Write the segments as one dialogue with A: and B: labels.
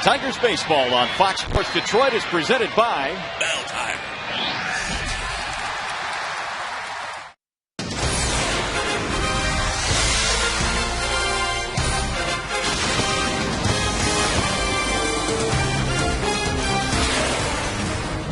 A: Tigers baseball on Fox Sports Detroit is presented by
B: Bell Tire.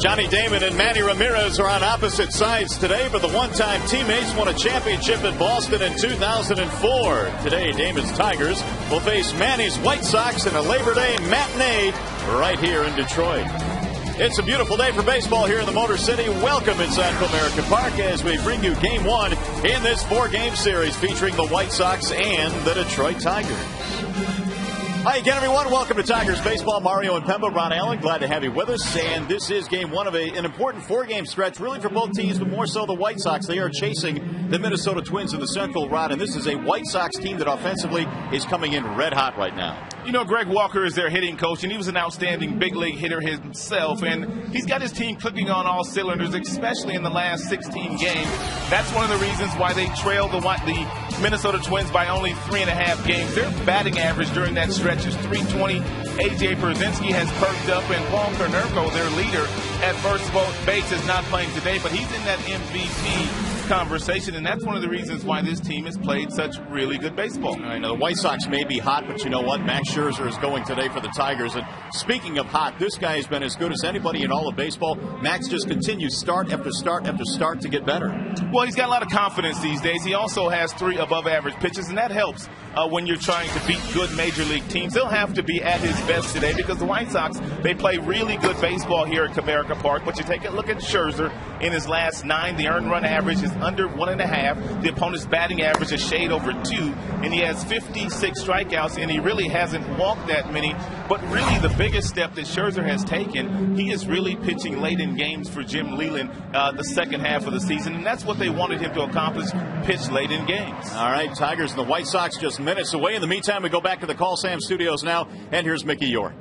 A: Johnny Damon and Manny Ramirez are on opposite sides today, but the one-time teammates won a championship in Boston in 2004. Today, Damon's Tigers will face Manny's White Sox in a Labor Day matinee right here in Detroit. It's a beautiful day for baseball here in the Motor City. Welcome inside Comerica Park as we bring you Game 1 in this four-game series featuring the White Sox and the Detroit Tigers. Hi again, everyone. Welcome to Tigers Baseball. Mario and Pemba, Ron Allen, glad to have you with us. And this is Game 1 of an important four-game stretch, really for both teams, but more so the White Sox. They are chasing the Minnesota Twins in the Central, Rod, and this is a White Sox team that offensively is coming in red hot right now.
C: You know, Greg Walker is their hitting coach, and he was an outstanding big league hitter himself, and he's got his team clicking on all cylinders, especially in the last 16 games. That's one of the reasons why they trailed the Minnesota Twins by only 3.5 games. Their batting average during that stretch is .320. A.J. Pierzynski has perked up, and Paul Konerko, their leader at first base, is not playing today, but he's in that MVP conversation, and that's one of the reasons why this team has played such really good baseball.
A: I know the White Sox may be hot, but you know what? Max Scherzer is going today for the Tigers. And speaking of hot, this guy has been as good as anybody in all of baseball. Max just continues start after start after start to get better.
C: Well, he's got a lot of confidence these days. He also has 3 above-average pitches, and that helps when you're trying to beat good major league teams. He'll have to be at his best today because the White Sox, they play really good baseball here at Comerica Park. But you take a look at Scherzer in his last 9, the earned run average is under 1.5. The opponent's batting average is shade over 2, and he has 56 strikeouts, and he really hasn't walked that many. But really, the biggest step that Scherzer has taken, he is really pitching late in games for Jim Leyland the second half of the season, and that's what they wanted him to accomplish, pitch late in games.
A: All right, Tigers and the White Sox just minutes away. In the meantime, we go back to the Call Sam studios now, and here's Mickey York.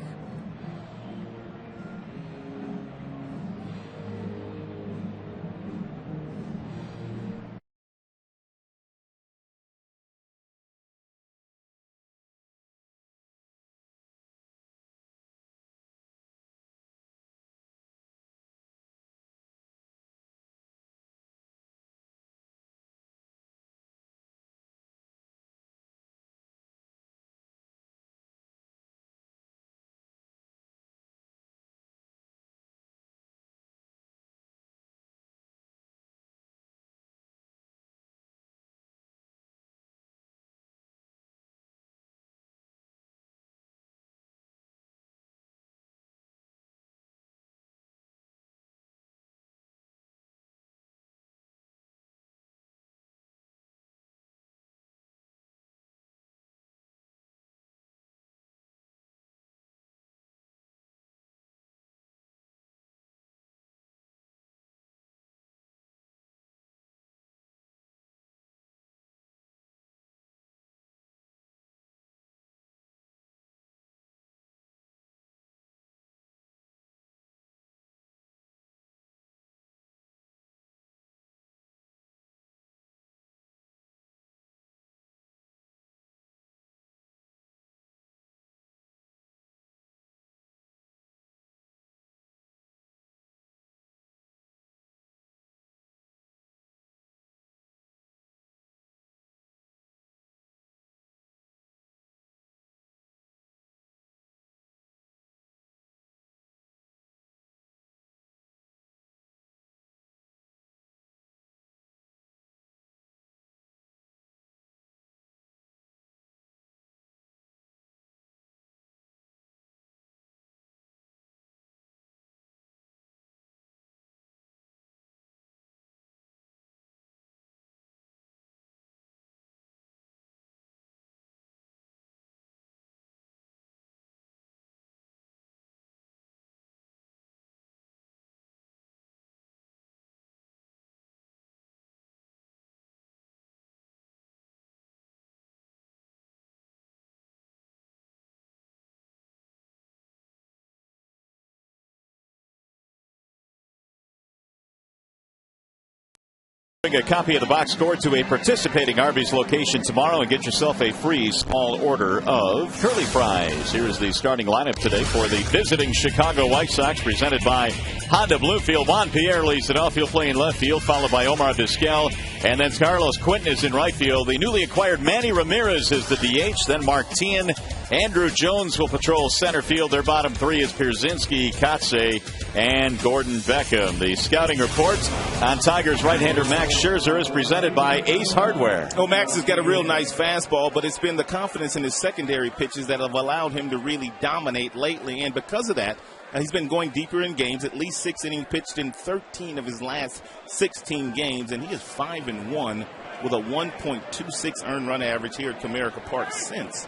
A: Bring a copy of the box score to a participating Arby's location tomorrow and get yourself a free small order of curly fries. Here's the starting lineup today for the visiting Chicago White Sox, presented by Honda Bluefield. Juan Pierre leads it off. He'll play in left field, followed by Omar Vizquel. And then Carlos Quentin is in right field. The newly acquired Manny Ramirez is the DH. Then Mark Tien. Andrew Jones will patrol center field. Their bottom three is Pierzynski, Kotze, and Gordon Beckham. The scouting report on Tigers right-hander Max Scherzer is presented by Ace Hardware.
C: Oh, Max has got a real nice fastball, but it's been the confidence in his secondary pitches that have allowed him to really dominate lately. And because of that, he's been going deeper in games, at least 6 innings pitched in 13 of his last 16 games, and he is 5-1 with a 1.26 earned run average here at Comerica Park since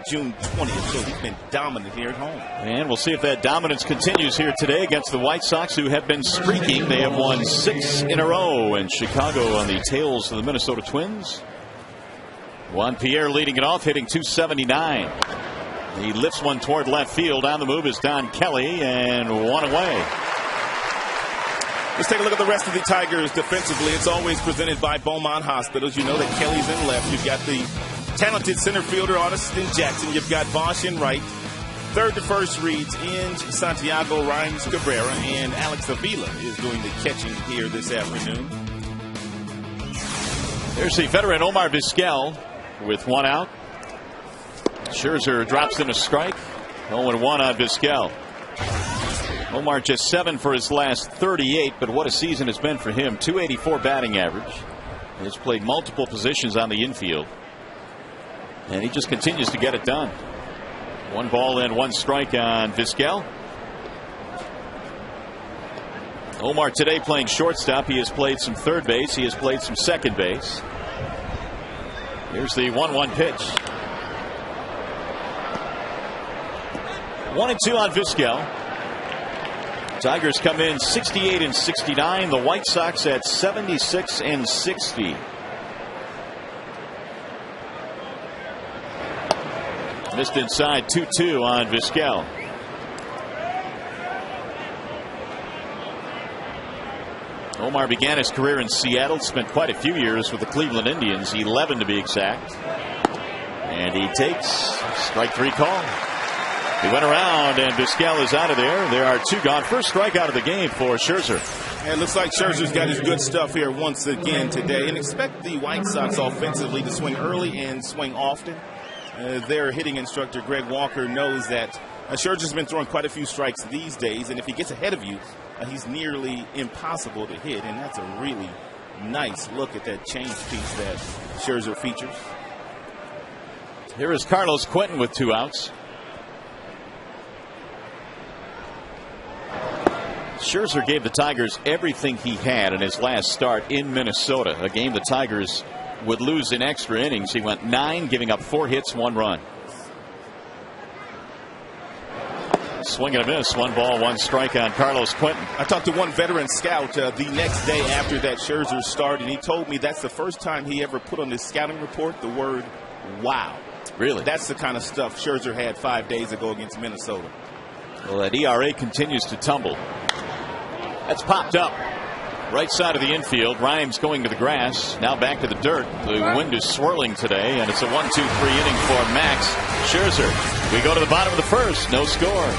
C: June 20th. So he's been dominant here at home.
A: And we'll see if that dominance continues here today against the White Sox, who have been streaking. They have won 6 in a row, and Chicago on the tails of the Minnesota Twins. Juan Pierre leading it off, hitting .279. He lifts one toward left field. On the move is Don Kelly, and one away.
C: Let's take a look at the rest of the Tigers defensively. It's always presented by Beaumont Hospitals. You know that Kelly's in left. You've got the talented center fielder Augustin Jackson. You've got Bosch in right. Third to first reads in Santiago Rhymes Cabrera, and Alex Avila is doing the catching here this afternoon.
A: There's the veteran Omar Vizquel with one out. Scherzer drops in a strike. 0-1 on Vizquel. Omar just 7 for his last 38, but what a season it's been for him. .284 batting average. He has played multiple positions on the infield, and he just continues to get it done. 1 ball and 1 strike on Vizquel. Omar today playing shortstop. He has played some third base. He has played some second base. Here's the 1-1 pitch. 1-2 on Vizquel. Tigers come in 68-69. The White Sox at 76-60. Missed inside. 2-2 on Vizquel. Omar began his career in Seattle, spent quite a few years with the Cleveland Indians, 11 to be exact. And he takes strike 3 call. He went around, and Vizquel is out of there. There are 2 gone. First strikeout of the game for Scherzer.
C: And it looks like Scherzer's got his good stuff here once again today. And expect the White Sox offensively to swing early and swing often. Their hitting instructor, Greg Walker, knows that Scherzer's been throwing quite a few strikes these days. And if he gets ahead of you, he's nearly impossible to hit. And that's a really nice look at that change piece that Scherzer features.
A: Here is Carlos Quentin with 2 outs. Scherzer gave the Tigers everything he had in his last start in Minnesota, a game the Tigers would lose in extra innings. He went 9, giving up 4 hits, 1 run. Swing and a miss. 1 ball, 1 strike on Carlos Quentin.
C: I talked to one veteran scout the next day after that Scherzer start, and he told me that's the first time he ever put on his scouting report the word wow.
A: Really?
C: That's the kind of stuff Scherzer had 5 days ago against Minnesota.
A: Well, that ERA continues to tumble. That's popped up. Right side of the infield. Rhymes going to the grass. Now back to the dirt. The wind is swirling today, and it's a 1-2-3 inning for Max Scherzer. We go to the bottom of the first. No score.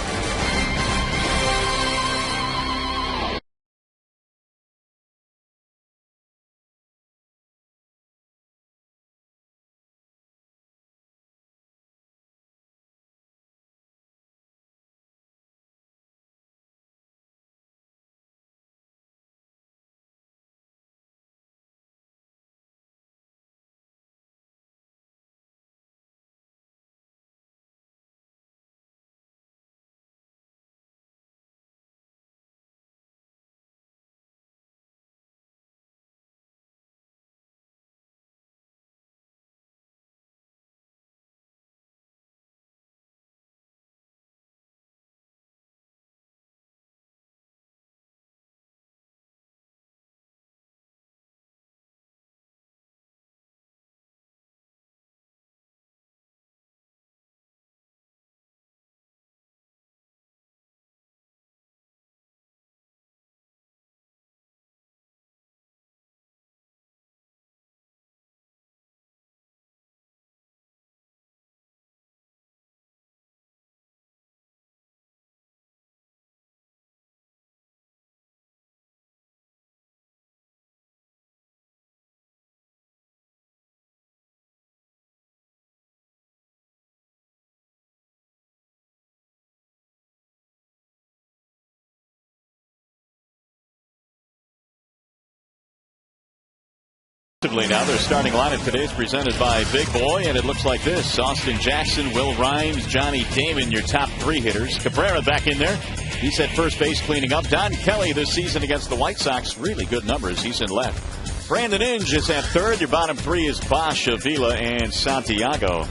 A: Now their starting lineup today is presented by Big Boy, and it looks like this. Austin Jackson, Will Rhymes, Johnny Damon, your top three hitters. Cabrera back in there. He's at first base cleaning up. Don Kelly this season against the White Sox. Really good numbers. He's in left. Brandon Inge is at third. Your bottom three is Bosch, Avila, and Santiago.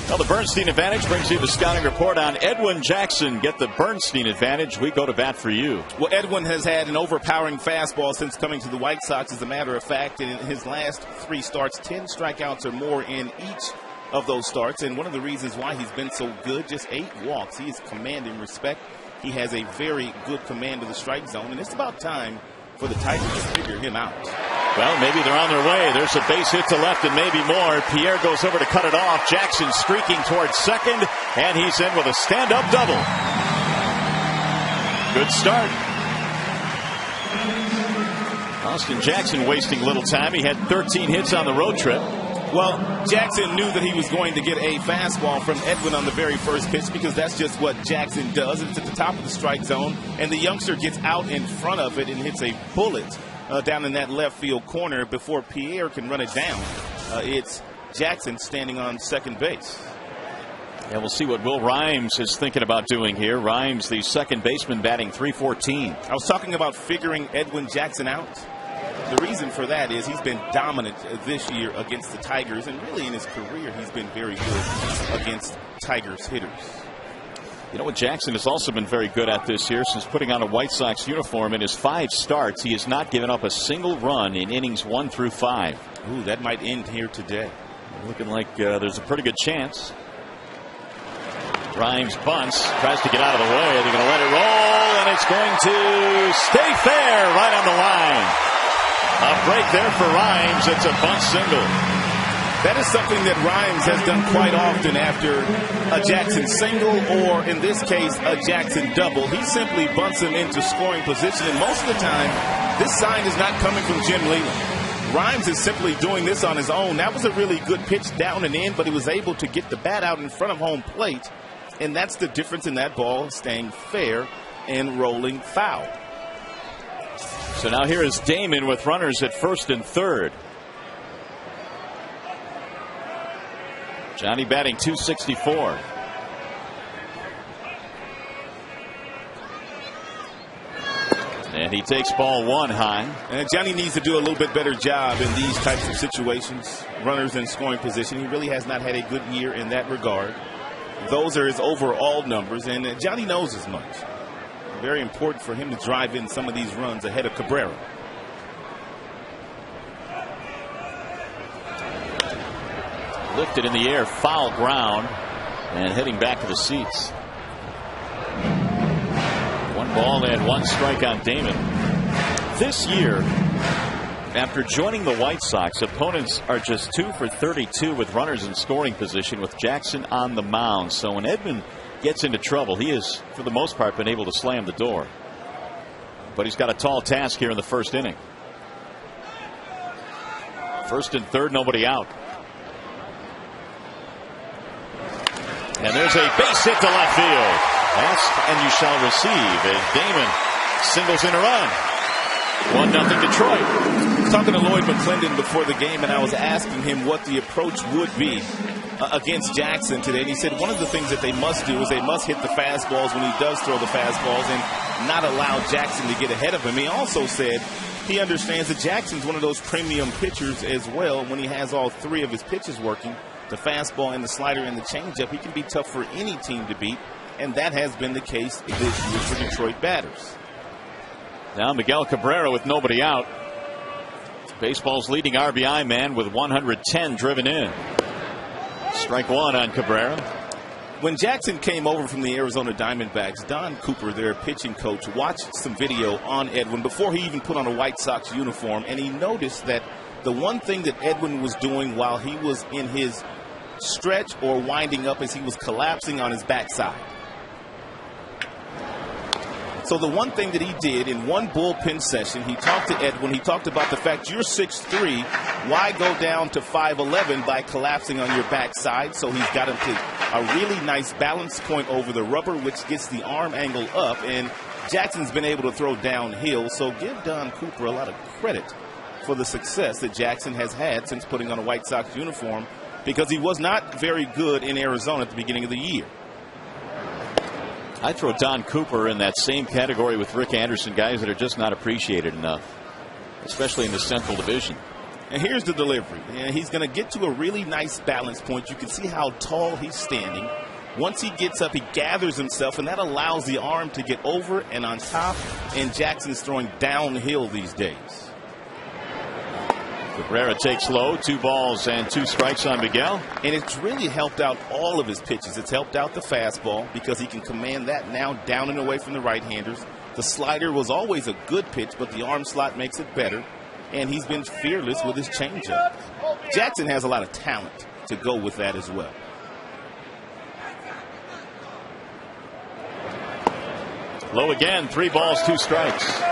A: Well, the Bernstein Advantage brings you the scouting report on Edwin Jackson. Get the Bernstein Advantage. We go to bat for you.
C: Well, Edwin has had an overpowering fastball since coming to the White Sox. As a matter of fact, in his last three starts, 10 strikeouts or more in each of those starts. And one of the reasons why he's been so good, just 8 walks. He is commanding respect. He has a very good command of the strike zone. And it's about time for the Tigers to figure him out.
A: Well, maybe they're on their way. There's a base hit to left and maybe more. Pierre goes over to cut it off. Jackson streaking towards second, and he's in with a stand-up double. Good start. Austin Jackson wasting little time. He had 13 hits on the road trip.
C: Well, Jackson knew that he was going to get a fastball from Edwin on the very first pitch because that's just what Jackson does. It's at the top of the strike zone, and the youngster gets out in front of it and hits a bullet down in that left field corner before Pierre can run it down. It's Jackson standing on second base.
A: Yeah, we'll see what Will Rhymes is thinking about doing here. Rhymes, the second baseman, batting .314.
C: I was talking about figuring Edwin Jackson out. The reason for that is he's been dominant this year against the Tigers, and really in his career he's been very good against Tigers hitters.
A: You know what Jackson has also been very good at this year since putting on a White Sox uniform. In his 5 starts, he has not given up a single run in innings 1 through 5.
C: Ooh, that might end here today.
A: Looking like there's a pretty good chance. Rhymes bunts, tries to get out of the way. They're going to let it roll, and it's going to stay fair right on the line. A break there for Rhymes. It's a bunt single.
C: That is something that Rhymes has done quite often after a Jackson single, or in this case, a Jackson double. He simply bunts him into scoring position, and most of the time, this sign is not coming from Jim Leyland. Rhymes is simply doing this on his own. That was a really good pitch down and in, but he was able to get the bat out in front of home plate, and that's the difference in that ball staying fair and rolling foul.
A: So now here is Damon with runners at first and third. Johnny batting .264. And he takes ball 1 high.
C: And Johnny needs to do a little bit better job in these types of situations. Runners in scoring position. He really has not had a good year in that regard. Those are his overall numbers, and Johnny knows as much. Very important for him to drive in some of these runs ahead of Cabrera.
A: Lifted in the air, foul ground, and heading back to the seats. 1 ball and 1 strike on Damon. This year, after joining the White Sox, opponents are just 2 for 32 with runners in scoring position with Jackson on the mound. So when Edwin gets into trouble, he has, for the most part, been able to slam the door. But he's got a tall task here in the first inning. First and third, nobody out. And there's a base hit to left field. Ask and you shall receive. And Damon singles in a run. 1-0 Detroit.
C: Talking to Lloyd McClendon before the game, and I was asking him what the approach would be against Jackson today, and he said one of the things that they must do is they must hit the fastballs when he does throw the fastballs and not allow Jackson to get ahead of him. He also said he understands that Jackson's one of those premium pitchers as well. When he has all 3 of his pitches working, the fastball and the slider and the changeup, he can be tough for any team to beat, and that has been the case this year for Detroit batters.
A: Now Miguel Cabrera with nobody out. Baseball's leading RBI man with 110 driven in. Strike 1 on Cabrera.
C: When Jackson came over from the Arizona Diamondbacks, Don Cooper, their pitching coach, watched some video on Edwin before he even put on a White Sox uniform, and he noticed that the one thing that Edwin was doing while he was in his stretch or winding up is he was collapsing on his backside. So the one thing that he did in one bullpen session, he talked to Edwin. He talked about the fact you're 6'3". Why go down to 5'11" by collapsing on your backside? So he's got him to a really nice balance point over the rubber, which gets the arm angle up. And Jackson's been able to throw downhill. So give Don Cooper a lot of credit for the success that Jackson has had since putting on a White Sox uniform, because he was not very good in Arizona at the beginning of the year.
A: I throw Don Cooper in that same category with Rick Anderson, guys that are just not appreciated enough, especially in the Central Division.
C: And here's the delivery. And he's going to get to a really nice balance point. You can see how tall he's standing. Once he gets up, he gathers himself, and that allows the arm to get over and on top. And Jackson's throwing downhill these days.
A: Cabrera takes low, 2 balls and 2 strikes on Miguel.
C: And it's really helped out all of his pitches. It's helped out the fastball because he can command that now down and away from the right-handers. The slider was always a good pitch, but the arm slot makes it better. And he's been fearless with his changeup. Jackson has a lot of talent to go with that as well.
A: Low again, 3 balls, 2 strikes.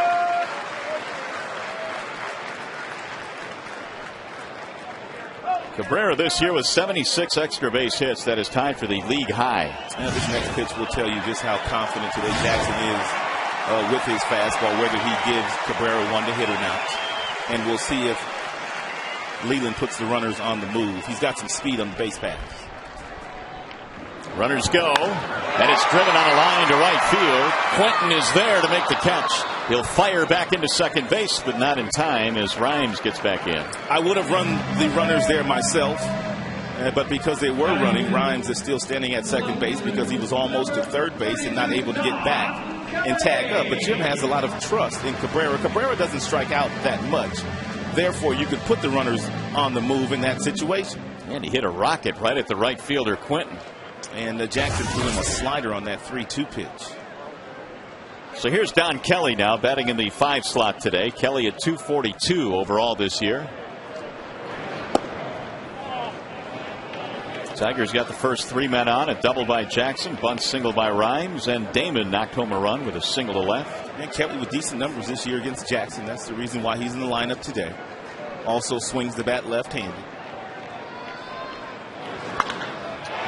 A: Cabrera this year with 76 extra base hits. That is tied for the league high.
C: Now this next pitch will tell you just how confident today Jackson is with his fastball, whether he gives Cabrera one to hit or not. And we'll see if Leland puts the runners on the move. He's got some speed on the base pass.
A: Runners go, and it's driven on a line to right field. Quentin is there to make the catch. He'll fire back into second base, but not in time as Rhymes gets back in.
C: I would have run the runners there myself, but because they were running, Rhymes is still standing at second base because he was almost to third base and not able to get back and tag up. But Jim has a lot of trust in Cabrera. Cabrera doesn't strike out that much. Therefore, you could put the runners on the move in that situation.
A: And he hit a rocket right at the right fielder, Quentin.
C: And Jackson threw him a slider on that 3-2 pitch.
A: So here's Don Kelly now batting in the 5 slot today. Kelly at 242 overall this year. Tigers got the first 3 men on. A double by Jackson, bunt single by Rhymes, and Damon knocked home a run with a single to left.
C: And Kelly with decent numbers this year against Jackson. That's the reason why he's in the lineup today. Also swings the bat left-handed.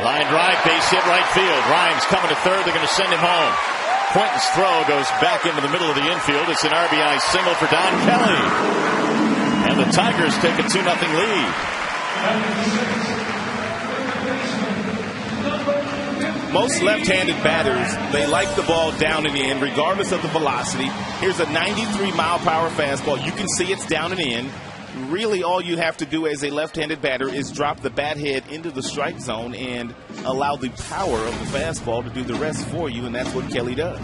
A: Line drive, base hit right field. Rhymes coming to third. They're going to send him home. Quentin's throw goes back into the middle of the infield. It's an RBI single for Don Kelly. And the Tigers take a 2-0 lead.
C: Most left-handed batters, they like the ball down and in, regardless of the velocity. Here's a 93-mile-per-hour fastball. You can see it's down and in. Really, all you have to do as a left-handed batter is drop the bat head into the strike zone and allow the power of the fastball to do the rest for you, and that's what Kelly does.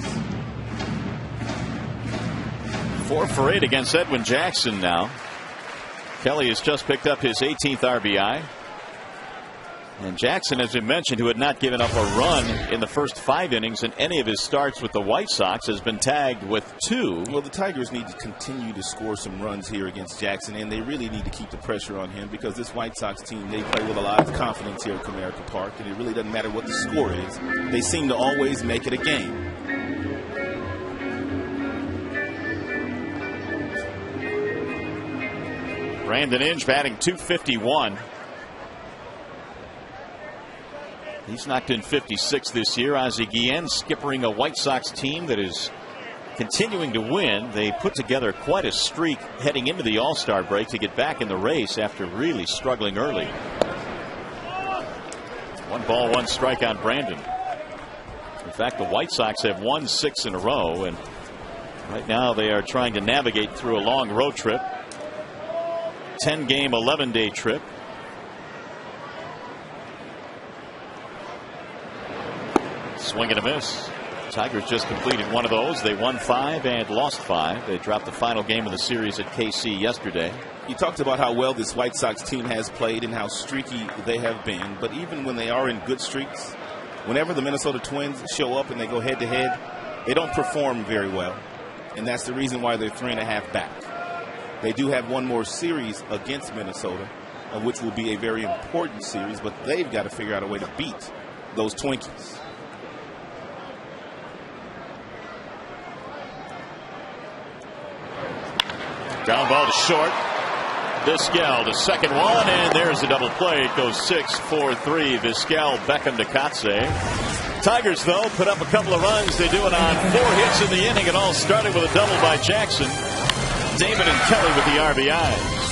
A: 4 for 8 against Edwin Jackson now. Kelly has just picked up his 18th RBI. And Jackson, as we mentioned, who had not given up a run in the first 5 innings in any of his starts with the White Sox, has been tagged with 2.
C: Well, the Tigers need to continue to score some runs here against Jackson, and they really need to keep the pressure on him because this White Sox team, they play with a lot of confidence here at Comerica Park, and it really doesn't matter what the score is. They seem to always make it a game.
A: Brandon Inge batting .251. He's knocked in 56 this year. Ozzie Guillen skippering a White Sox team that is continuing to win. They put together quite a streak heading into the All-Star break to get back in the race after really struggling early. 1 ball, 1 strike on Brandon. In fact, the White Sox have won 6 in a row, and right now they are trying to navigate through a long road trip. 10-game, 11-day trip. Swing and a miss. Tigers just completed one of those. They won 5 and lost 5. They dropped the final game of the series at KC yesterday.
C: You talked about how well this White Sox team has played and how streaky they have been. But even when they are in good streaks, whenever the Minnesota Twins show up and they go head-to-head, they don't perform very well. And that's the reason why they're 3.5 back. They do have one more series against Minnesota, which will be a very important series, but they've got to figure out a way to beat those Twinkies.
A: Ground ball to short. Vizquel to second one, and there's a double play. It goes 6-4-3. Vizquel, Beckham to Kotze. Tigers, though, put up a couple of runs. They do it on 4 hits in the inning. It all started with a double by Jackson. Damon and Kelly with the RBI.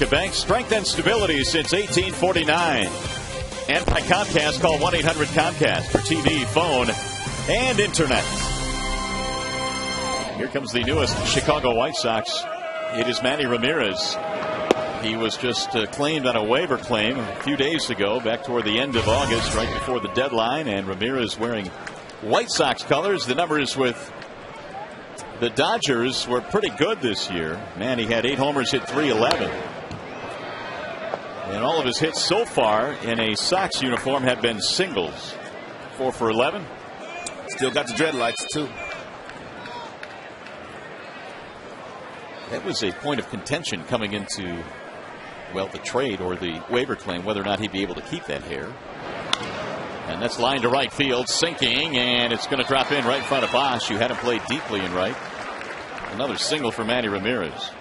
A: Bank, strength and stability since 1849. And by Comcast, call 1-800-COMCAST for TV, phone, and internet. Here comes the newest Chicago White Sox. It is Manny Ramirez. He was just claimed on a waiver claim a few days ago, back toward the end of August, right before the deadline. And Ramirez wearing White Sox colors. The numbers with the Dodgers were pretty good this year. Manny had 8 homers, hit .311. And all of his hits so far in a Sox uniform have been singles. 4 for 11.
C: Still got the dreadlights, too.
A: That was a point of contention coming into, well, the trade or the waiver claim, whether or not he'd be able to keep that hair. And that's line to right field, sinking, and it's going to drop in right in front of Bosch, who had him played deeply in right. Another single for Manny Ramirez.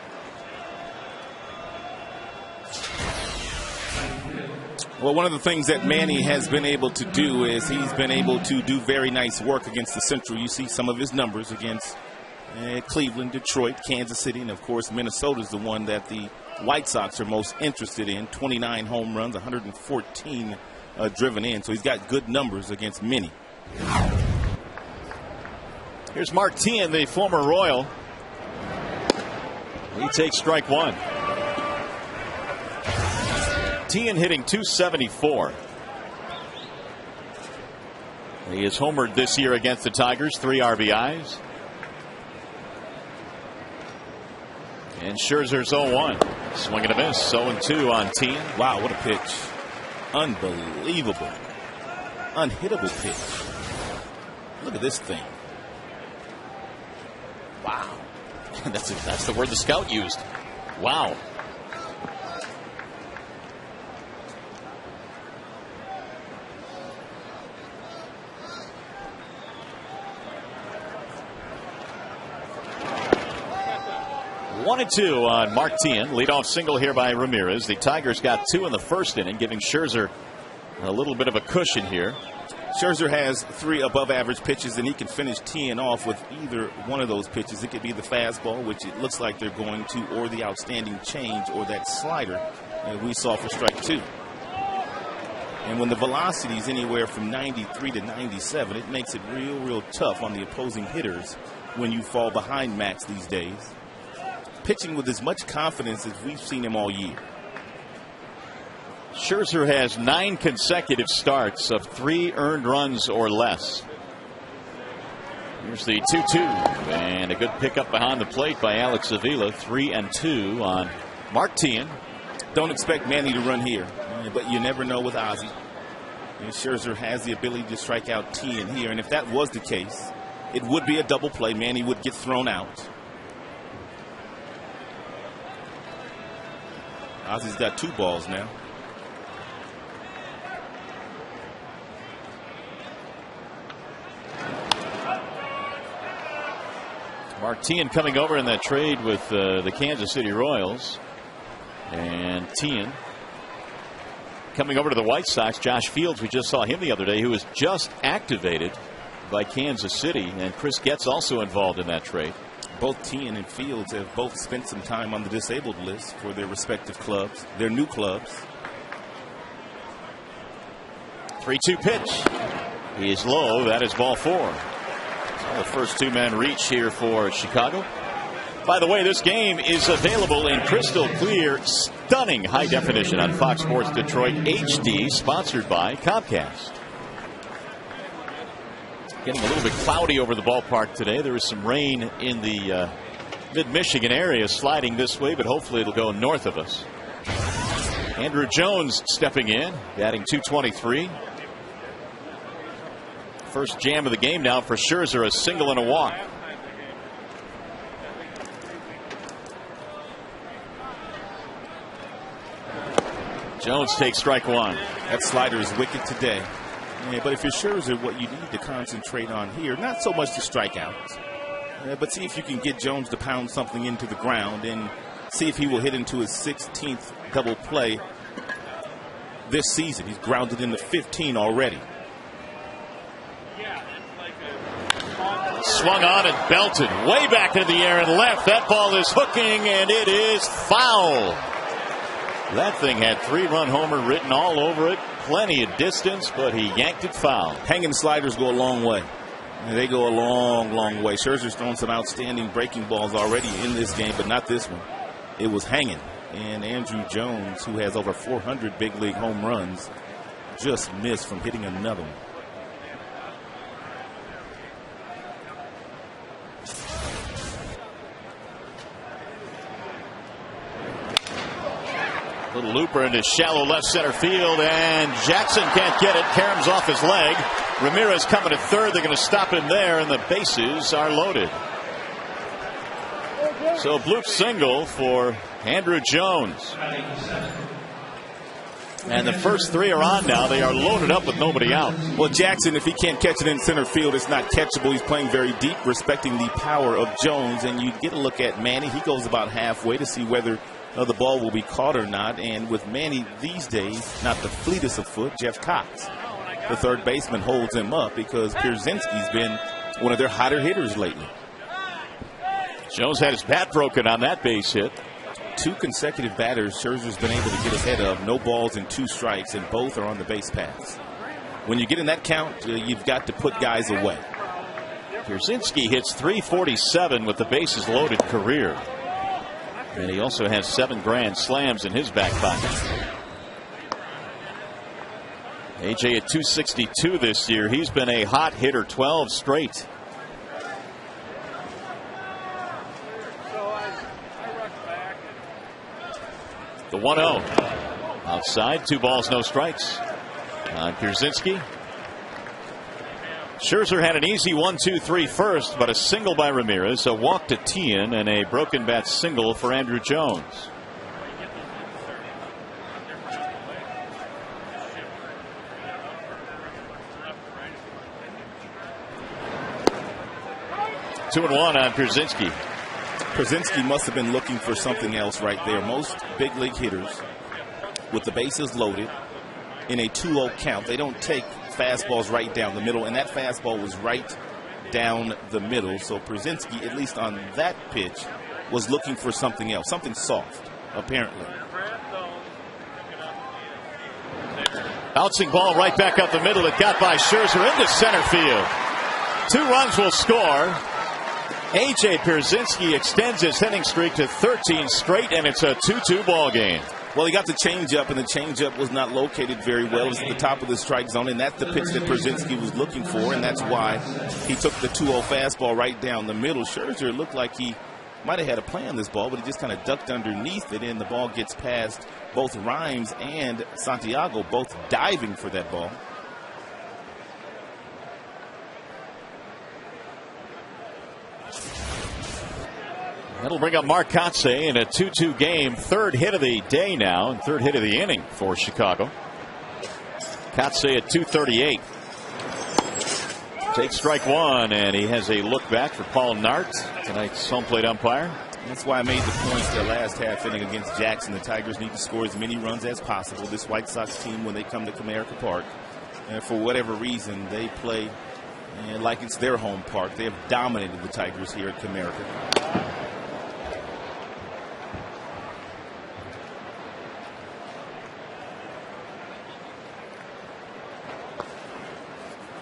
C: Well, one of the things that Manny has been able to do is he's been able to do very nice work against the Central. You see some of his numbers against Cleveland, Detroit, Kansas City, and of course Minnesota is the one that the White Sox are most interested in. 29 home runs, 114 driven in, so he's got good numbers against many.
A: Here's Martin, the former Royal. He takes strike one. Tien hitting .274. He has homered this year against the Tigers, 3 RBIs. And Scherzer's 0-1. Swing and a miss. 0-2 on Tien.
C: Wow, what a pitch. Unbelievable. Unhittable pitch. Look at this thing.
A: Wow. That's the word the scout used. Wow. One and two on Martin. Leadoff single here by Ramirez. The Tigers got 2 in the first inning, giving Scherzer a little bit of a cushion here.
C: Scherzer has 3 above average pitches, and he can finish Tien off with either one of those pitches. It could be the fastball, which it looks like they're going to, or the outstanding change, or that slider that we saw for strike 2. And when the velocity is anywhere from 93 to 97, it makes it real tough on the opposing hitters when you fall behind Max these days. Pitching with as much confidence as we've seen him all year.
A: Scherzer has 9 consecutive starts of 3 earned runs or less. Here's the 2-2, and a good pickup behind the plate by Alex Avila. 3-2 on Martin.
C: Don't expect Manny to run here, but you never know with Ozzie. And Scherzer has the ability to strike out Tien here, and if that was the case, it would be a double play. Manny would get thrown out. Ozzie's got 2 balls now.
A: Martin coming over in that trade with the Kansas City Royals. And Tien coming over to the White Sox. Josh Fields, we just saw him the other day, who was just activated by Kansas City. And Chris Getz also involved in that trade.
C: Both Tien and Fields have both spent some time on the disabled list for their respective clubs, their new clubs.
A: 3-2 pitch. He is low. That is ball 4. So the first 2-man reach here for Chicago. By the way, this game is available in crystal clear, stunning high definition on Fox Sports Detroit HD, sponsored by Comcast. Getting a little bit cloudy over the ballpark today. There is some rain in the mid-Michigan area sliding this way, but hopefully it'll go north of us. Andrew Jones stepping in, batting .223. First jam of the game now for Scherzer, a single and a walk. Jones takes strike 1.
C: That slider is wicked today. Yeah, but if you're Scherzer, what you need to concentrate on here, not so much the strikeouts, but see if you can get Jones to pound something into the ground and see if he will hit into his 16th double play this season. He's grounded into 15 already.
A: Swung on and belted way back in the air and left. That ball is hooking, and it is foul. That thing had 3-run homer written all over it. Plenty of distance, but he yanked it foul.
C: Hanging sliders go a long way. They go a long, long way. Scherzer's thrown some outstanding breaking balls already in this game, but not this one. It was hanging. And Andrew Jones, who has over 400 big league home runs, just missed from hitting another one.
A: Little looper into shallow left center field, and Jackson can't get it. Caroms off his leg. Ramirez coming to third. They're going to stop him there, and the bases are loaded. So a bloop single for Andrew Jones. And the first 3 are on now. They are loaded up with nobody out.
C: Well, Jackson, if he can't catch it in center field, it's not catchable. He's playing very deep, respecting the power of Jones. And you get a look at Manny. He goes about halfway to see whether the ball will be caught or not. And with Manny these days, not the fleetest of foot, Jeff Cox, the third baseman, holds him up because Pierzynski's been one of their hotter hitters lately.
A: Jones had his bat broken on that base hit.
C: 2 consecutive batters Scherzer's been able to get ahead of. No balls and 2 strikes, and both are on the base paths. When you get in that count, you've got to put guys away.
A: Pierzynski hits .347 with the bases loaded career. And he also has 7 grand slams in his back pocket. AJ at .262 this year. He's been a hot hitter 12 straight. The 1-0. Outside, 2 balls, no strikes on Pierzynski. Scherzer had an easy 1-2-3 first, but a single by Ramirez, a walk to Tien, and a broken bat single for Andrew Jones. Two and one on Pierzynski.
C: Pierzynski must have been looking for something else right there. Most big league hitters, with the bases loaded in a 2-0 count, they don't take fastballs right down the middle, and that fastball was right down the middle. So Pierzynski, at least on that pitch, was looking for something else, something soft, apparently.
A: Bouncing ball right back up the middle. It got by Scherzer into center field. 2 runs will score. AJ Pierzynski extends his hitting streak to 13 straight, and it's a 2-2 ball game.
C: Well, he got the changeup, and the changeup was not located very well. It was at the top of the strike zone, and that's the pitch that Pierzynski was looking for, and that's why he took the 2-0 fastball right down the middle. Scherzer looked like he might have had a play on this ball, but he just kind of ducked underneath it, and the ball gets past both Rhymes and Santiago, both diving for that ball.
A: That'll bring up Mark Kotsay in a 2-2 game. 3rd hit of the day now, and 3rd hit of the inning for Chicago. Kotsay at .238. Takes strike 1, and he has a look back for Paul Nart, tonight's home plate umpire.
C: That's why I made the point the last half inning against Jackson. The Tigers need to score as many runs as possible. This White Sox team, when they come to Comerica Park, and for whatever reason, they play like it's their home park. They have dominated the Tigers here at Comerica.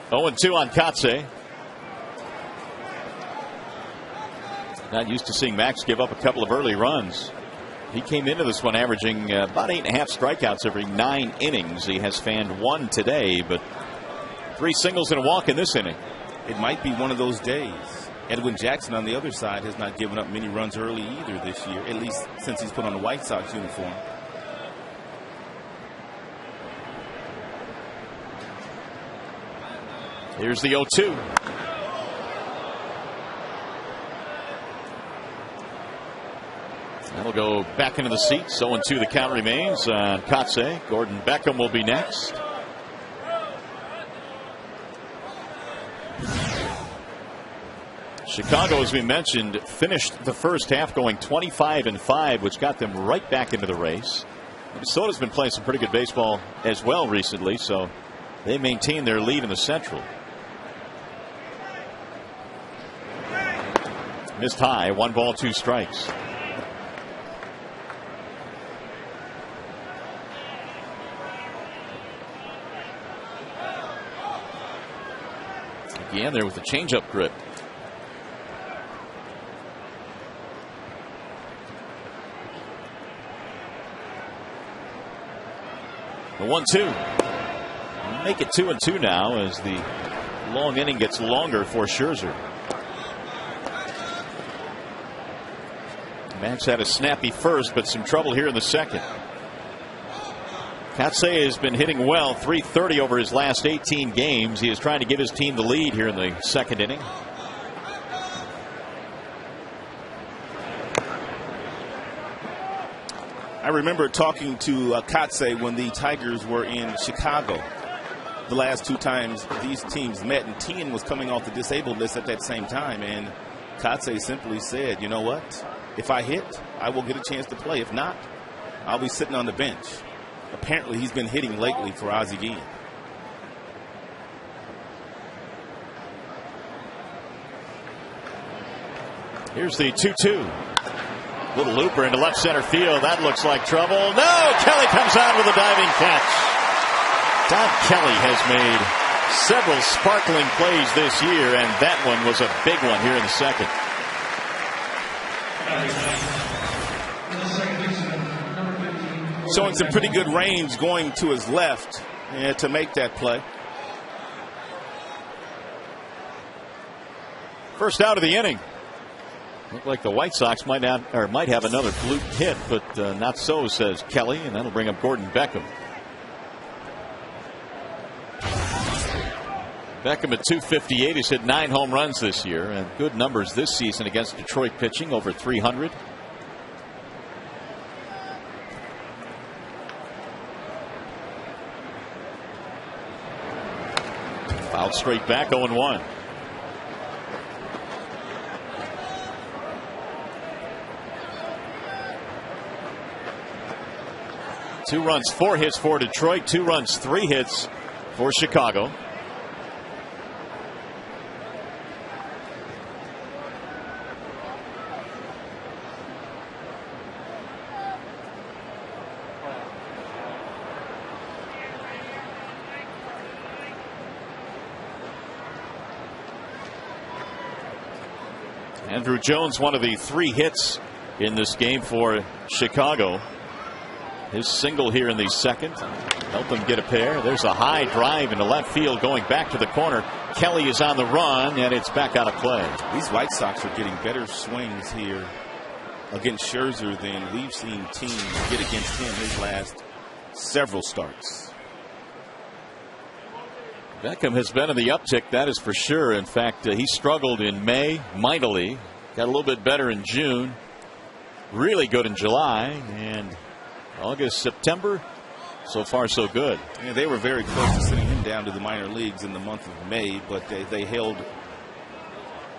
A: 0-2 on Kotsay. Not used to seeing Max give up a couple of early runs. He came into this one averaging about 8.5 strikeouts every 9 innings. He has fanned 1 today, but 3 singles and a walk in this inning.
C: It might be one of those days. Edwin Jackson on the other side has not given up many runs early either this year, at least since he's put on the White Sox uniform.
A: Here's the 0-2. That'll go back into the seats. 0-2 the count remains on Kotsay. Gordon Beckham will be next. Chicago, as we mentioned, finished the first half going 25-5, which got them right back into the race. Minnesota's been playing some pretty good baseball as well recently, so they maintain their lead in the Central. Missed high, 1 ball, 2 strikes. began there with a changeup grip. The 1-2. Make it 2-2 now as the long inning gets longer for Scherzer. Max had a snappy first, but some trouble here in the second. Kotsay has been hitting well, .330 over his last 18 games. He is trying to give his team the lead here in the second inning.
C: I remember talking to Kotsay when the Tigers were in Chicago. The last two times these teams met, and Tien was coming off the disabled list at that same time. And Kotsay simply said, you know what? If I hit, I will get a chance to play. If not, I'll be sitting on the bench. Apparently, he's been hitting lately for Ozzie Guillen.
A: Here's the 2-2. Little looper into left center field. That looks like trouble. No! Kelly comes out with a diving catch. Don Kelly has made several sparkling plays this year, and that one was a big one here in the second.
C: Showing some pretty good range going to his left to make that play.
A: First out of the inning. Looked like the White Sox might have another fluke hit, but not so, says Kelly, and that'll bring up Gordon Beckham. Beckham at .258. He's hit 9 home runs this year, and good numbers this season against Detroit pitching, over 300. Fouled straight back, 0-1. Two runs, 4 hits for Detroit. 2 runs, 3 hits for Chicago. Andrew Jones, one of the 3 hits in this game for Chicago. His single here in the second helped them get a pair. There's a high drive into left field going back to the corner. Kelly is on the run, and it's back out of play.
C: These White Sox are getting better swings here against Scherzer than we've seen teams get against him his last several starts.
A: Beckham has been in the uptick, that is for sure. In fact, he struggled in May mightily. Got a little bit better in June. Really good in July. And August, September, so far so good.
C: Yeah, they were very close to sending him down to the minor leagues in the month of May, but they held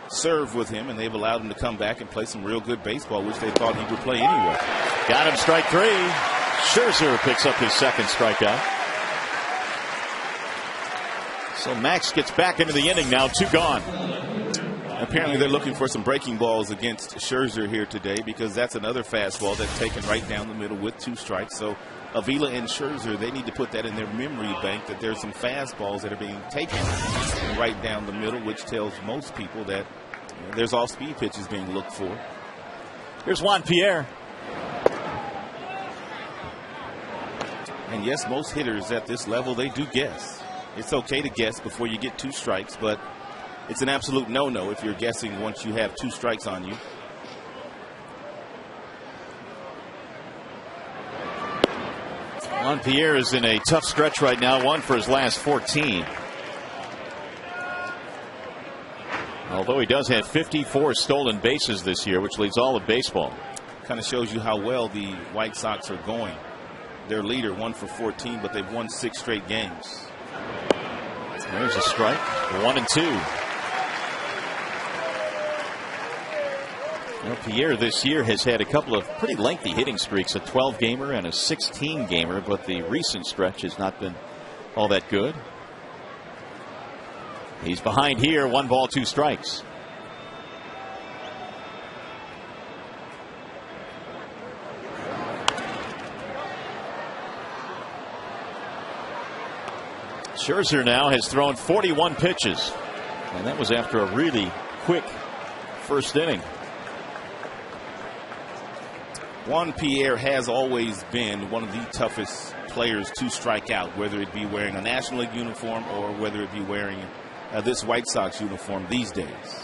C: serve with him, and they've allowed him to come back and play some real good baseball, which they thought he would play anyway.
A: Got him, strike 3. Scherzer picks up his second strikeout. So Max gets back into the inning now, 2 gone.
C: Apparently they're looking for some breaking balls against Scherzer here today, because that's another fastball that's taken right down the middle with 2 strikes. So Avila and Scherzer, they need to put that in their memory bank, that there's some fastballs that are being taken right down the middle, which tells most people that there's off-speed pitches being looked for.
A: Here's Juan Pierre.
C: And yes, most hitters at this level, they do guess. It's okay to guess before you get 2 strikes, but it's an absolute no-no if you're guessing once you have 2 strikes on you.
A: Juan Pierre is in a tough stretch right now, 1 for his last 14. Although he does have 54 stolen bases this year, which leads all of baseball.
C: Kind of shows you how well the White Sox are going. Their leader, 1 for 14, but they've won 6 straight games.
A: There's a strike, 1-2. Pierre this year has had a couple of pretty lengthy hitting streaks, a 12-gamer and a 16-gamer, but the recent stretch has not been all that good. He's behind here, 1 ball, 2 strikes. Scherzer now has thrown 41 pitches. And that was after a really quick first inning.
C: Juan Pierre has always been one of the toughest players to strike out, whether it be wearing a National League uniform or whether it be wearing this White Sox uniform these days.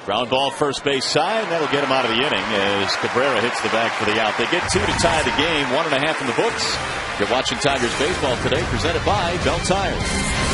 A: Ground ball first base side. That'll get him out of the inning as Cabrera hits the bag for the out. They get 2 to tie the game. 1.5 in the books. You're watching Tigers baseball today, presented by Bell Tires.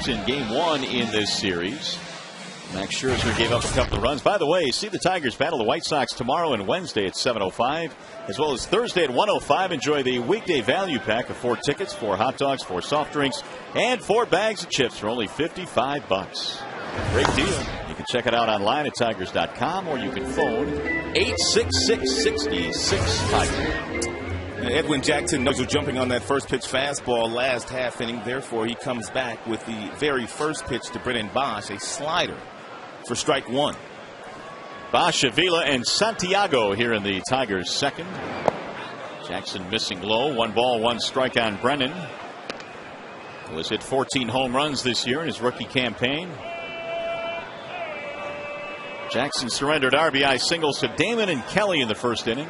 A: In game 1 in this series, Max Scherzer gave up a couple of runs. By the way, see the Tigers battle the White Sox tomorrow and Wednesday at 7:05, as well as Thursday at 1:05. Enjoy the weekday value pack of 4 tickets, 4 hot dogs, 4 soft drinks, and 4 bags of chips for only $55. Great deal. You can check it out online at Tigers.com, or you can phone 866-66-TIGER.
C: Edwin Jackson was jumping on that first pitch fastball last half inning. Therefore, he comes back with the very first pitch to Brennan Bosch, a slider for strike 1.
A: Bosch, Avila, and Santiago here in the Tigers' second. Jackson missing low. 1 ball, 1 strike on Brennan, who has hit 14 home runs this year in his rookie campaign. Jackson surrendered RBI singles to Damon and Kelly in the first inning.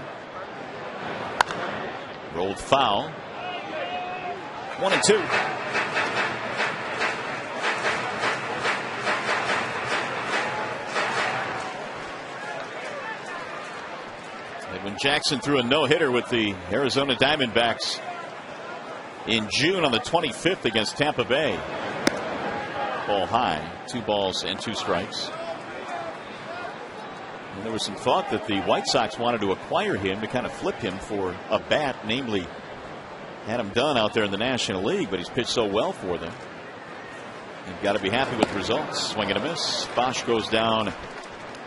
A: Rolled foul. 1-2. Edwin Jackson threw a no-hitter with the Arizona Diamondbacks in June on the 25th against Tampa Bay. Ball high. 2 balls and 2 strikes. And there was some thought that the White Sox wanted to acquire him to kind of flip him for a bat, namely Adam Dunn out there in the National League, but he's pitched so well for them. You've got to be happy with the results. Swing and a miss. Bosch goes down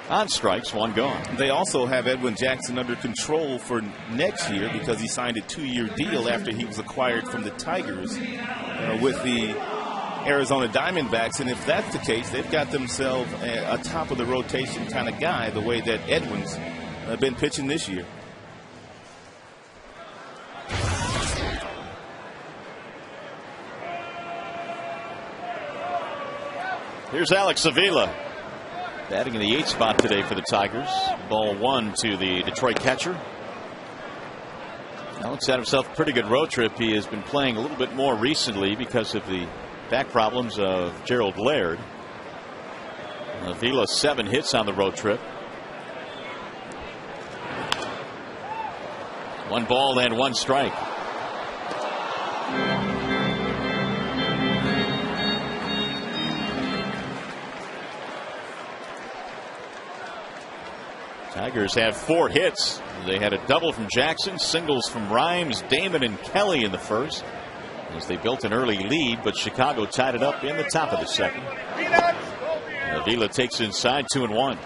A: on strikes, 1 gone.
C: They also have Edwin Jackson under control for next year because he signed a 2-year deal after he was acquired from the Tigers with the Arizona Diamondbacks, and if that's the case, they've got themselves a top of the rotation kind of guy, the way that Edwin's been pitching this year.
A: Here's Alex Avila batting in the 8th spot today for the Tigers. Ball 1 to the Detroit catcher. Alex had himself a pretty good road trip. He has been playing a little bit more recently because of the back problems of Gerald Laird. Avila 7 hits on the road trip. 1 ball and 1 strike. Tigers have 4 hits. They had a double from Jackson, singles from Rhymes, Damon, and Kelly in the first, as they built an early lead, but Chicago tied it up in the top of the second. Avila takes inside 2-1.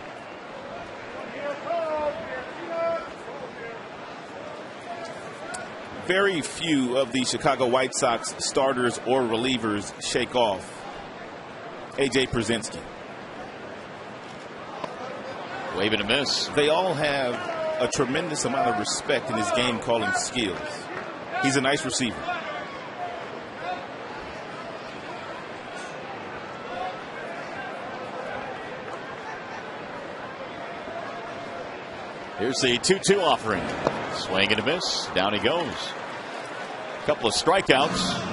C: Very few of the Chicago White Sox starters or relievers shake off A.J. Przinsky.
A: Wave and a miss.
C: They all have a tremendous amount of respect in his game calling skills. He's a nice receiver.
A: Here's the 2-2 offering. Swing and a miss. Down he goes. A couple of strikeouts.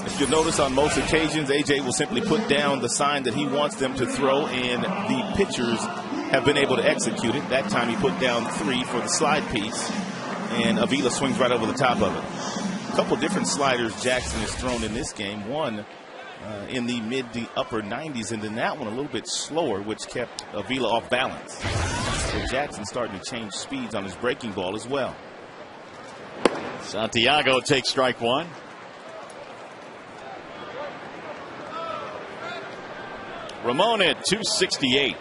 C: If you'll notice, on most occasions, A.J. will simply put down the sign that he wants them to throw, and the pitchers have been able to execute it. That time he put down 3 for the slide piece, and Avila swings right over the top of it. A couple different sliders Jackson has thrown in this game. One in the mid to upper 90s, and then that one a little bit slower, which kept Avila off balance. So Jackson starting to change speeds on his breaking ball as well.
A: Santiago takes strike 1. Ramon at 268.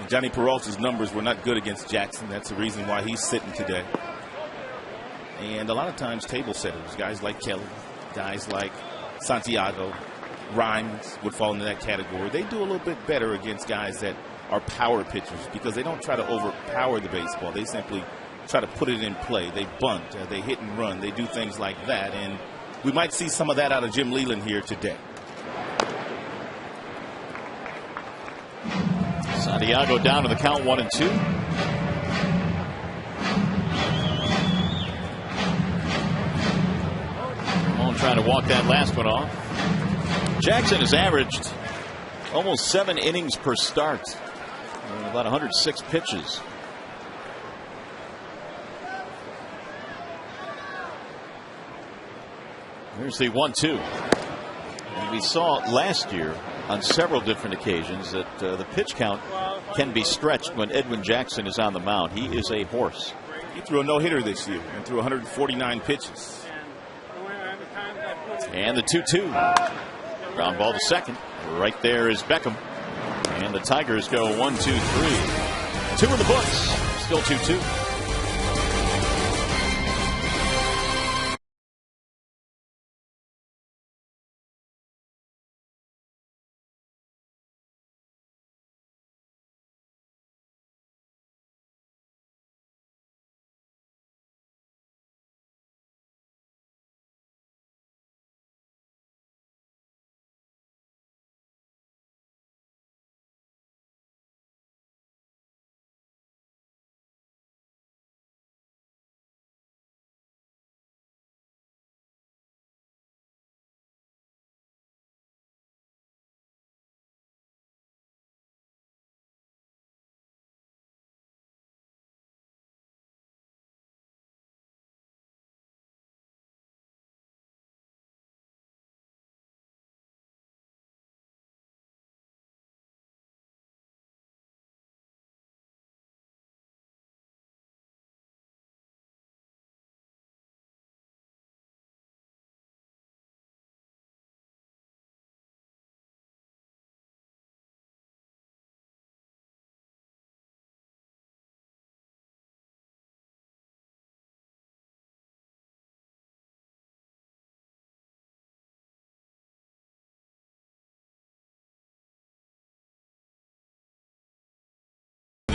C: Johnny Peralta's numbers were not good against Jackson. That's the reason why he's sitting today. And a lot of times table setters, guys like Kelly, guys like Santiago, Rhymes would fall into that category. They do a little bit better against guys that are power pitchers because they don't try to overpower the baseball. They simply try to put it in play. They bunt, they hit and run. They do things like that. And we might see some of that out of Jim Leland here today.
A: Santiago down to the count 1-2. Ramon trying to walk that last one off. Jackson has averaged almost 7 innings per start, about 106 pitches. Here's the 1-2. And we saw last year on several different occasions that the pitch count can be stretched when Edwin Jackson is on the mound. He is a horse.
C: He threw a no-hitter this year and threw 149 pitches.
A: And the 2-2. Ground ball to second. Right there is Beckham. And the Tigers go 1, 2, 3. 2 in the books. Still 2-2.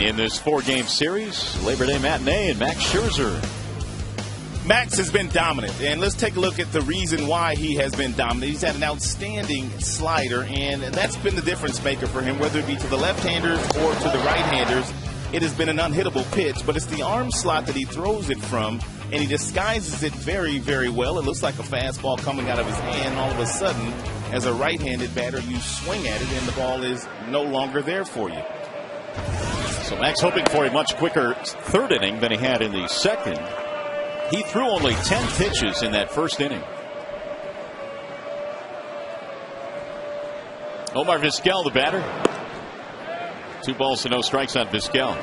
A: In this 4-game series, Labor Day matinee and Max Scherzer.
C: Max has been dominant, and let's take a look at the reason why he has been dominant. He's had an outstanding slider, and that's been the difference maker for him, whether it be to the left-handers or to the right-handers. It has been an unhittable pitch, but it's the arm slot that he throws it from, and he disguises it very, very well. It looks like a fastball coming out of his hand. All of a sudden, as a right-handed batter, you swing at it, and the ball is no longer there for you.
A: So Max hoping for a much quicker 3rd inning than he had in the 2nd. He threw only 10 pitches in that 1st inning. Omar Vizquel, the batter. 2 balls to no strikes on Vizquel.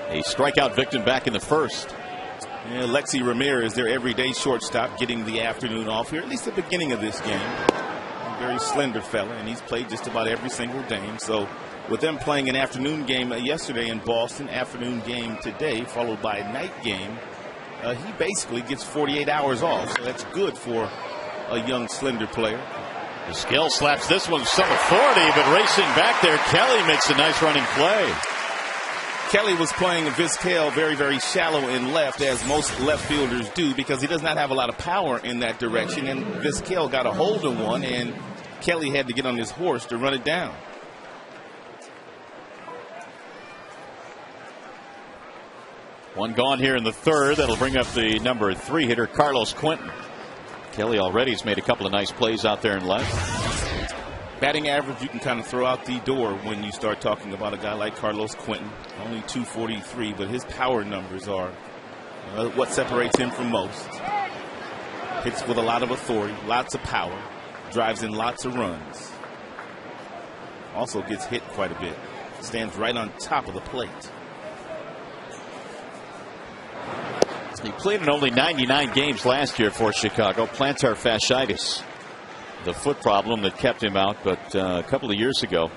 A: A strikeout victim back in the first.
C: Yeah, Alexi Ramirez, their everyday shortstop, getting the afternoon off here, at least at the beginning of this game. A very slender fella, and he's played just about every single game. So with them playing an afternoon game yesterday in Boston, afternoon game today, followed by a night game, he basically gets 48 hours off. So that's good for a young, slender player.
A: Vizquel slaps this one with some authority, but racing back there, Kelly makes a nice running play.
C: Kelly was playing Vizquel very, very shallow in left, as most left fielders do, because he does not have a lot of power in that direction. And Vizquel got a hold of one, and Kelly had to get on his horse to run it down.
A: One gone here in the third. That'll bring up the number 3 hitter, Carlos Quentin. Kelly already has made a couple of nice plays out there in left.
C: Batting average, you can kind of throw out the door when you start talking about a guy like Carlos Quentin. Only 243, but his power numbers are what separates him from most. Hits with a lot of authority, lots of power, drives in lots of runs. Also gets hit quite a bit. Stands right on top of the plate.
A: He played in only 99 games last year for Chicago. Plantar fasciitis, the foot problem that kept him out, but a couple of years ago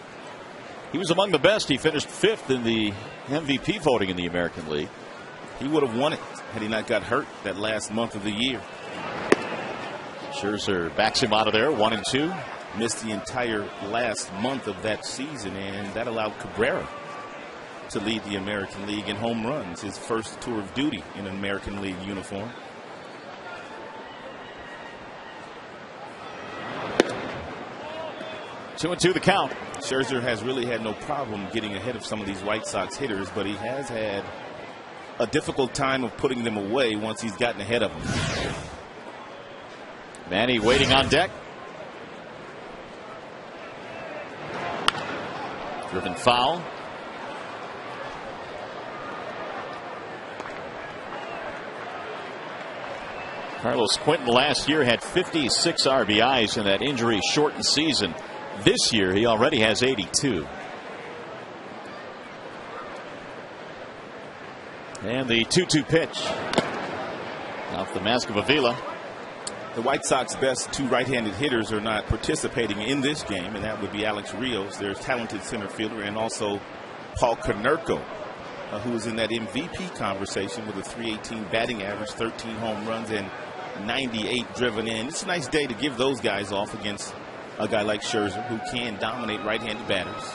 A: he was among the best. He finished 5th in the MVP voting in the American League.
C: He would have won it had he not got hurt that last month of the year.
A: Scherzer backs him out of there, 1-2.
C: Missed the entire last month of that season, and that allowed Cabrera to lead the American League in home runs, his first tour of duty in an American League uniform.
A: Two and two the count.
C: Scherzer has really had no problem getting ahead of some of these White Sox hitters, but he has had a difficult time of putting them away once he's gotten ahead of them.
A: Manny waiting on deck. Driven foul. Carlos Quentin last year had 56 RBIs in that injury-shortened season. This year, he already has 82. And the 2-2 pitch. Off the mask of Avila.
C: The White Sox best 2 right-handed hitters are not participating in this game, and that would be Alex Rios, their talented center fielder, and also Paul Konerko, who is in that MVP conversation with a .318 batting average, 13 home runs, and 98 driven in. It's a nice day to give those guys off against a guy like Scherzer, who can dominate right-handed batters.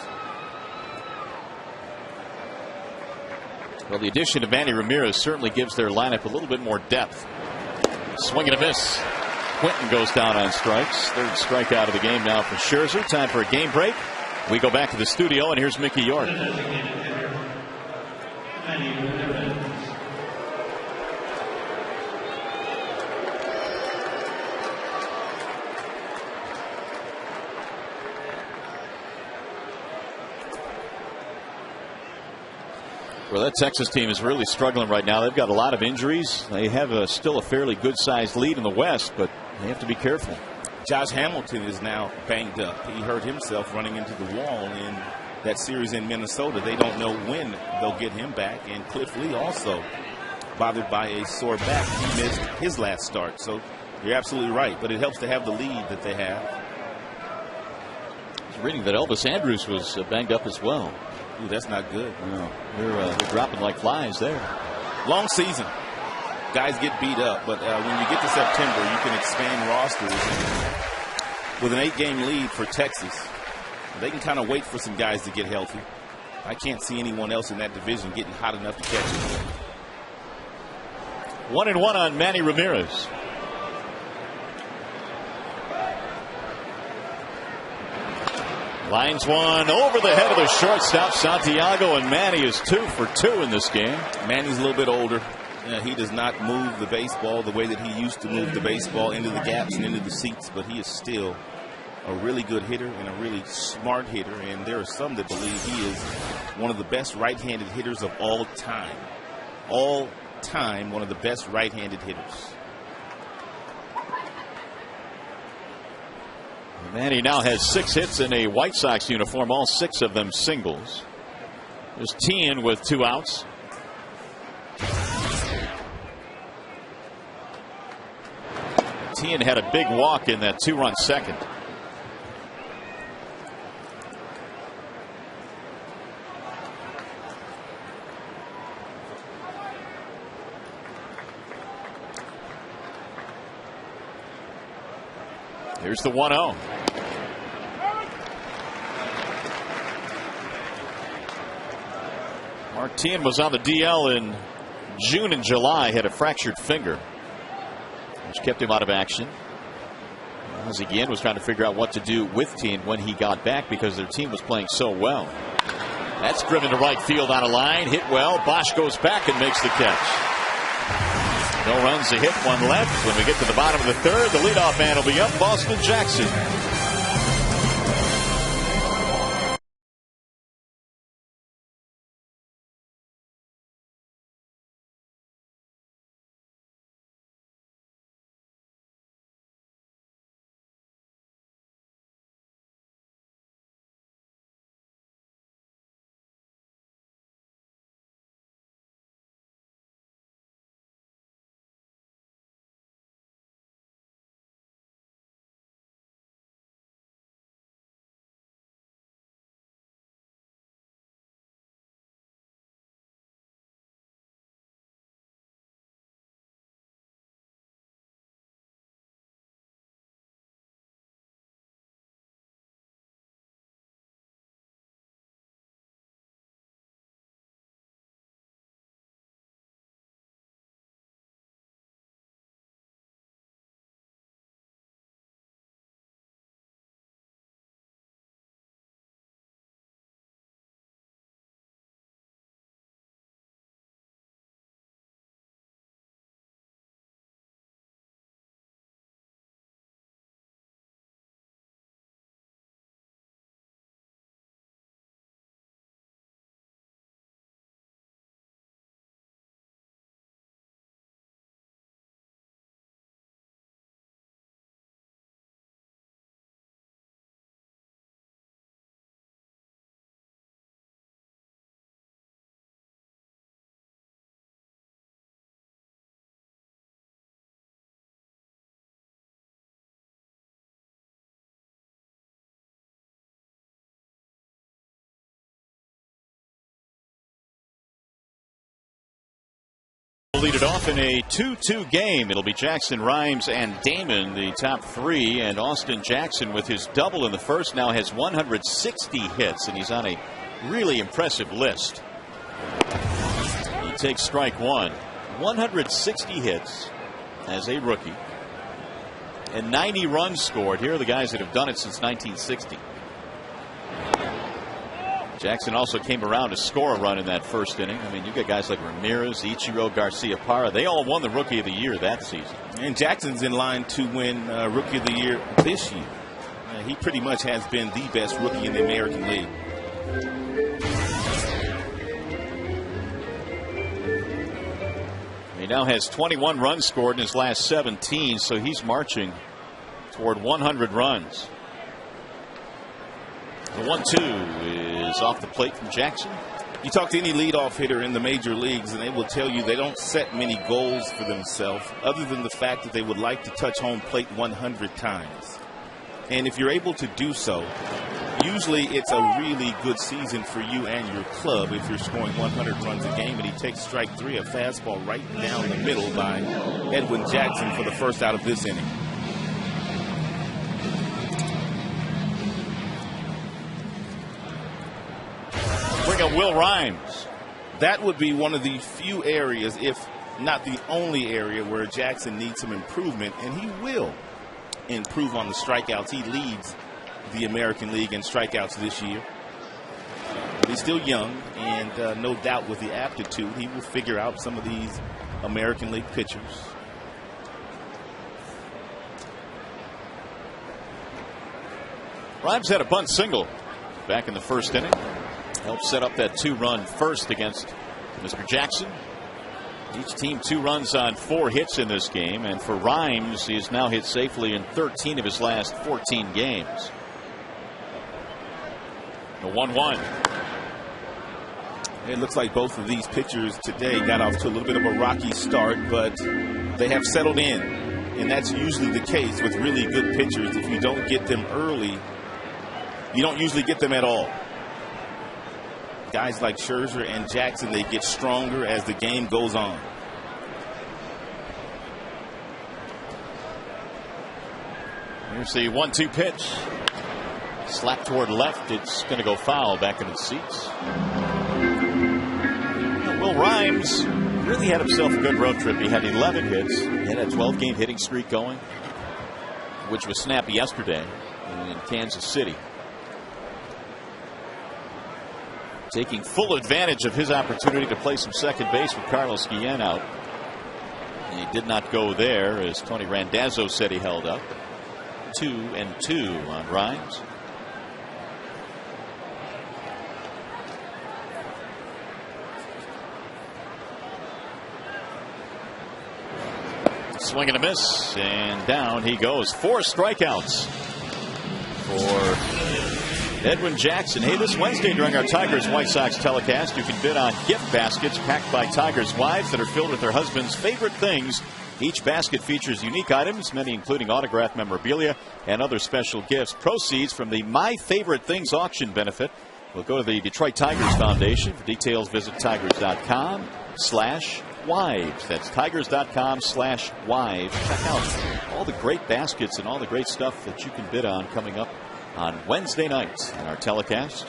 A: Well, the addition of Manny Ramirez certainly gives their lineup a little bit more depth. Swing and a miss. Quentin goes down on strikes. Third strikeout of the game now for Scherzer. Time for a game break. We go back to the studio, and here's Mickey York. Well, that Texas team is really struggling right now. They've got a lot of injuries. They have still a fairly good-sized lead in the West, but they have to be careful.
C: Josh Hamilton is now banged up. He hurt himself running into the wall in that series in Minnesota. They don't know when they'll get him back. And Cliff Lee also bothered by a sore back. He missed his last start. So you're absolutely right, but it helps to have the lead that they have.
A: I was reading that Elvis Andrus was banged up as well.
C: Ooh, that's not good.
A: No, they're dropping like flies there.
C: Long season. Guys get beat up, but when you get to September, you can expand rosters. With an 8-game lead for Texas, they can kind of wait for some guys to get healthy. I can't see anyone else in that division getting hot enough to catch him.
A: 1-1 on Manny Ramirez. Lines one over the head of the shortstop, Santiago, and Manny is 2 for 2 in this game.
C: Manny's a little bit older. He does not move the baseball the way that he used to move the baseball into the gaps and into the seats, but he is still a really good hitter and a really smart hitter, and there are some that believe he is one of the best right-handed hitters of all time. All time, one of the best right-handed hitters.
A: Manny now has 6 hits in a White Sox uniform, all 6 of them singles. There's Tien with 2 outs. Tien had a big walk in that 2-run second. Here's the 1-0. Mark Tien was on the DL in June and July, had a fractured finger, which kept him out of action. As again was trying to figure out what to do with Tien when he got back because their team was playing so well. That's driven to right field on a line, hit well. Bosch goes back and makes the catch. No runs, a hit, 1 left. When we get to the bottom of the 3rd, the leadoff man will be up, Boston Jackson. Lead it off in a 2-2 game. It'll be Jackson, Rhymes, and Damon, the top 3. And Austin Jackson, with his double in the first, now has 160 hits, and he's on a really impressive list. He takes strike 1. 160 hits as a rookie, and 90 runs scored. Here are the guys that have done it since 1960. Jackson also came around to score a run in that first inning. I mean, you got guys like Ramirez, Ichiro, Garcia-Parra. They all won the Rookie of the Year that season.
C: And Jackson's in line to win Rookie of the Year this year. He pretty much has been the best rookie in the American League.
A: He now has 21 runs scored in his last 17, so he's marching toward 100 runs. The 1-2 is off the plate from Jackson.
C: You talk to any leadoff hitter in the major leagues, and they will tell you they don't set many goals for themselves other than the fact that they would like to touch home plate 100 times. And if you're able to do so, usually it's a really good season for you and your club if you're scoring 100 runs a game. And he takes strike 3, a fastball right down the middle by Edwin Jackson for the first out of this inning.
A: Bring up Will Rhymes.
C: That would be one of the few areas, if not the only area, where Jackson needs some improvement, and he will improve on the strikeouts. He leads the American League in strikeouts this year. But he's still young, and no doubt with the aptitude, he will figure out some of these American League pitchers.
A: Rhymes had a bunt single back in the first inning. Helped set up that 2-run first against Mr. Jackson. Each team 2 runs on 4 hits in this game. And for Rhymes, he has now hit safely in 13 of his last 14 games. The 1-1.
C: It looks like both of these pitchers today got off to a little bit of a rocky start, but they have settled in. And that's usually the case with really good pitchers. If you don't get them early, you don't usually get them at all. Guys like Scherzer and Jackson, they get stronger as the game goes on.
A: Here's the 1-2 pitch. Slap toward left. It's going to go foul back in its seats. Will Rhymes really had himself a good road trip. He had 11 hits. He had a 12-game hitting streak going, which was snappy yesterday in Kansas City. Taking full advantage of his opportunity to play some second base with Carlos Guillen out. And he did not go there, as Tony Randazzo said he held up. 2-2 on Rhymes. Swing and a miss, and down he goes. 4 strikeouts for Edwin Jackson. Hey, this Wednesday during our Tigers White Sox telecast, you can bid on gift baskets packed by Tigers wives that are filled with their husband's favorite things. Each basket features unique items, many including autographed memorabilia and other special gifts. Proceeds from the My Favorite Things auction benefit will go to the Detroit Tigers Foundation. For details, visit tigers.com/wives. That's tigers.com/wives. Check out all the great baskets and all the great stuff that you can bid on coming up on Wednesday night in our telecast.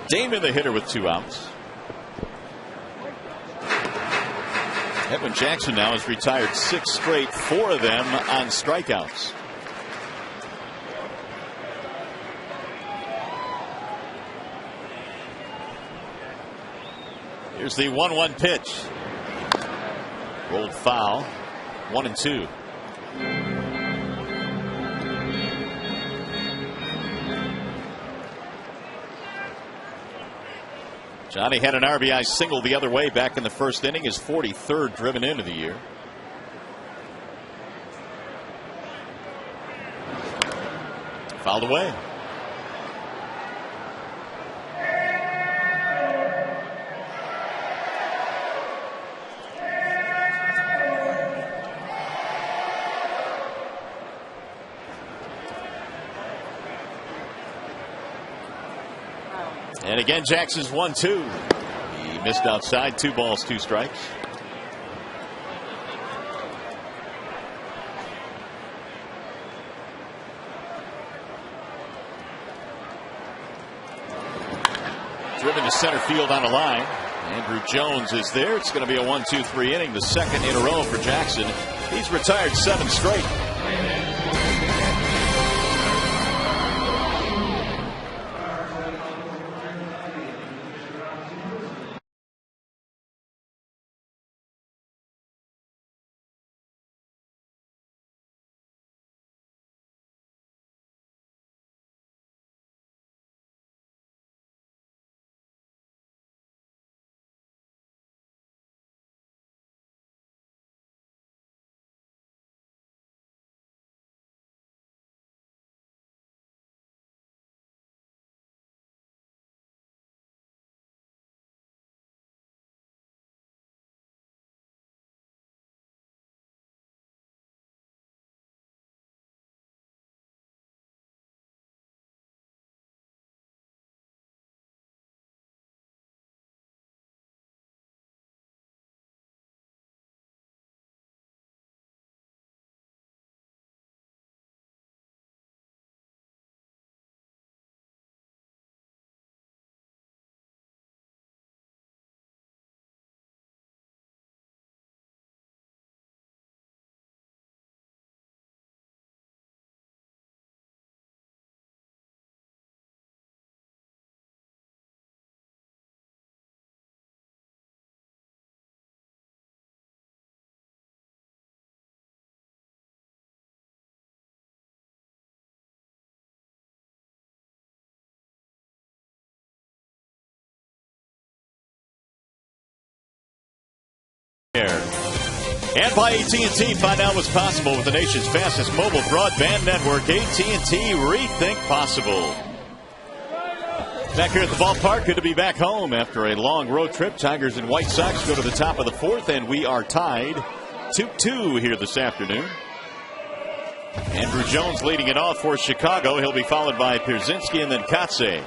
A: Damon, the hitter, with 2 outs. Edwin Jackson now has retired 6 straight, 4 of them on strikeouts. Here's the 1-1 pitch. Rolled foul. 1-2. Johnny had an RBI single the other way back in the first inning, his 43rd driven in of the year. Fouled away. And again, Jackson's 1-2. He missed outside. 2 balls, 2 strikes. Driven to center field on a line. Andrew Jones is there. It's going to be a 1-2-3 inning, the second in a row for Jackson. He's retired 7 straight. And by AT&T, find out what's possible with the nation's fastest mobile broadband network. AT&T, rethink possible. Back here at the ballpark, good to be back home after a long road trip. Tigers and White Sox go to the top of the fourth, and we are tied 2-2 here this afternoon. Andrew Jones leading it off for Chicago. He'll be followed by Pierzynski and then Kotze.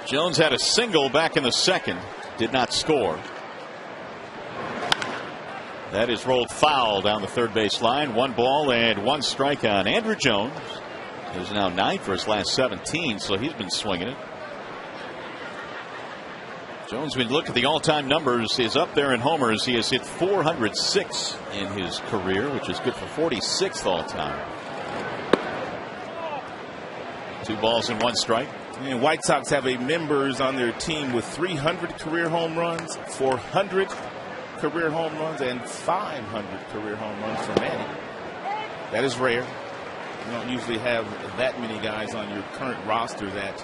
A: Jones had a single back in the second, did not score. That is rolled foul down the third base line. 1 ball and 1 strike on Andrew Jones. He's now 9 for his last 17, so he's been swinging it. Jones, when you look at the all-time numbers, is up there in homers. He has hit 406 in his career, which is good for 46th all-time. 2 balls and 1 strike.
C: And White Sox have a members on their team with 300 career home runs, 400 career home runs, and 500 career home runs for Manny. That is rare. You don't usually have that many guys on your current roster that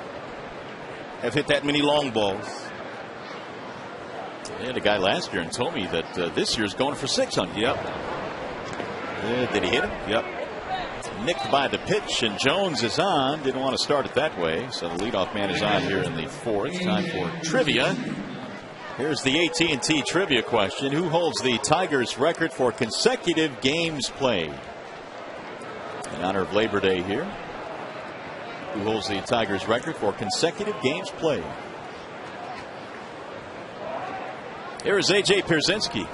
C: have hit that many long balls.
A: They had a guy last year and told me that this year's going for 600.
C: Yep.
A: Did he hit him?
C: Yep.
A: Nicked by the pitch, and Jones is on. Didn't want to start it that way, so the leadoff man is on here in the fourth. Time for trivia. Here's the AT&T trivia question. Who holds the Tigers record for consecutive games played? In honor of Labor Day here. Who holds the Tigers record for consecutive games played? Here is A.J. Pierzynski.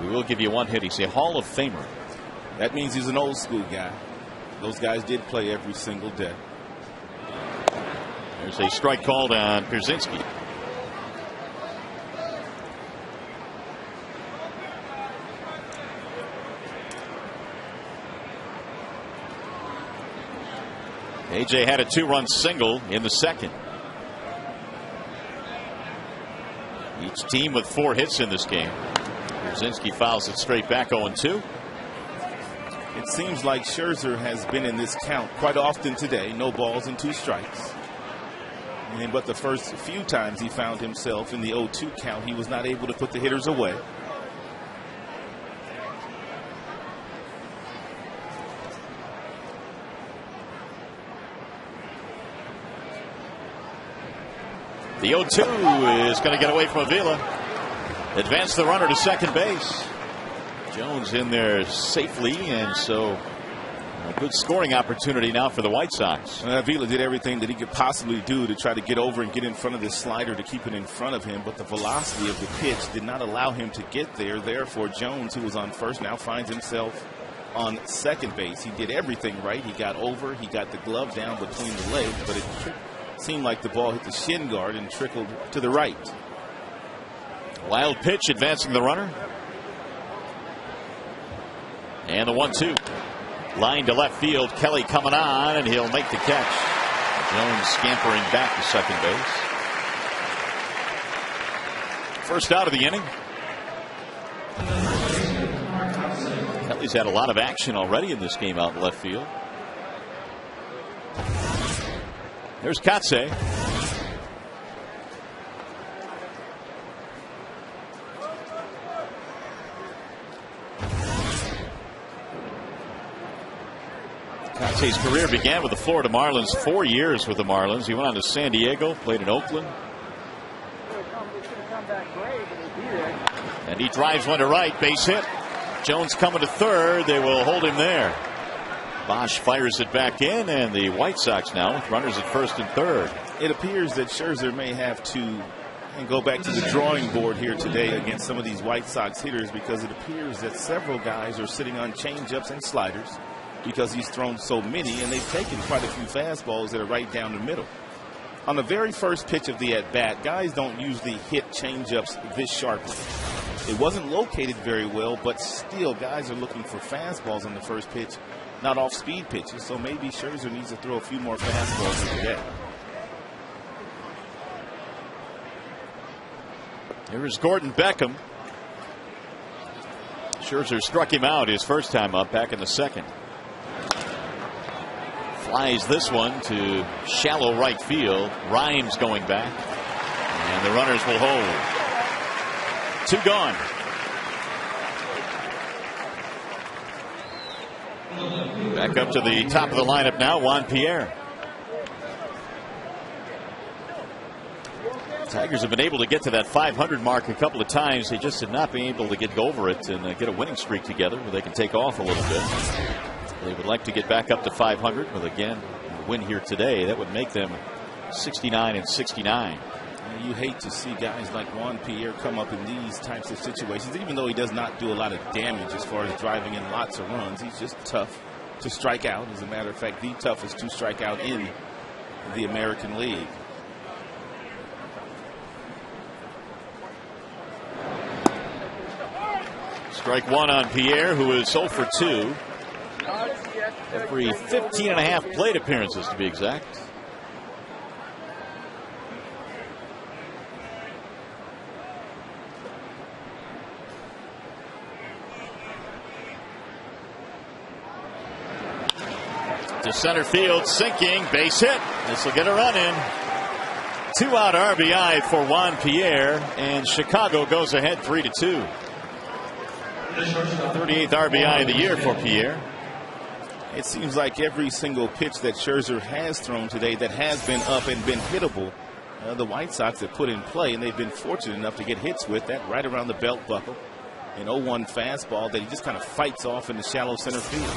A: We will give you 1 hit. He's a Hall of Famer.
C: That means he's an old school guy. Those guys did play every single day.
A: There's a strike called on Pierzynski. A.J. had a 2-run single in the second. Each team with 4 hits in this game. Pierzynski fouls it straight back 0-2.
C: It seems like Scherzer has been in this count quite often today. No balls and 2 strikes. But the first few times he found himself in the 0-2 count, he was not able to put the hitters away.
A: The 0-2 is going to get away from Avila. Advance the runner to second base. Jones in there safely, and so a good scoring opportunity now for the White Sox.
C: Avila did everything that he could possibly do to try to get over and get in front of this slider to keep it in front of him, but the velocity of the pitch did not allow him to get there. Therefore, Jones, who was on first, now finds himself on second base. He did everything right. He got over, he got the glove down between the legs, but it seemed like the ball hit the shin guard and trickled to the right.
A: Wild pitch, advancing the runner. And the 1-2. Line to left field. Kelly coming on, and he'll make the catch. Jones scampering back to second base. First out of the inning. Kelly's had a lot of action already in this game out in left field. There's Kotze. Kotze's career began with the Florida Marlins, 4 years with the Marlins. He went on to San Diego, played in Oakland. And he drives one to right, base hit. Jones coming to third. They will hold him there. Bosch fires it back in, and the White Sox now with runners at first and third.
C: It appears that Scherzer may have to go back to the drawing board here today against some of these White Sox hitters, because it appears that several guys are sitting on changeups and sliders because he's thrown so many, and they've taken quite a few fastballs that are right down the middle. On the very first pitch of the at-bat, guys don't usually hit changeups this sharply. It wasn't located very well, but still guys are looking for fastballs on the first pitch, not off-speed pitches, so maybe Scherzer needs to throw a few more fastballs today.
A: Here is Gordon Beckham. Scherzer struck him out his first time up back in the second. Flies this one to shallow right field. Rhymes going back, and the runners will hold. 2 gone. Back up to the top of the lineup now, Juan Pierre. Tigers have been able to get to that 500 mark a couple of times. They just have not been able to get over it and get a winning streak together where they can take off a little bit. They would like to get back up to 500, but again, a win here today, that would make them 69-69.
C: You hate to see guys like Juan Pierre come up in these types of situations, even though he does not do a lot of damage as far as driving in lots of runs. He's just tough to strike out. As a matter of fact, the toughest to strike out in the American League.
A: Strike one on Pierre, who is 0 for 2. Every 15 and a half plate appearances, to be exact. To center field, sinking, base hit. This will get a run in. 2-out RBI for Juan Pierre, and Chicago goes ahead 3-2. 38th RBI of the year for Pierre.
C: It seems like every single pitch that Scherzer has thrown today that has been up and been hittable, the White Sox have put in play, and they've been fortunate enough to get hits with that right around the belt buckle. An 0-1 fastball that he just kind of fights off in the shallow center field.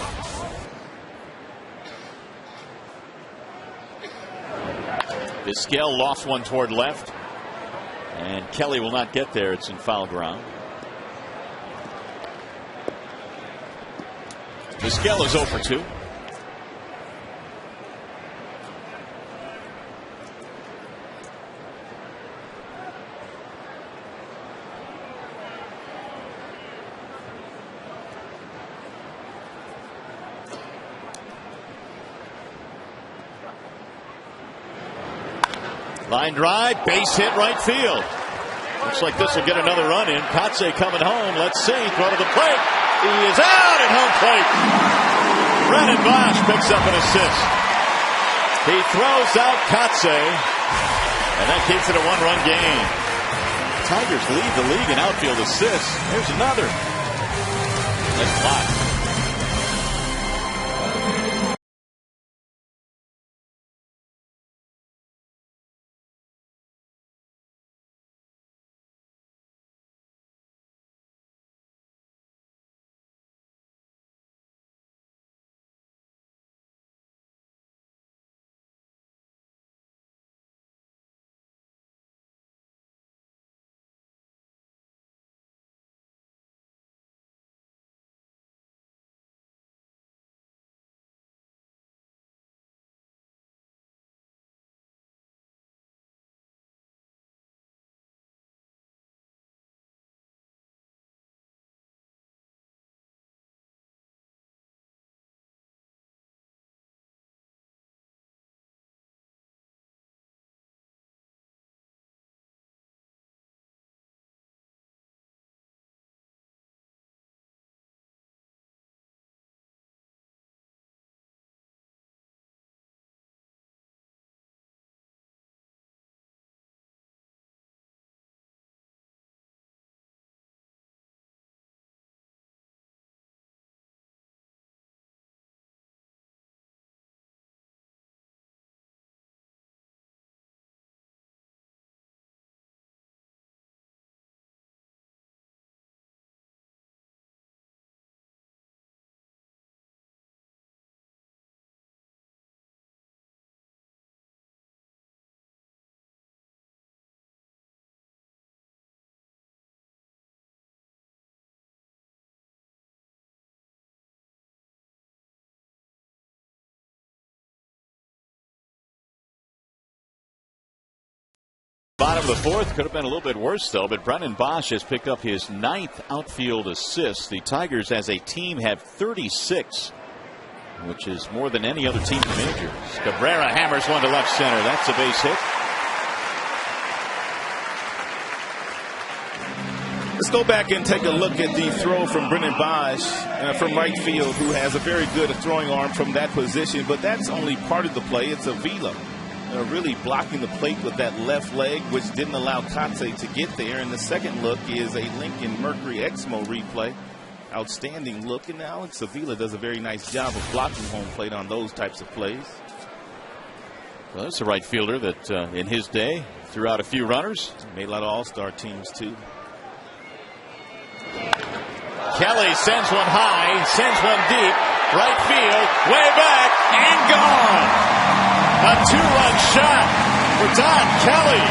A: Vizquel lost one toward left, and Kelly will not get there. It's in foul ground. Vizquel is 0 for 2. Line drive, base hit right field. Looks like this will get another run in. Kotze coming home. Let's see. Throw to the plate. He is out at home plate. Brennan Bosch picks up an assist. He throws out Kotze, and that keeps it a one-run game. Tigers lead the league in outfield assists. There's another. That's blocked. Bottom of the fourth, could have been a little bit worse though, but Brennan Bosch has picked up his 9th outfield assist. The Tigers as a team have 36, which is more than any other team in the majors. Cabrera hammers one to left center. That's a base hit.
C: Let's go back and take a look at the throw from Brennan Bosch from right field, who has a very good throwing arm from that position, but that's only part of the play. It's a velo. Really blocking the plate with that left leg, which didn't allow Kotze to get there. And the second look is a Lincoln Mercury Exmo replay. outstanding look, and Alex Avila does a very nice job of blocking home plate on those types of plays.
A: Well, that's a right fielder that in his day threw out a few runners.
C: Made a lot of all-star teams too.
A: Kelly sends one high, sends one deep, right field, way back, and gone. A 2-run shot for Don Kelly.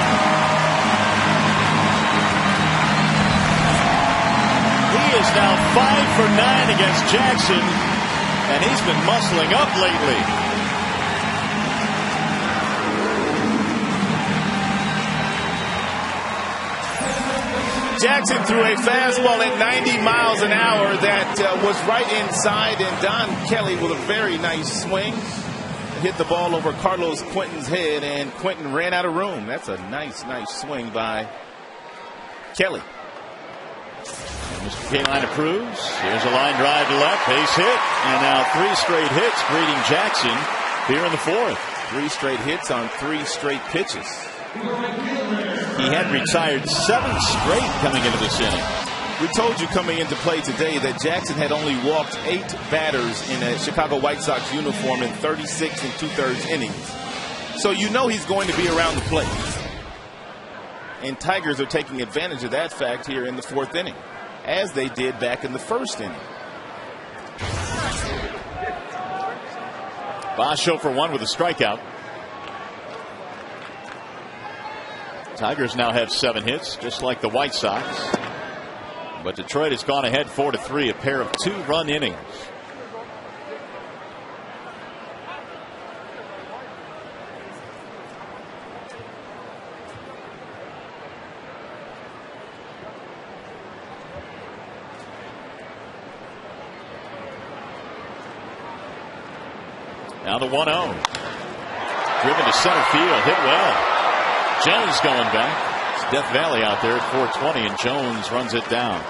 A: He is now 5 for 9 against Jackson, and he's been muscling up lately.
C: Jackson threw a fastball at 90 miles an hour that was right inside, and Don Kelly with a very nice swing hit the ball over Carlos Quentin's head, and Quentin ran out of room. That's a nice swing by Kelly.
A: And Mr. Kaline approves. Here's a line drive to left, base hit, and now 3 straight hits greeting Jackson here in the 4th.
C: 3 straight hits on 3 straight pitches.
A: He had retired 7 straight coming into this inning.
C: We told you coming into play today that Jackson had only walked 8 batters in a Chicago White Sox uniform in 36 2/3 innings. So you know he's going to be around the plate. And Tigers are taking advantage of that fact here in the 4th inning, as they did back in the 1st inning.
A: Bosch 0 for 1 with a strikeout. Tigers now have 7 hits, just like the White Sox. But Detroit has gone ahead 4-3, a pair of 2-run innings. Now the 1-0. Driven to center field, hit well. Jones going back. It's Death Valley out there at 420, and Jones runs it down.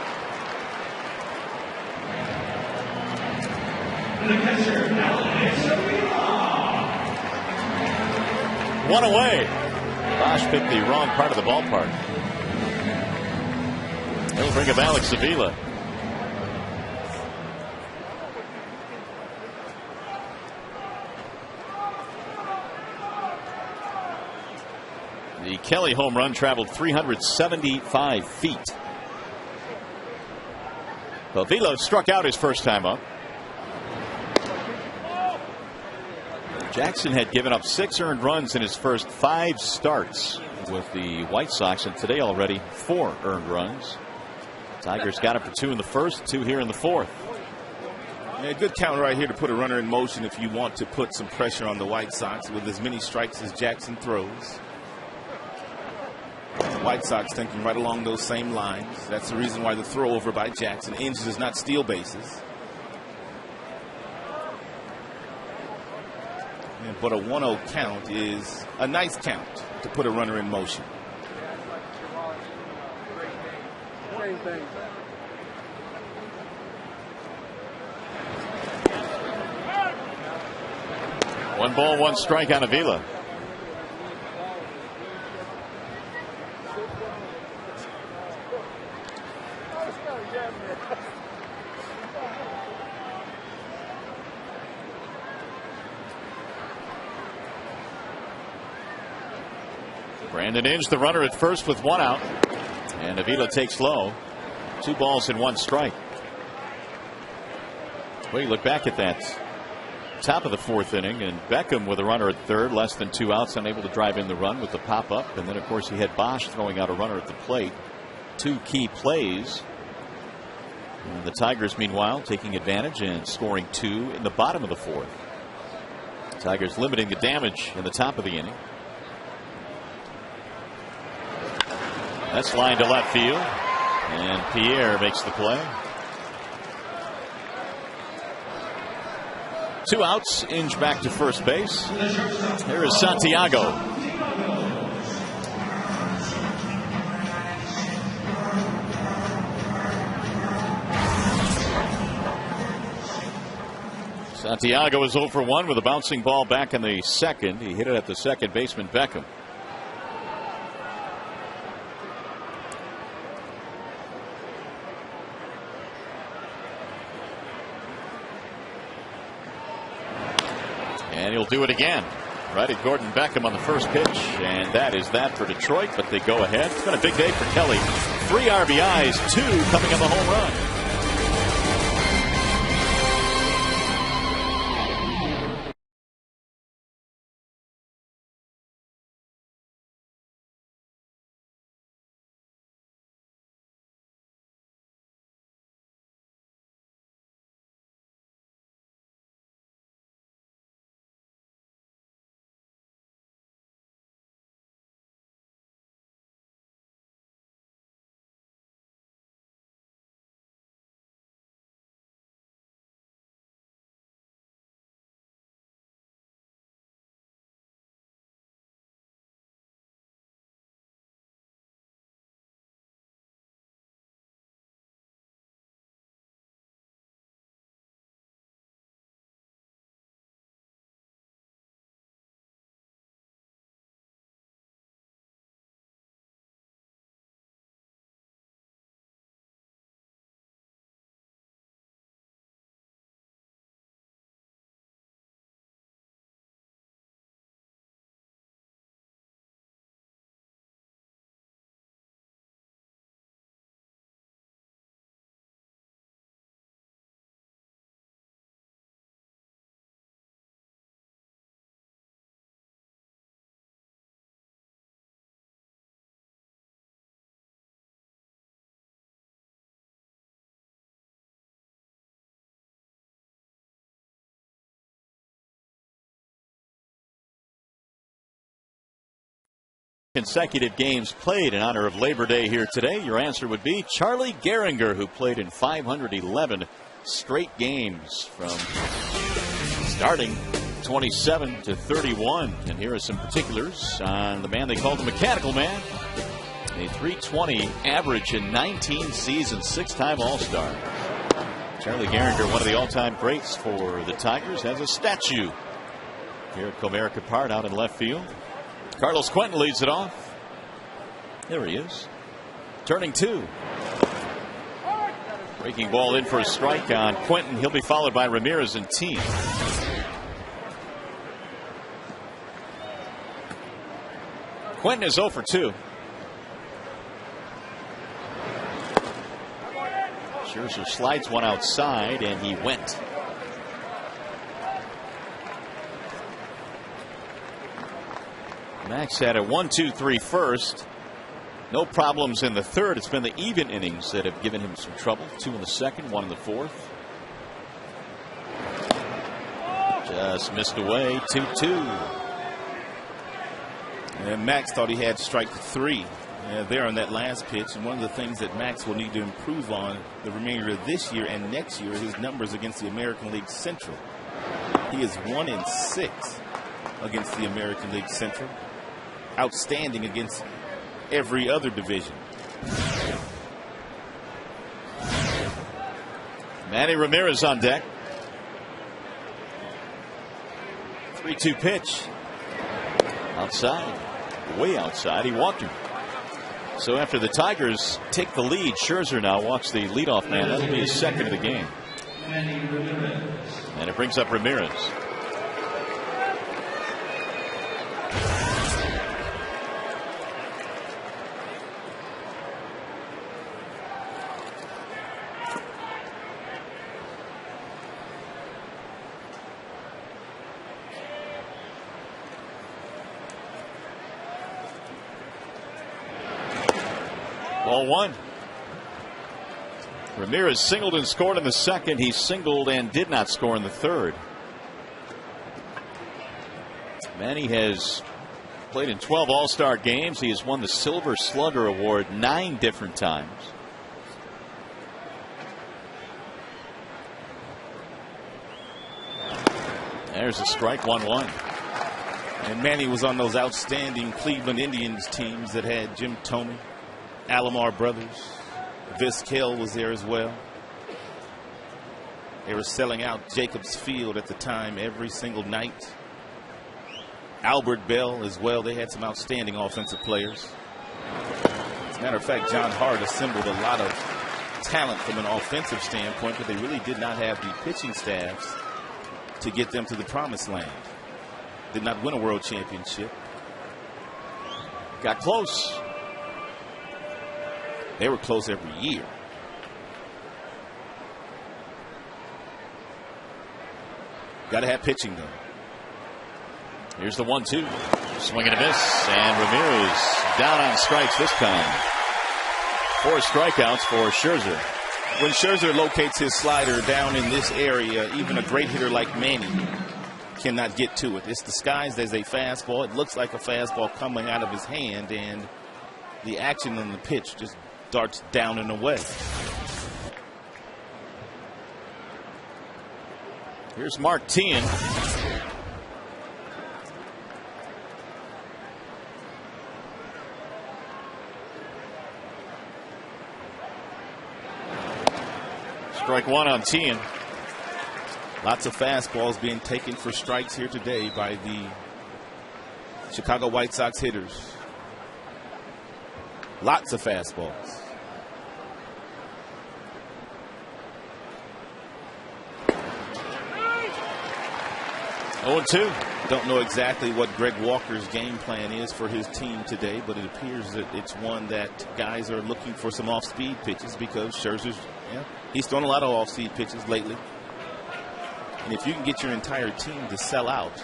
A: One away. Bosch picked the wrong part of the ballpark. He'll bring up Alex Avila. The Kelly home run traveled 375 feet. Avila struck out his first time up. Jackson had given up 6 earned runs in his first 5 starts with the White Sox, and today already 4 earned runs. Tigers got up for 2 in the 1st, 2 here in the 4th.
C: A good count right here to put a runner in motion if you want to put some pressure on the White Sox with as many strikes as Jackson throws. White Sox thinking right along those same lines. That's the reason why the throw over by Jackson does not steal bases. But a 1-0 count is a nice count to put a runner in motion.
A: One ball, 1 strike on Avila. Brandon Inge, the runner at first with 1 out, and Avila takes low. 2 balls and 1 strike. Well, you look back at that top of the 4th inning, and Beckham with a runner at third, less than 2 outs, unable to drive in the run with the pop up, and then of course he had Bosch throwing out a runner at the plate. 2 key plays. And the Tigers meanwhile taking advantage and scoring 2 in the bottom of the 4th. Tigers limiting the damage in the top of the inning. That's line to left field, and Pierre makes the play. 2 outs, Inge back to first base. Here is Santiago. Santiago is 0 for 1 with a bouncing ball back in the 2nd. He hit it at the second baseman, Beckham. And he'll do it again. Right at Gordon Beckham on the first pitch. And that is that for Detroit, but they go ahead. It's been a big day for Kelly. 3 RBIs, 2 coming on the home run. Consecutive games played in honor of Labor Day here today. Your answer would be Charlie Gehringer, who played in 511 straight games from starting 27 to 31. And here are some particulars on the man they called the Mechanical Man. A .320 average in 19 seasons, 6-time All-Star. Charlie Gehringer, one of the all-time greats for the Tigers, has a statue here at Comerica Park out in left field. Carlos Quentin leads it off. There he is. Turning 2. Breaking ball in for a strike on Quentin. He'll be followed by Ramirez and team. Quentin is 0 for 2. Scherzer slides one outside, and he went. Max had a 1-2-3 first. No problems in the third. It's been the even innings that have given him some trouble. 2 in the second, 1 in the fourth. Just missed away. 2-2.
C: And Max thought he had strike 3 there on that last pitch. And one of the things that Max will need to improve on the remainder of this year and next year is his numbers against the American League Central. He is 1 in 6 against the American League Central. Outstanding against every other division.
A: Manny Ramirez on deck. 3-2 pitch. Outside. Way outside. He walked him. So after the Tigers take the lead, Scherzer now walks the leadoff man. That'll be his second of the game. And it brings up Ramirez. Ball 1. Ramirez singled and scored in the second. He singled and did not score in the third. Manny has played in 12 All-Star games. He has won the Silver Slugger Award 9 different times. There's a strike. 1-1.
C: And Manny was on those outstanding Cleveland Indians teams that had Jim Thome, Alomar Brothers. Vizquel was there as well. They were selling out Jacobs Field at the time every single night. Albert Bell as well. They had some outstanding offensive players. As a matter of fact, John Hart assembled a lot of talent from an offensive standpoint, but they really did not have the pitching staffs to get them to the promised land. Did not win a world championship.
A: Got close.
C: They were close every year. Got to have pitching, though.
A: Here's the 1-2. Swing and a miss. And Ramirez down on strikes this time. 4 strikeouts for Scherzer.
C: When Scherzer locates his slider down in this area, even a great hitter like Manny cannot get to it. It's disguised as a fastball. It looks like a fastball coming out of his hand, and the action on the pitch just darts down and away.
A: Here's Martin. Strike 1 on Tien.
C: Lots of fastballs being taken for strikes here today by the Chicago White Sox hitters. Lots of fastballs.
A: Oh, 2.
C: Don't know exactly what Greg Walker's game plan is for his team today, but it appears that it's one that guys are looking for some off-speed pitches because Scherzer's, he's thrown a lot of off-speed pitches lately. And if you can get your entire team to sell out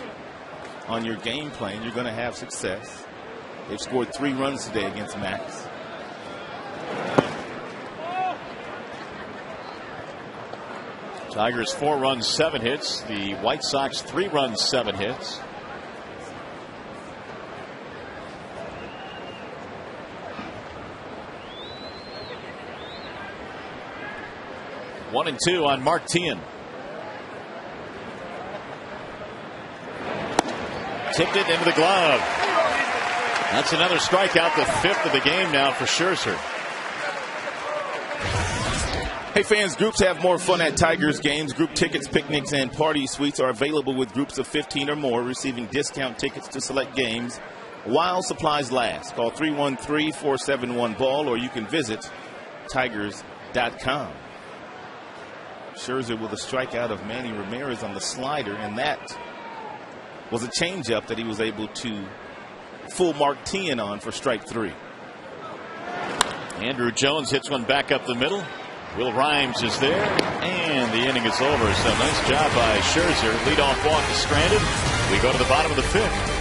C: on your game plan, you're going to have success. They've scored 3 runs today against Max.
A: Tigers 4 runs, 7 hits. The White Sox 3 runs, 7 hits. One and 2 on Martin. Tipped it into the glove. That's another strikeout, the 5th of the game now for Scherzer.
C: Hey fans, groups have more fun at Tigers games. Group tickets, picnics, and party suites are available with groups of 15 or more, receiving discount tickets to select games while supplies last. Call 313-471-BALL, or you can visit Tigers.com. Scherzer with a strikeout of Manny Ramirez on the slider, and that was a changeup that he was able to fool Martin on for strike 3.
A: Andrew Jones hits one back up the middle. Will Rhymes is there, and the inning is over. So nice job by Scherzer. Leadoff walk is stranded. We go to the bottom of the 5th.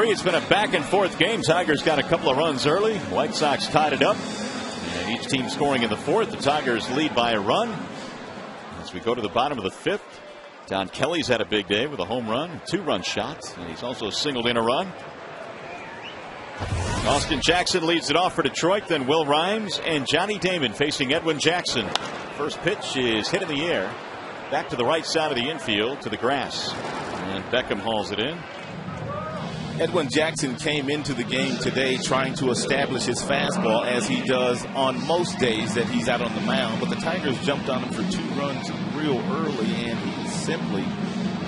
A: It's been a back and forth game. Tigers got a couple of runs early. White Sox tied it up. And each team scoring in the 4th. The Tigers lead by a run. As we go to the bottom of the 5th, Don Kelly's had a big day with a home run, 2-run shot, and he's also singled in a run. Austin Jackson leads it off for Detroit. Then Will Rhymes and Johnny Damon facing Edwin Jackson First pitch is hit in the air. Back to the right side of the infield to the grass. And Beckham hauls it in.
C: Edwin Jackson came into the game today trying to establish his fastball, as he does on most days that he's out on the mound. But the Tigers jumped on him for 2 runs real early, and he's simply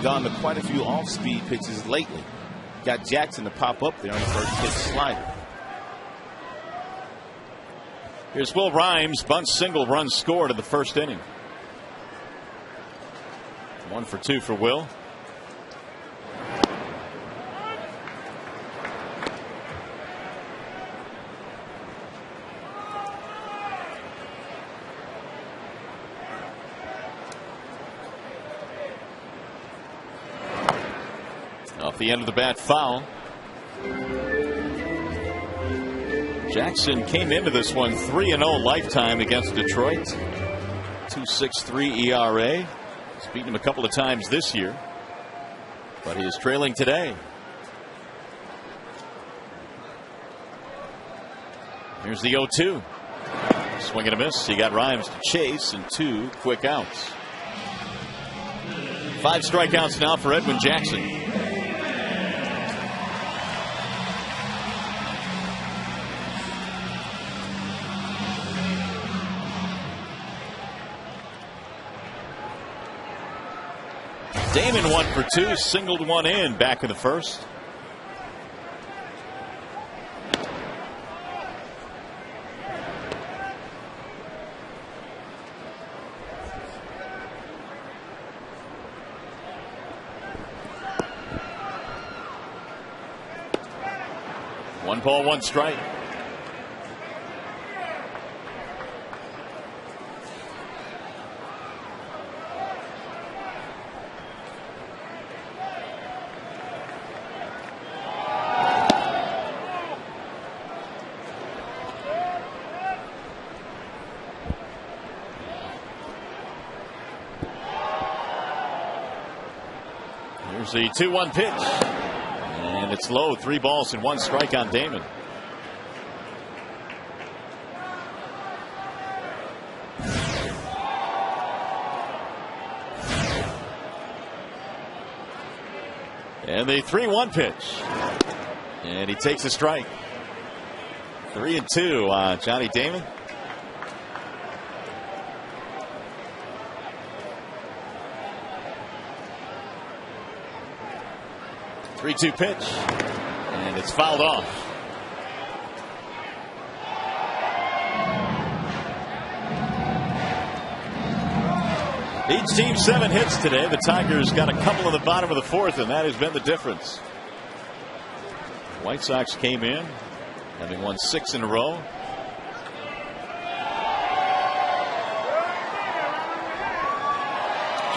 C: gone to quite a few off-speed pitches lately. Got Jackson to pop up there on the first pitch slider.
A: Here's Will Rhymes, bunt single, run scored in the first inning. 1 for 2 for Will. Off the end of the bat, foul. Jackson came into this one 3-0 lifetime against Detroit. 2.63 ERA. He's beaten him a couple of times this year, but he is trailing today. Here's the 0-2. Swing and a miss. He got Rhymes to chase and 2 quick outs. 5 strikeouts now for Edwin Jackson. Damon 1 for 2, singled one in back in the first. One ball, 1 strike. Here's the 2-1 pitch. And it's low. 3 balls and 1 strike on Damon. And the 3-1 pitch. And he takes a strike. 3-2 on Johnny Damon. Three-two pitch, and it's fouled off. Each team 7 hits today. The Tigers got a couple in the bottom of the 4th, and that has been the difference. White Sox came in, having won 6 in a row.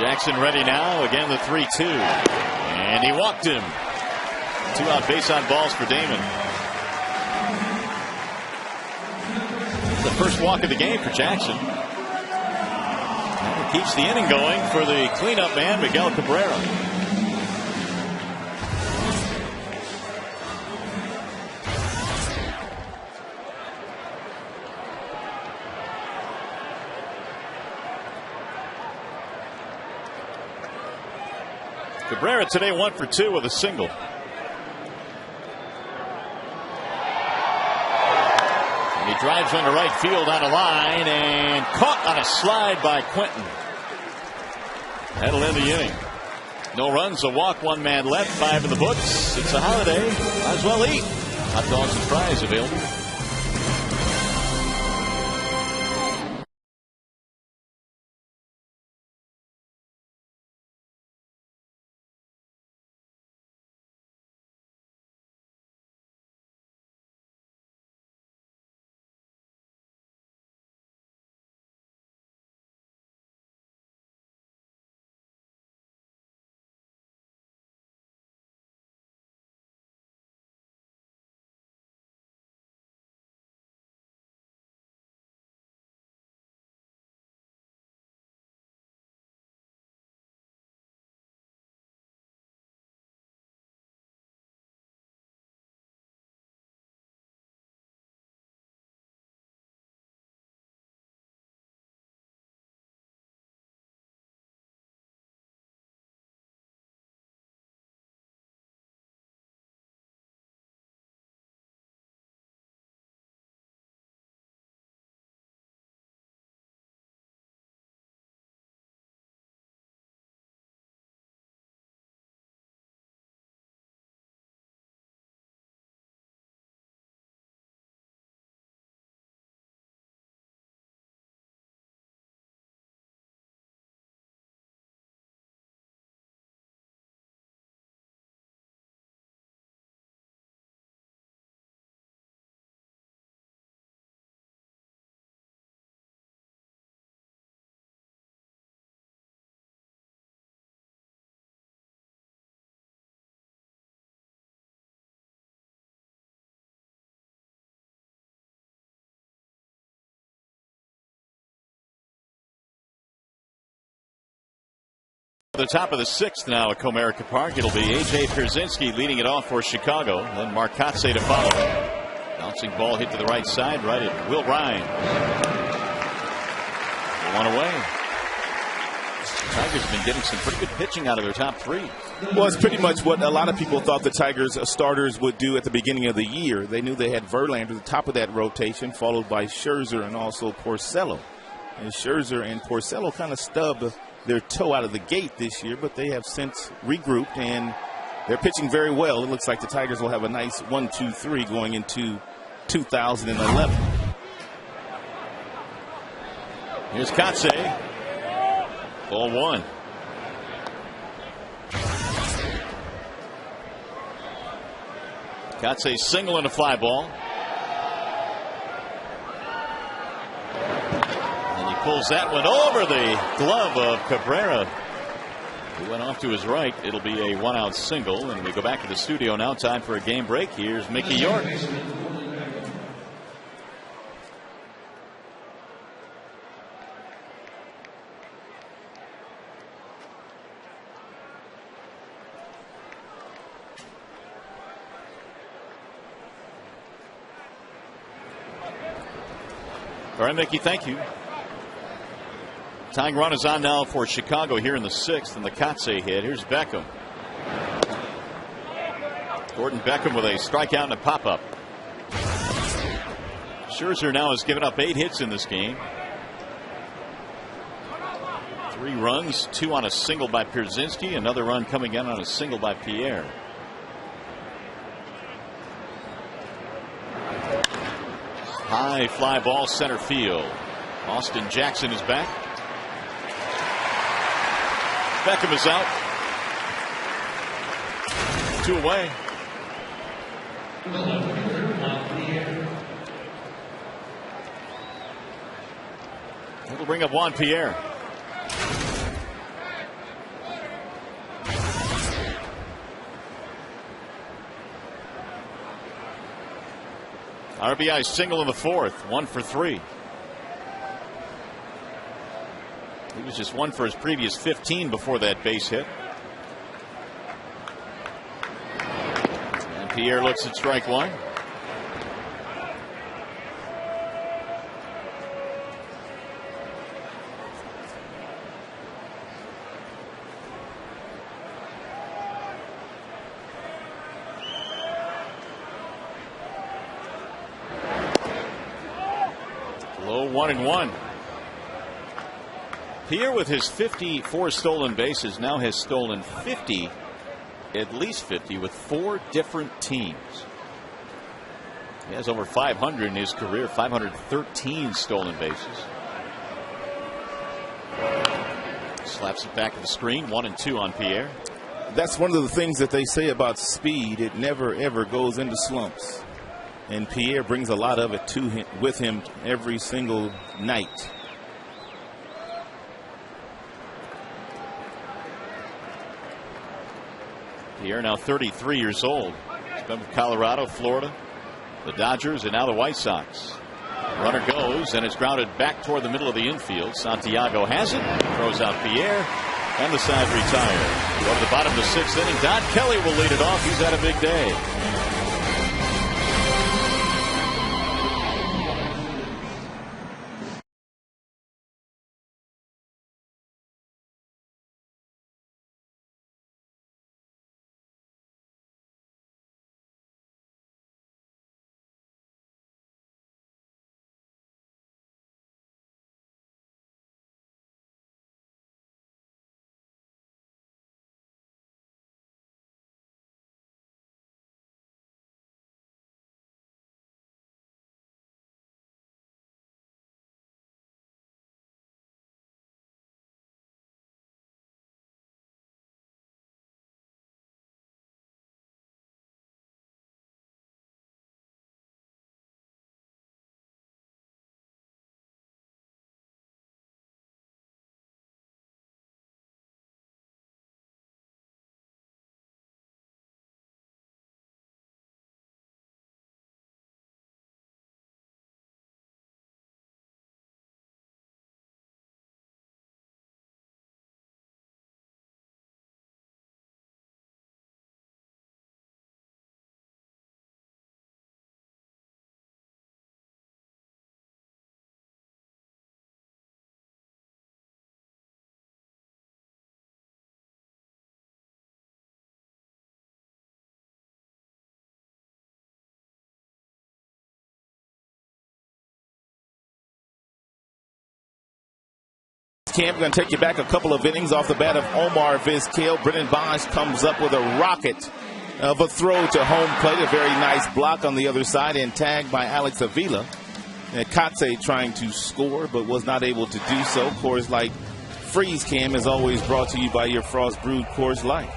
A: Jackson ready now. Again, the 3-2, and he walked him. 2 out base on balls for Damon. The first walk of the game for Jackson. And keeps the inning going for the cleanup man, Miguel Cabrera. Cabrera today 1 for 2 with a single. He drives one to right field on a line and caught on a slide by Quentin. That'll end the inning. No runs, a walk, 1 man left, 5 in the books. It's a holiday. Might as well eat. Hot dogs and fries available. the top of the 6th now at Comerica Park. It'll be A.J. Pierzynski leading it off for Chicago. Then Marcotte to follow. Bouncing ball hit to the right side, right at Will Ryan. One away. Tigers have been getting some pretty good pitching out of their top 3.
C: Well, it's pretty much what a lot of people thought the Tigers starters would do at the beginning of the year. They knew they had Verlander at the top of that rotation, followed by Scherzer and also Porcello. And Scherzer and Porcello kind of stubbed their toe out of the gate this year, but they have since regrouped, and they're pitching very well. It looks like the Tigers will have a nice 1-2-3 going into 2011.
A: Here's Kotze. Ball 1. Kotze single and a fly ball. And he pulls that one over the glove of Cabrera. He went off to his right. It'll be a 1-out single. And we go back to the studio now. Time for a game break. Here's Mickey York. All right, Mickey, thank you. Tying run is on now for Chicago here in the 6th, and the Kotze hit. Here's Beckham. Gordon Beckham with a strikeout and a pop-up. Scherzer now has given up 8 hits in this game. 3 runs, 2 on a single by Pierzynski, another run coming in on a single by Pierre. High fly ball center field. Austin Jackson is back. Beckham is out. 2 away. It'll bring up Juan Pierre. RBI single in the 4th, 1 for 3. He was just 1 for his previous 15 before that base hit. And Pierre looks at strike 1. Low 1-1. Pierre, with his 54 stolen bases, now has stolen 50, at least 50, with 4 different teams. He has over 500 in his career, 513 stolen bases. Slaps it back to the screen, 1-2 on Pierre.
C: That's one of the things that they say about speed. It never, ever goes into slumps. And Pierre brings a lot of it to him, with him every single night.
A: Pierre now 33 years old. He's been with Colorado, Florida, the Dodgers, and now the White Sox. Runner goes, and it's grounded back toward the middle of the infield. Santiago has it, throws out Pierre, and the side retired. Over the bottom of the 6th inning, Don Kelly will lead it off. He's had a big day.
C: Cam, going to take you back a couple of innings off the bat of Omar Vizquel. Brennan Bosch comes up with a rocket of a throw to home plate. A very nice block on the other side and tagged by Alex Avila. And Kotze trying to score but was not able to do so. Coors Light Freeze Cam is always brought to you by your Frost Brewed Coors Light.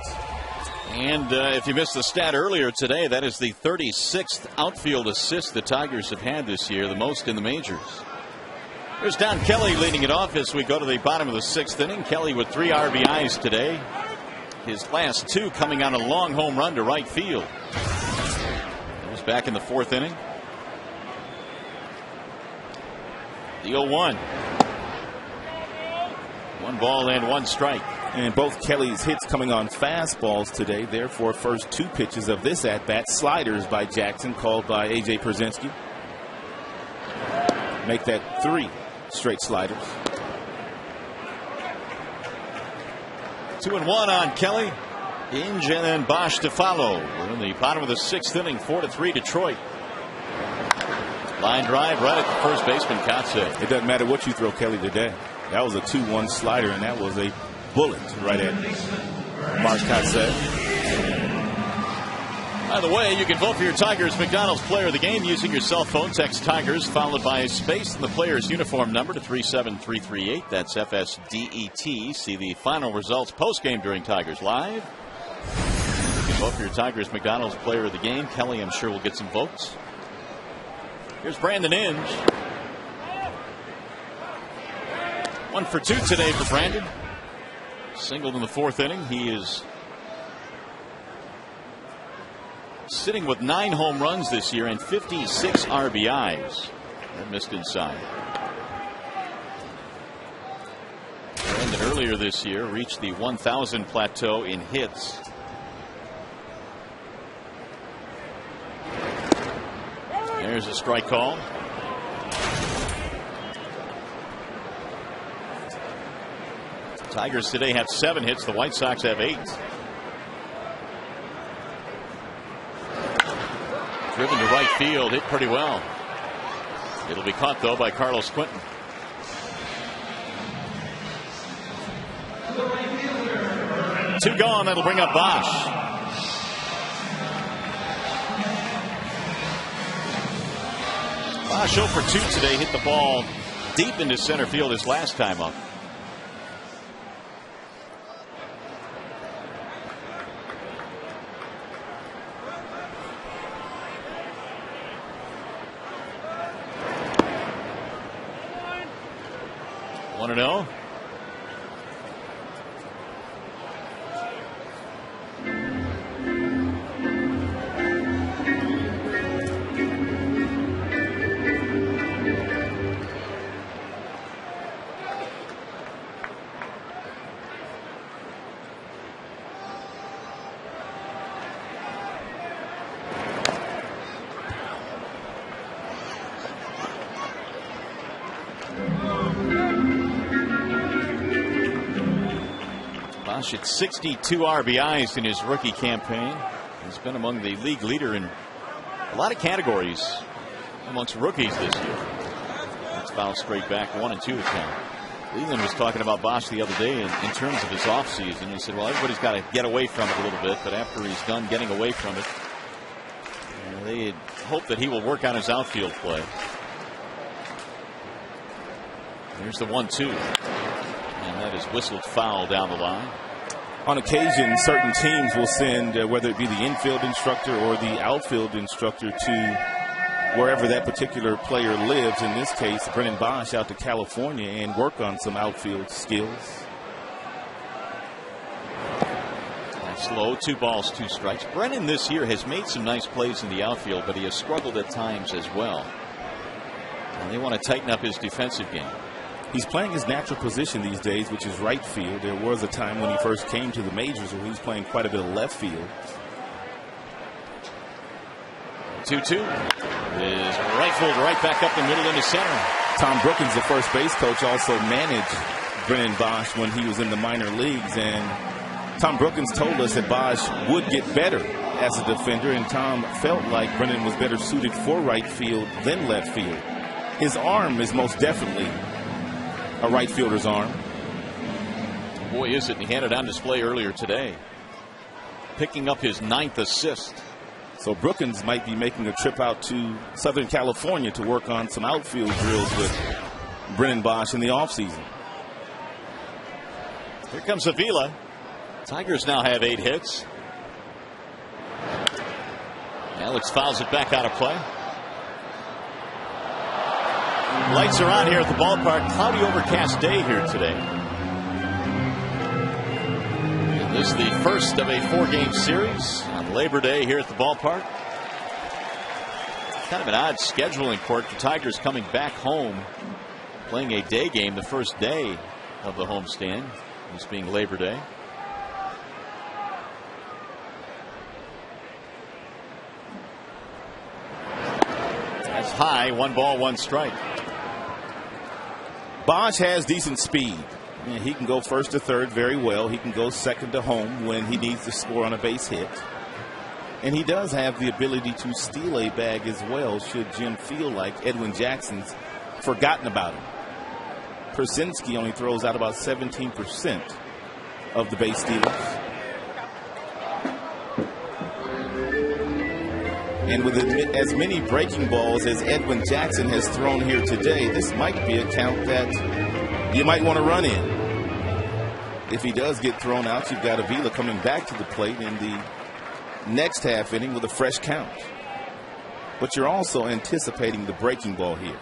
A: And if you missed the stat earlier today, that is the 36th outfield assist the Tigers have had this year, the most in the majors. There's Don Kelly leading it off as we go to the bottom of the 6th inning. Kelly with 3 RBIs today. His last 2 coming on a long home run to right field. He's back in the 4th inning. The 0-1. 1 ball and 1 strike.
C: And both Kelly's hits coming on fastballs today. Therefore, first 2 pitches of this at-bat, sliders by Jackson, called by A.J. Pierzynski. Make that 3 straight sliders.
A: 2-1 on Kelly. Inge and then Bosch to follow. We're in the bottom of the 6th inning, 4-3 Detroit. Line drive right at the first baseman, Kotze.
C: It doesn't matter what you throw Kelly today. That was a 2-1 slider, and that was a bullet right at Mark Kotze.
A: By the way, you can vote for your Tigers McDonald's player of the game using your cell phone. Text Tigers followed by a space in the player's uniform number to 37338. That's FSDET. See the final results post-game during Tigers Live. You can vote for your Tigers McDonald's player of the game. Kelly, I'm sure, will get some votes. Here's Brandon Inge. 1 for 2 today for Brandon. Singled in the 4th inning. He is sitting with 9 home runs this year and 56 RBIs. That missed inside. Brandon earlier this year reached the 1,000 plateau in hits. There's a strike call. Tigers today have 7 hits. The White Sox have 8. Driven to right field, hit pretty well. It'll be caught though by Carlos Quinton. Two gone. That'll bring up Bosch. Bosch 0 for 2 today. Hit the ball deep into center field his last time up. Want to know? Bosch at 62 RBIs in his rookie campaign. He's been among the league leader in a lot of categories amongst rookies this year. That's fouled straight back, 1 and 2 to count. Leland was talking about Bosch the other day in terms of his offseason. He said, well, everybody's got to get away from it a little bit, but after he's done getting away from it, they hope that he will work on his outfield play. Here's the 1-2. And that is whistled foul down the line.
C: On occasion, certain teams will send, whether it be the infield instructor or the outfield instructor, to wherever that particular player lives. In this case, Brennan Bosch out to California and work on some outfield skills.
A: Slow, 2 balls, 2 strikes. Brennan this year has made some nice plays in the outfield, but he has struggled at times as well. And they want to tighten up his defensive game.
C: He's playing his natural position these days, which is right field. There was a time when he first came to the majors where he was playing quite a bit of left field.
A: 2-2 is rifled right back up the middle into center.
C: Tom Brookins, the first base coach, also managed Brennan Bosch when he was in the minor leagues. And Tom Brookins told us that Bosch would get better as a defender, and Tom felt like Brennan was better suited for right field than left field. His arm is most definitely a right fielder's arm.
A: Boy, is it. And he had it on display earlier today, picking up his 9th assist.
C: So Brookins might be making a trip out to Southern California to work on some outfield drills with Brennan Bosch in the offseason.
A: Here comes Avila. Tigers now have 8 hits. Alex fouls it back out of play. Lights are on here at the ballpark. Cloudy, overcast day here today. And this is the first of a 4-game series on Labor Day here at the ballpark. Kind of an odd scheduling quirk. The Tigers coming back home, playing a day game the first day of the homestand, this being Labor Day. That's high. 1 ball, 1 strike.
C: Bosch has decent speed. He can go first to third very well. He can go second to home when he needs to score on a base hit. And he does have the ability to steal a bag as well, should Jim feel like Edwin Jackson's forgotten about him. Persinski only throws out about 17% of the base stealers. And with as many breaking balls as Edwin Jackson has thrown here today, this might be a count that you might want to run in. If he does get thrown out, you've got Avila coming back to the plate in the next half inning with a fresh count. But you're also anticipating the breaking ball here.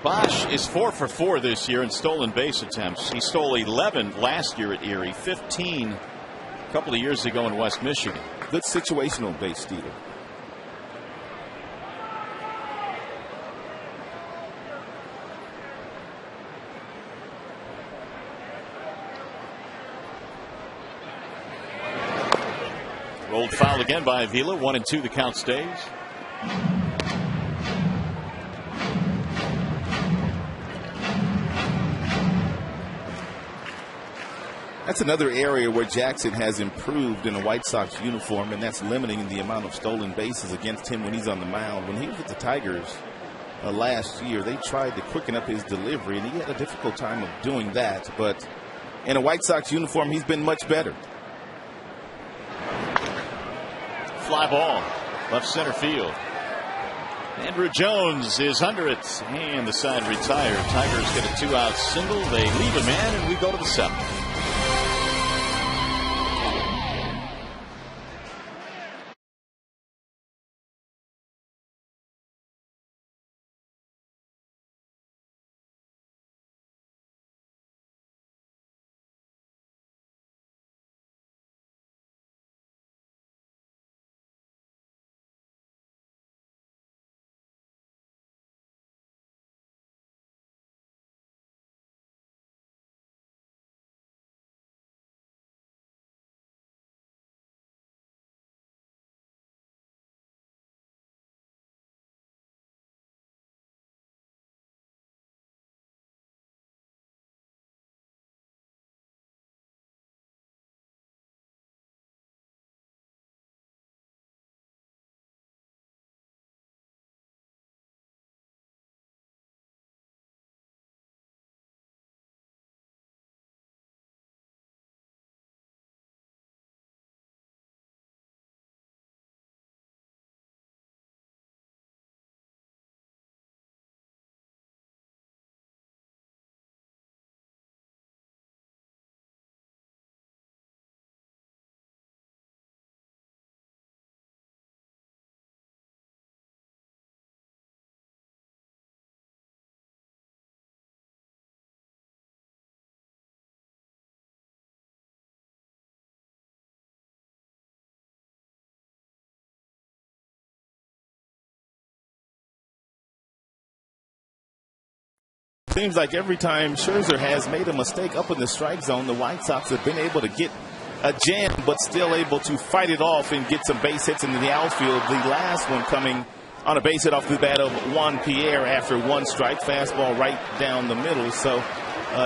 A: Bosch is 4 for 4 this year in stolen base attempts. He stole 11 last year at Erie, 15 a couple of years ago in West Michigan.
C: Good situational base stealer.
A: Rolled foul again by Avila. 1-2 the count stays.
C: That's another area where Jackson has improved in a White Sox uniform, and that's limiting the amount of stolen bases against him when he's on the mound. When he was with the Tigers last year, they tried to quicken up his delivery, and he had a difficult time of doing that. But in a White Sox uniform, he's been much better.
A: Fly ball, left center field. Andrew Jones is under it, and the side retired. Tigers get a 2-out single. They leave a man, and we go to the 7th.
C: Seems like every time Scherzer has made a mistake up in the strike zone, the White Sox have been able to get a jam, but still able to fight it off and get some base hits into the outfield. The last one coming on a base hit off the bat of Juan Pierre after 1 strike, fastball right down the middle. So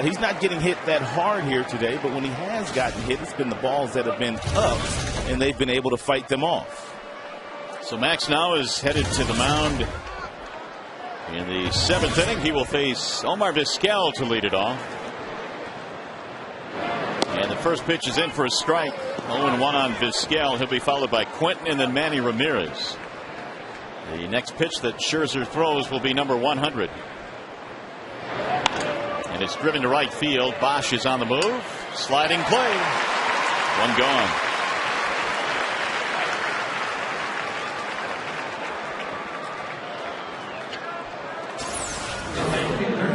C: he's not getting hit that hard here today, but when he has gotten hit, it's been the balls that have been up, and they've been able to fight them off.
A: So Max now is headed to the mound In the 7th inning, he will face Omar Vizquel to lead it off. And the first pitch is in for a strike. 0-1 on Vizquel. He'll be followed by Quentin and then Manny Ramirez. The next pitch that Scherzer throws will be number 100. And it's driven to right field. Bosch is on the move. Sliding play. One gone.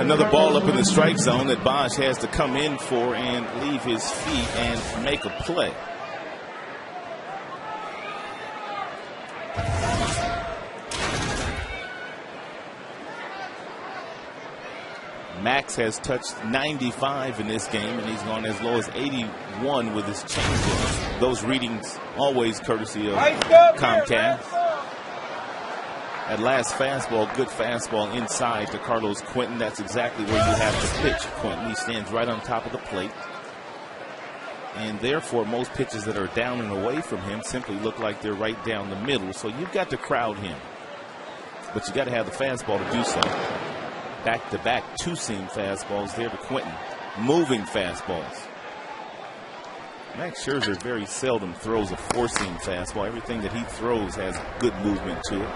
C: Another ball up in the strike zone that Bosch has to come in for and leave his feet and make a play. Max has touched 95 in this game, and he's gone as low as 81 with his changeup. Those readings always courtesy of Comcast. That last fastball, good fastball inside to Carlos Quentin. That's exactly where you have to pitch Quentin. He stands right on top of the plate. And therefore, most pitches that are down and away from him simply look like they're right down the middle. So you've got to crowd him. But you got to have the fastball to do so. Back-to-back two-seam fastballs there to Quentin. Moving fastballs. Max Scherzer very seldom throws a four-seam fastball. Everything that he throws has good movement to it.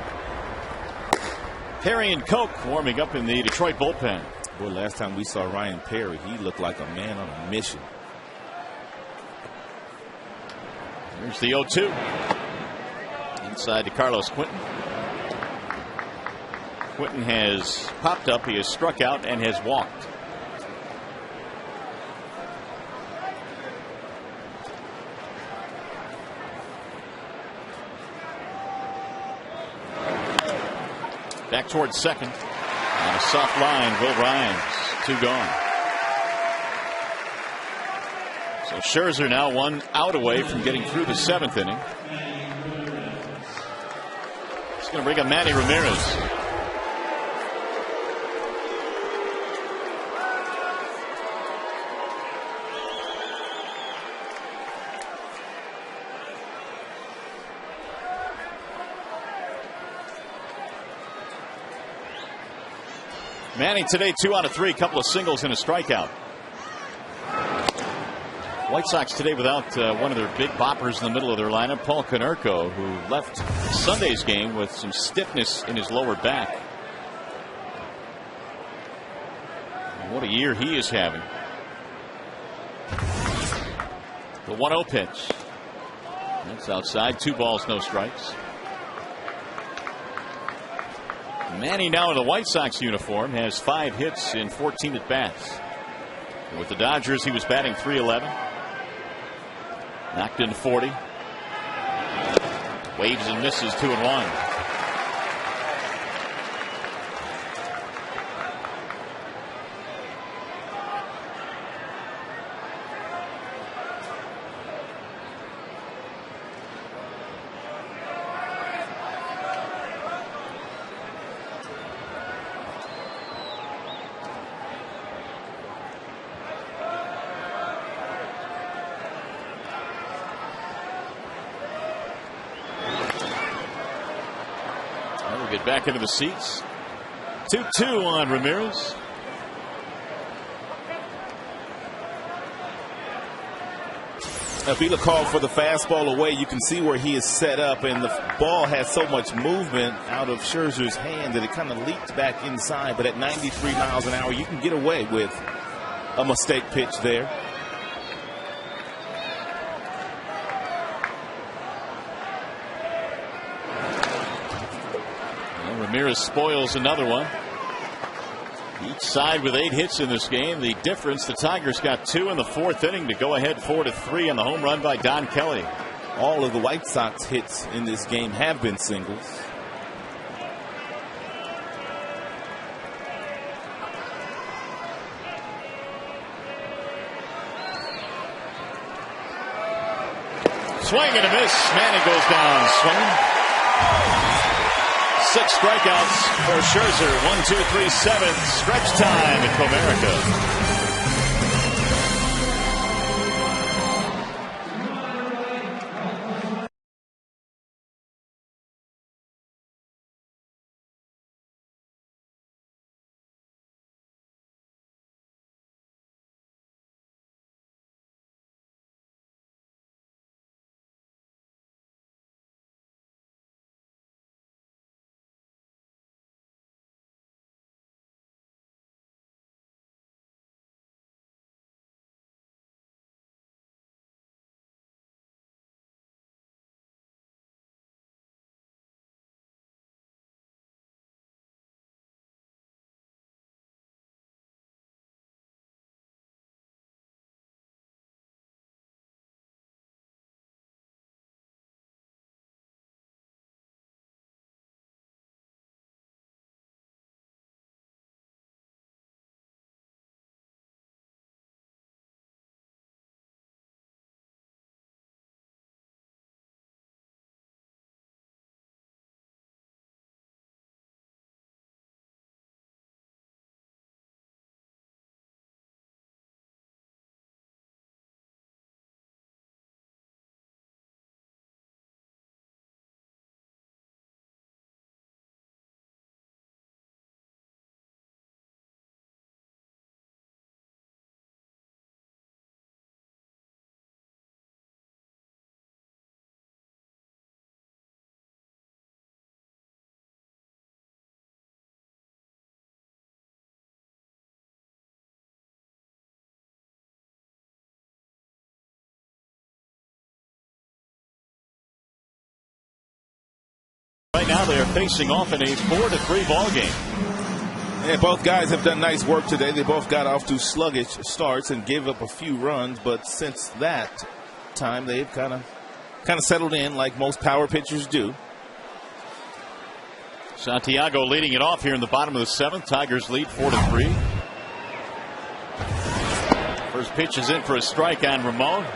A: Perry and Koch warming up in the Detroit bullpen.
C: Boy, last time we saw Ryan Perry, he looked like a man on a mission.
A: Here's the 0-2. Inside to Carlos Quentin. Quentin has popped up, he has struck out, and has walked. Back towards second. On a soft line, Will Rhymes. 2 gone. So Scherzer now 1 out away from getting through the 7th inning. It's going to bring up Manny Ramirez. Manny today 2 out of 3, couple of singles and a strikeout. White Sox today without one of their big boppers in the middle of their lineup, Paul Konerko, who left Sunday's game with some stiffness in his lower back. And what a year he is having. The 1-0 pitch. That's outside. 2 balls, no strikes. Manny now in the White Sox uniform has 5 hits in 14 at bats. With the Dodgers, he was batting .311. Knocked in 40. Waves and misses 2-1. Get back into the seats. 2-2 on Ramirez.
C: Avila called for the fastball away. You can see where he is set up, and the ball has so much movement out of Scherzer's hand that it kind of leaked back inside. But at 93 miles an hour, you can get away with a mistake pitch there.
A: Ramirez spoils another one. Each side with 8 hits in this game. The difference, the Tigers got 2 in the 4th inning to go ahead 4-3 on the home run by Don Kelly.
C: All of the White Sox hits in this game have been singles.
A: Swing and a miss. Manny goes down swinging. 6 strikeouts for Scherzer. 1, 2, 3, 7. Stretch time at Comerica. right now they are facing off in a 4-3 ball game.
C: Yeah, both guys have done nice work today. They both got off to sluggish starts and gave up a few runs, but since that time they've kind of settled in like most power pitchers do.
A: Santiago leading it off here in the bottom of the 7th. Tigers lead 4-3. First pitch is in for a strike on Ramon.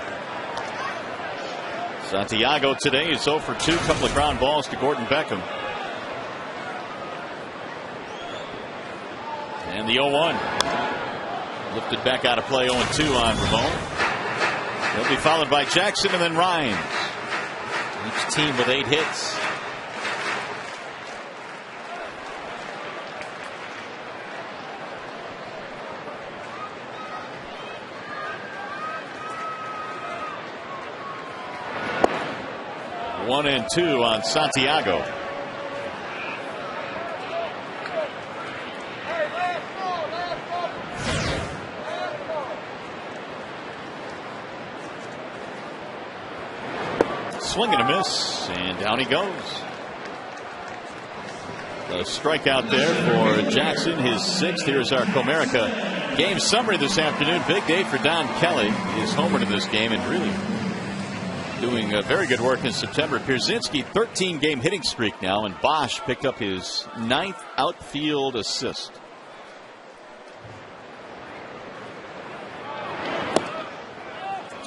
A: Santiago today is 0 for 2, couple of ground balls to Gordon Beckham. And the 0-1. Lifted back out of play, 0-2 on Ramon. He'll be followed by Jackson and then Rhymes. Each team with 8 hits. One and 2 on Santiago. Swing and a miss, and down he goes. A strikeout there for Jackson, his 6th. Here's our Comerica game summary this afternoon. Big day for Don Kelly. He is homered in this game and really doing very good work in September. Pierzynski, 13-game hitting streak now, and Bosch picked up his 9th outfield assist.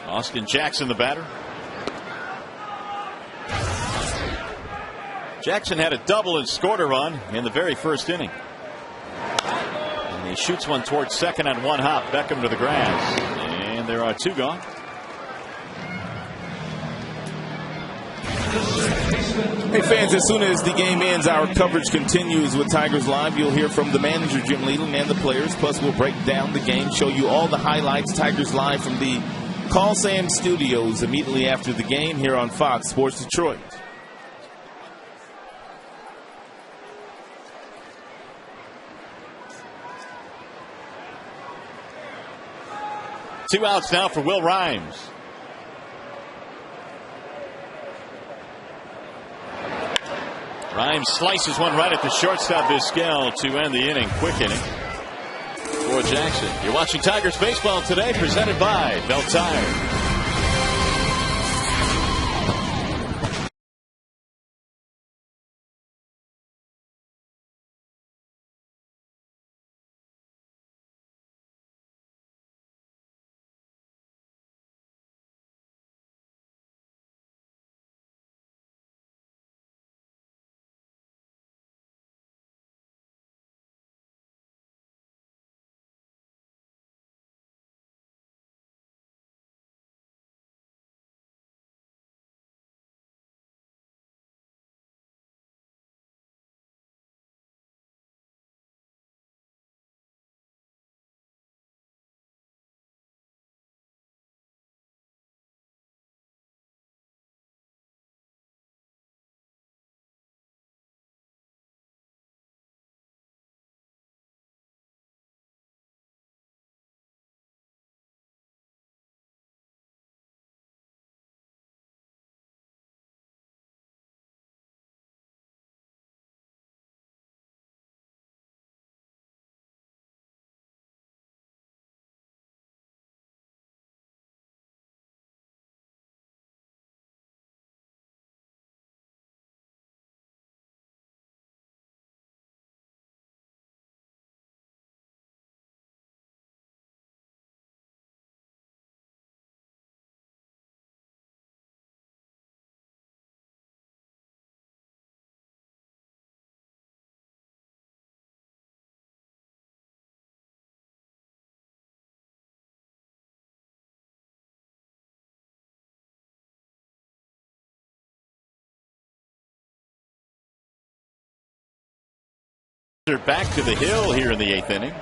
A: Austin Jackson, the batter. Jackson had a double and scored a run in the very first inning. And he shoots one towards second on one hop. Beckham to the grass. And there are 2 gone.
C: Hey fans, as soon as the game ends, our coverage continues with Tigers Live. You'll hear from the manager, Jim Leland, and the players. Plus, we'll break down the game, show you all the highlights. Tigers Live from the Call Sam Studios immediately after the game here on Fox Sports Detroit.
A: Two outs now for Will Rhymes. Rhymes slices one right at the shortstop Vizquel to end the inning. Quick inning for Jackson. You're watching Tigers baseball today, presented by Belt Tire. Back to the hill here in the 8th inning.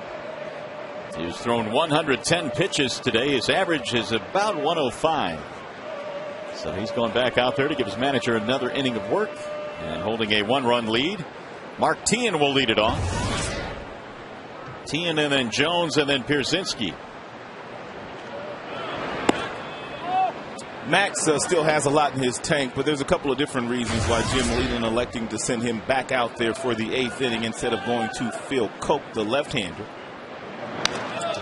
A: He's thrown 110 pitches today. His average is about 105. So he's going back out there to give his manager another inning of work. And holding a 1-run lead, Mark Teahan will lead it off. Teahan and then Jones and then Pierzynski.
C: Max still has a lot in his tank, but there's a couple of different reasons why Jim Leyland electing to send him back out there for the 8th inning instead of going to Phil Koch, the left-hander.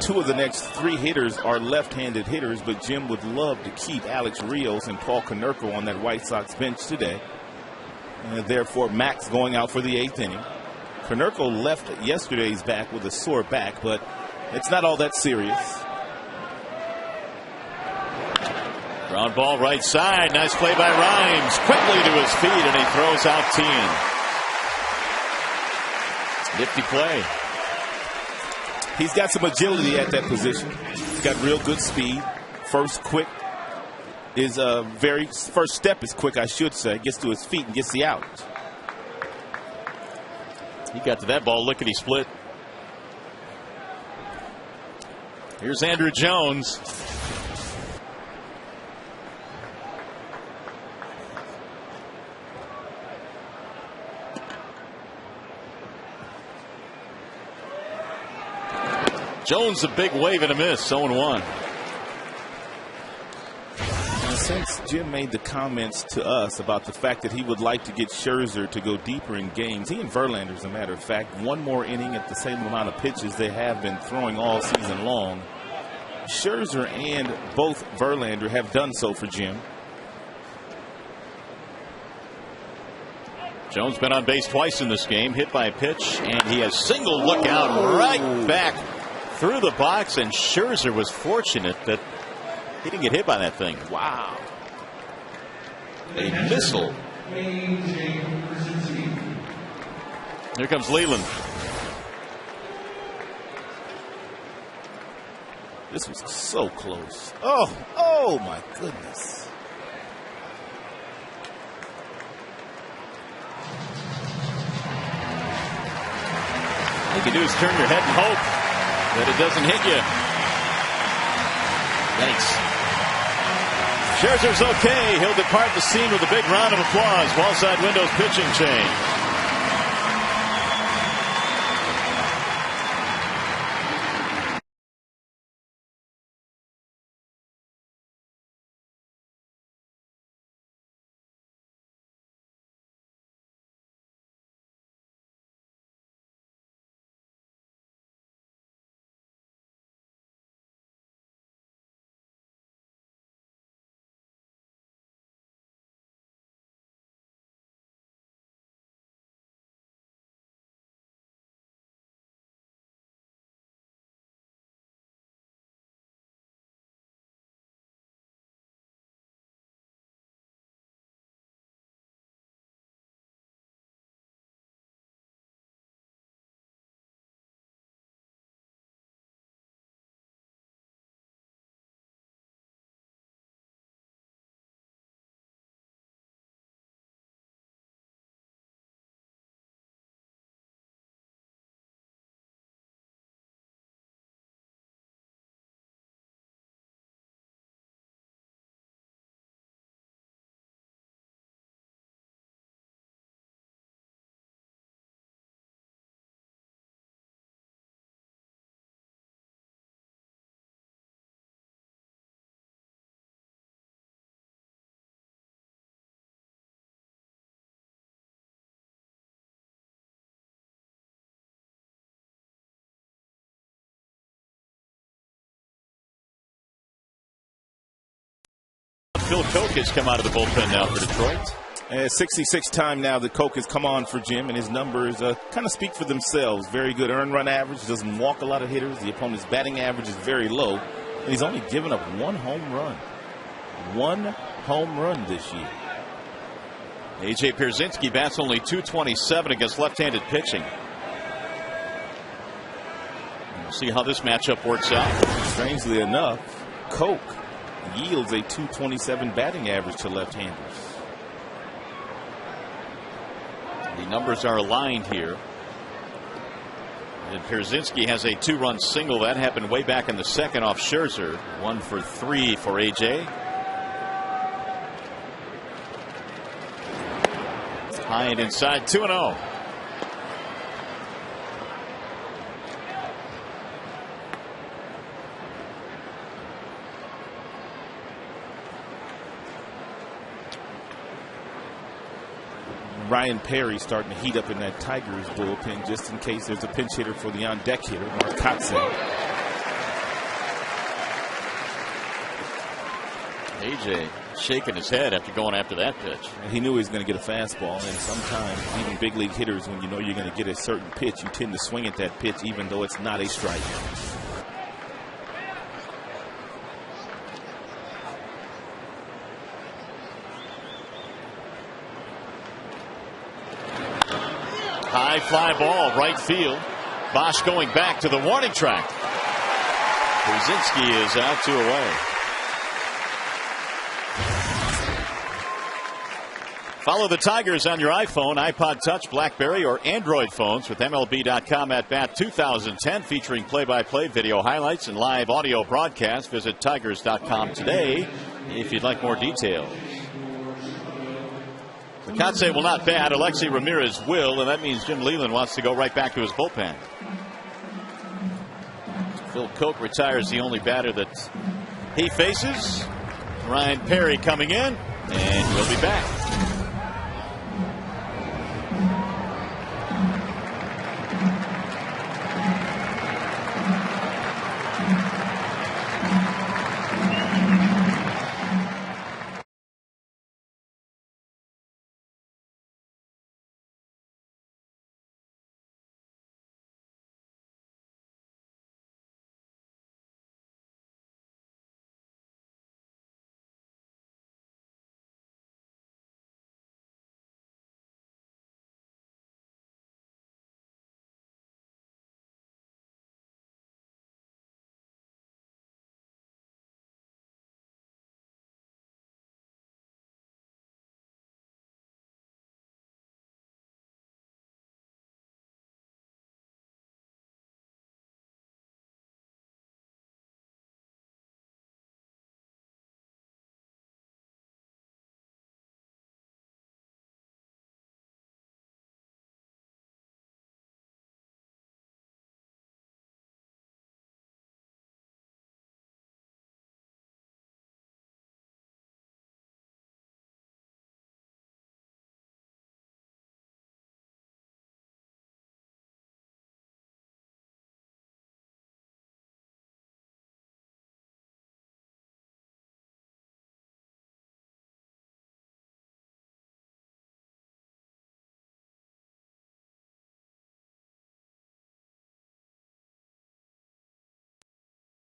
C: 2 of the next 3 hitters are left-handed hitters, but Jim would love to keep Alex Rios and Paul Konerko on that White Sox bench today. And therefore, Max going out for the 8th inning. Konerko left yesterday's back with a sore back, but it's not all that serious.
A: Ground ball right side. Nice play by Rhymes. Quickly to his feet, and he throws out Tien. Nifty play.
C: He's got some agility at that position. He's got real good speed. First step is quick, I should say. Gets to his feet and gets the out.
A: He got to that ball lickety split. Here's Andrew Jones. Jones a big wave and a miss. 0-1.
C: Since Jim made the comments to us about the fact that he would like to get Scherzer to go deeper in games, he and Verlander, as a matter of fact, one more inning at the same amount of pitches they have been throwing all season long. Scherzer and both Verlander have done so for Jim.
A: Jones been on base twice in this game, hit by a pitch, and he has single look out right back through the box, and Scherzer was fortunate that he didn't get hit by that thing. Wow. A missile. Here comes Leland.
C: This was so close. Oh my goodness.
A: All you can do is turn your head and hope that it doesn't hit you. Thanks. Scherzer's okay. He'll depart the scene with a big round of applause. Wall side windows pitching change. Phil Koch has come out of the bullpen now for Detroit.
C: 66 time now that Koch has come on for Jim, and his numbers kind of speak for themselves. Very good earned run average, doesn't walk a lot of hitters. The opponent's batting average is very low, and he's only given up 1 home run. 1 home run this year.
A: A.J. Pierzynski bats only .227 against left-handed pitching. We'll see how this matchup works out.
C: Strangely enough, Koch yields a .227 batting average to left-handers.
A: The numbers are aligned here. And Pierzynski has a 2-run single. That happened way back in the second off Scherzer. 1 for 3 for A.J. High and inside, 2-0.
C: Ryan Perry starting to heat up in that Tigers bullpen just in case there's a pinch hitter for the on-deck hitter, Mark Kotsay.
A: AJ shaking his head after going after that pitch.
C: He knew he was going to get a fastball, and sometimes even big league hitters, when you know you're going to get a certain pitch, you tend to swing at that pitch even though it's not a strike.
A: High fly ball, right field. Bosch going back to the warning track. Brzezinski is out, 2 away. Follow the Tigers on your iPhone, iPod Touch, BlackBerry, or Android phones with MLB.com At Bat 2010, featuring play-by-play video highlights and live audio broadcasts. Visit Tigers.com today if you'd like more details. Kotsay will not bat. Alexei Ramirez will, and that means Jim Leyland wants to go right back to his bullpen. Phil Koch retires the only batter that he faces. Ryan Perry coming in, and he'll be back.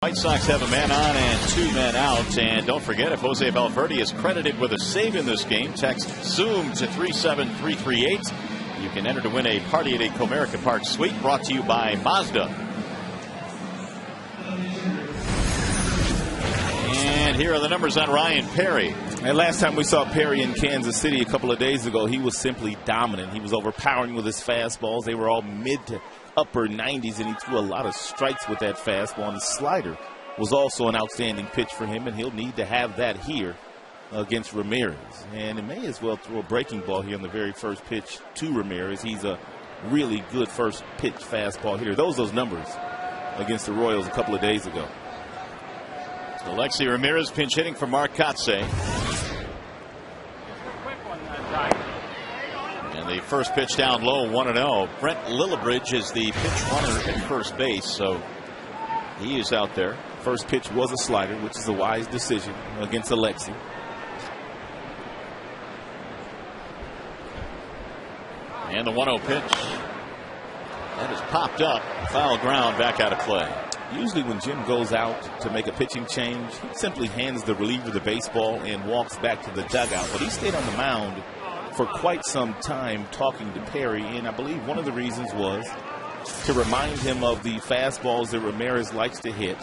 A: White Sox have a man on and 2 men out. And don't forget, if Jose Valverde is credited with a save in this game, text ZOOM to 37338. You can enter to win a party at a Comerica Park suite, brought to you by Mazda. And here are the numbers on Ryan Perry.
C: And last time we saw Perry in Kansas City a couple of days ago, he was simply dominant. He was overpowering with his fastballs. They were all mid to upper 90s, and he threw a lot of strikes with that fastball. And the slider was also an outstanding pitch for him, and he'll need to have that here against Ramirez. And he may as well throw a breaking ball here on the very first pitch to Ramirez. He's a really good first pitch fastball hitter. Those numbers against the Royals a couple of days ago.
A: Alexei Ramirez pinch hitting for Mark Kotsay. And the first pitch down low, 1-0. Brent Lillibridge is the pitch runner at first base, so he is out there.
C: First pitch was a slider, which is a wise decision against Alexei.
A: And the 1-0 pitch. That is popped up. Foul ground, back out of play.
C: Usually when Jim goes out to make a pitching change, he simply hands the reliever the baseball and walks back to the dugout. But he stayed on the mound for quite some time talking to Perry, and I believe one of the reasons was to remind him of the fastballs that Ramirez likes to hit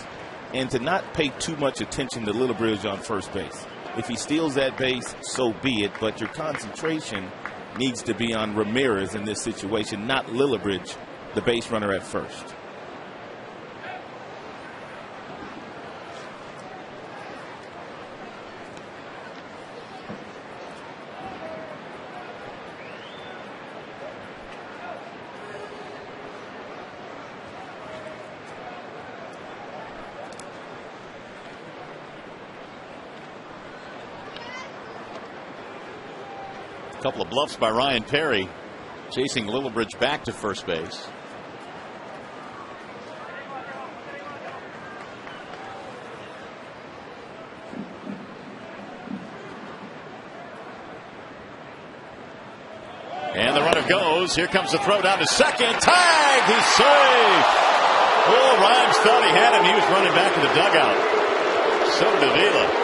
C: and to not pay too much attention to Lillibridge on first base. If he steals that base, so be it, but your concentration needs to be on Ramirez in this situation, not Lillibridge, the base runner at first.
A: A couple of bluffs by Ryan Perry, chasing Lillibridge back to first base. And the runner goes. Here comes the throw down to second. Tag! He's safe! Oh, Rhymes thought he had him. He was running back to the dugout. So did Avila.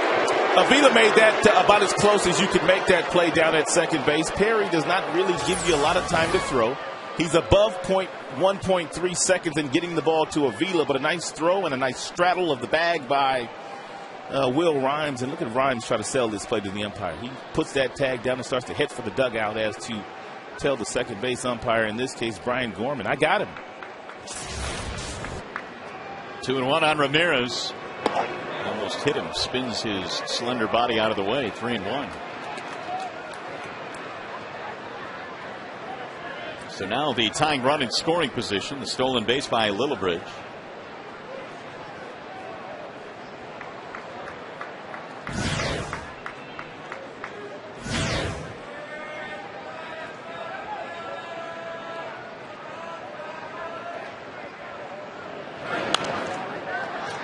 C: Avila made that about as close as you could make that play down at second base. Perry does not really give you a lot of time to throw. He's above 1.3 seconds in getting the ball to Avila, but a nice throw and a nice straddle of the bag by Will Rhymes. And look at Rhymes try to sell this play to the umpire. He puts that tag down and starts to head for the dugout as to tell the second base umpire, in this case Brian Gorman, I got him.
A: 2-1 on Ramirez. Almost hit him. Spins his slender body out of the way. 3-1. So now the tying run in scoring position. The stolen base by Lillibridge.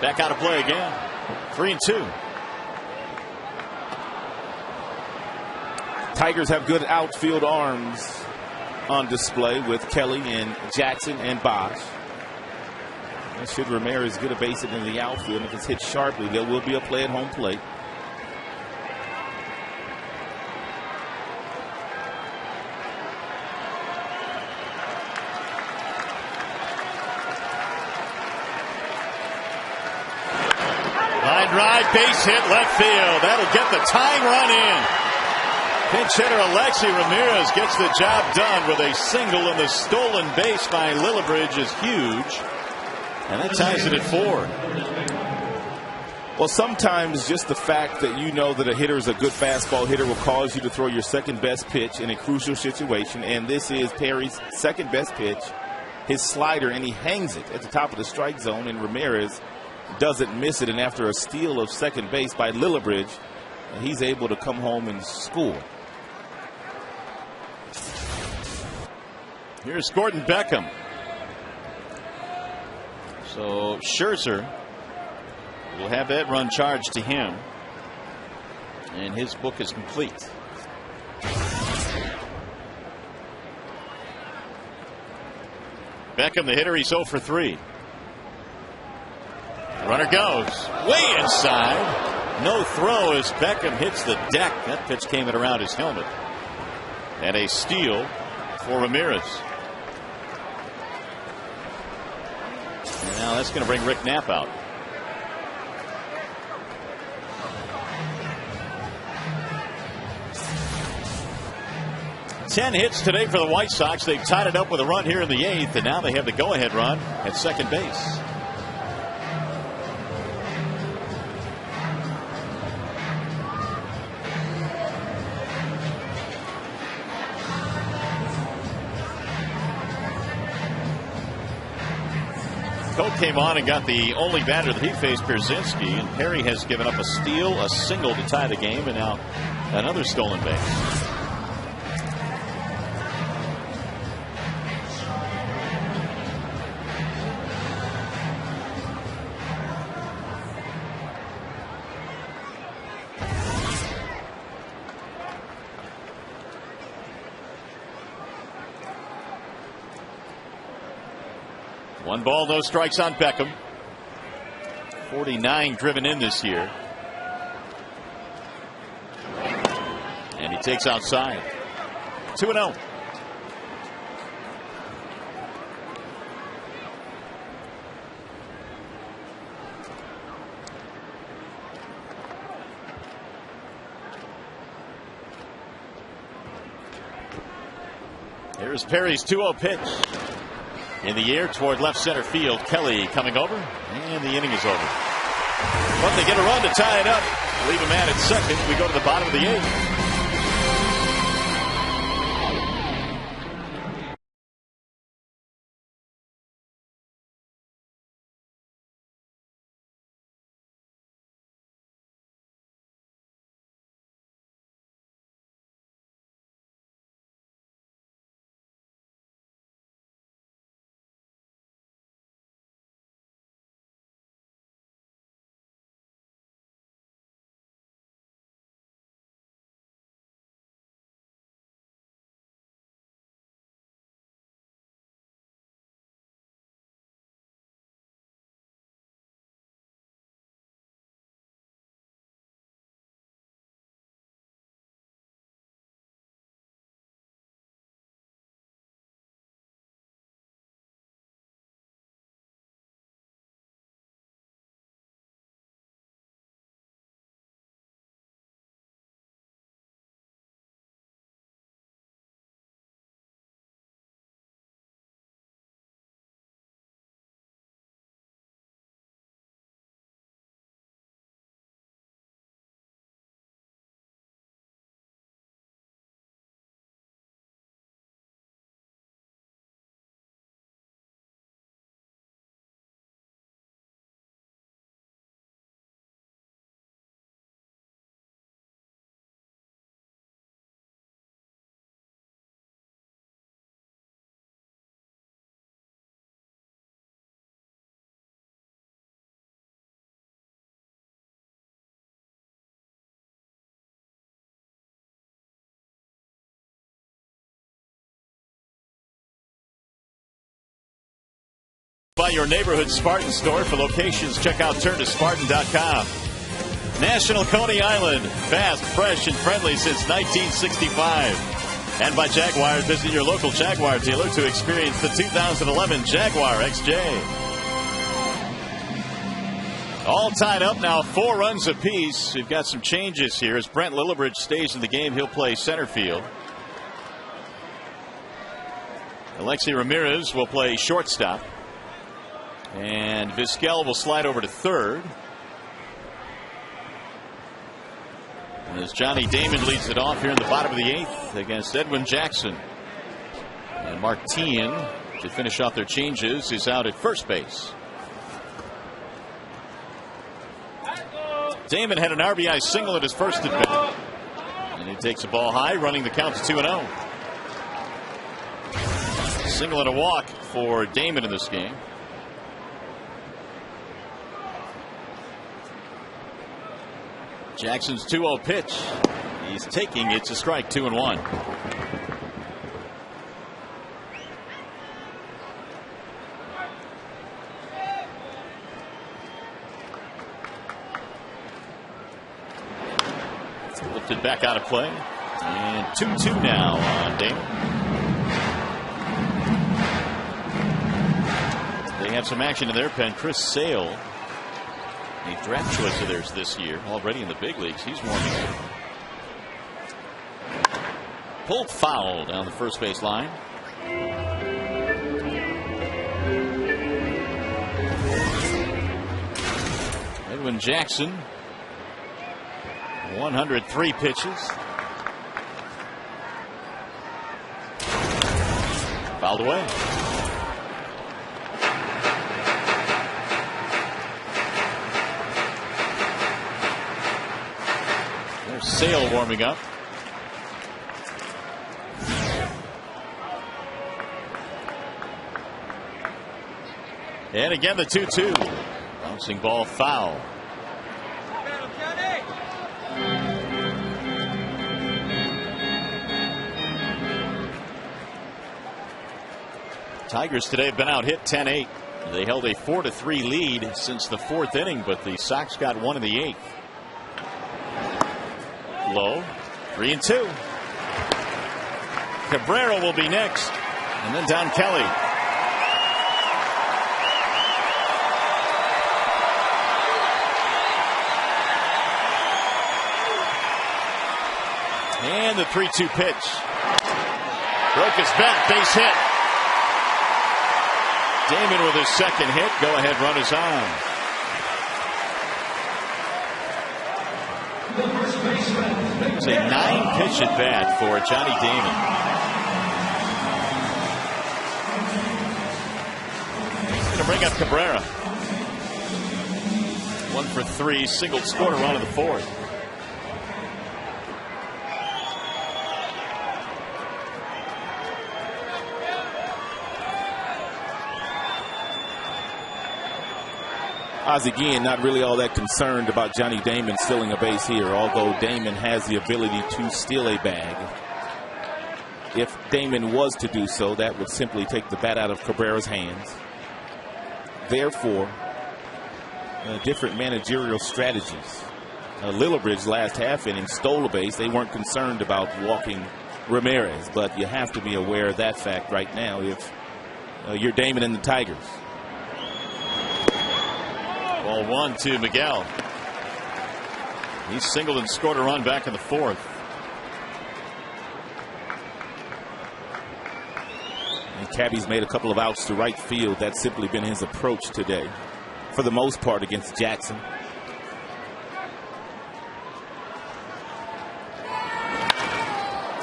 A: Back out of play again. 3-2.
C: Tigers have good outfield arms on display with Kelly and Jackson and Bosch. And should Ramirez get a base hit in the outfield, if it's hit sharply, there will be a play at home plate.
A: Drive, base hit, left field. That'll get the tying run in. Pinch hitter Alexi Ramirez gets the job done with a single, and the stolen base by Lillibridge is huge. And that ties it at 4.
C: Well, sometimes just the fact that you know that a hitter is a good fastball hitter will cause you to throw your second best pitch in a crucial situation. And this is Perry's second best pitch, his slider, and he hangs it at the top of the strike zone, and Ramirez doesn't miss it, and after a steal of second base by Lillibridge, he's able to come home and score.
A: Here's Gordon Beckham. So Scherzer will have that run charged to him, and his book is complete. Beckham, the hitter, he's 0 for 3. Runner goes way inside. No throw as Beckham hits the deck. That pitch came in around his helmet. And a steal for Ramirez. And now that's going to bring Rick Knapp out. Ten hits today for the White Sox. They've tied it up with a run here in the 8th, and now they have the go-ahead run at second base. Coke came on and got the only batter that he faced, Pierzynski, and Perry has given up a steal, a single to tie the game, and now another stolen base. One ball, no strikes on Beckham. 49 driven in this year. And he takes outside. 2-0. Here's Perry's 2-0 pitch. In the air toward left center field. Kelly coming over, and the inning is over. But they get a run to tie it up. Leave a man at second. We go to the bottom of the 8th. By your neighborhood Spartan store. For locations, check out turntospartan.com. National Coney Island, fast, fresh, and friendly since 1965. And by Jaguar, visit your local Jaguar dealer to experience the 2011 Jaguar XJ. All tied up now, 4 runs apiece. We've got some changes here as Brent Lillibridge stays in the game. He'll play center field. Alexi Ramirez will play shortstop. And Vizquel will slide over to third. And as Johnny Damon leads it off here in the bottom of the 8th against Edwin Jackson. And Martin, to finish off their changes, is out at first base. Damon had an RBI single at his first at bat. And he takes a ball high, running the count to 2-0. Single and a walk for Damon in this game. Jackson's 2-0 pitch. He's taking it to strike, 2-1. Lifted back out of play. And 2-2 now on Damon. They have some action in their pen. Chris Sale, a draft choice of theirs this year, already in the big leagues. He's warming up. Pulled foul down the first base line. Edwin Jackson, 103 pitches. Fouled away. There's Sale warming up. And again the 2-2. Bouncing ball foul. Tigers today have been out hit 10-8. They held a 4-3 lead since the 4th inning, but the Sox got one in the 8th. Low, 3-2. Cabrera will be next, and then down Kelly. And the 3-2 pitch. Broke his bat, base hit. Damon with his second hit. Go ahead, run is on. It's a 9-pitch at bat for Johnny Damon. He's going to bring up Cabrera. 1 for 3, singled, scored a run in the 4th.
B: Oz again not really all that concerned about Johnny Damon stealing a base here, although Damon has the ability to steal a bag. If Damon was to do so, that would simply take the bat out of Cabrera's hands. Therefore, different managerial strategies. Lillibridge last half inning stole a base. They weren't concerned about walking Ramirez, but you have to be aware of that fact right now if you're Damon and the Tigers.
A: Ball 1 to Miguel. He singled and scored a run back in the 4th.
B: And Cabby's made a couple of outs to right field. That's simply been his approach today, for the most part, against Jackson.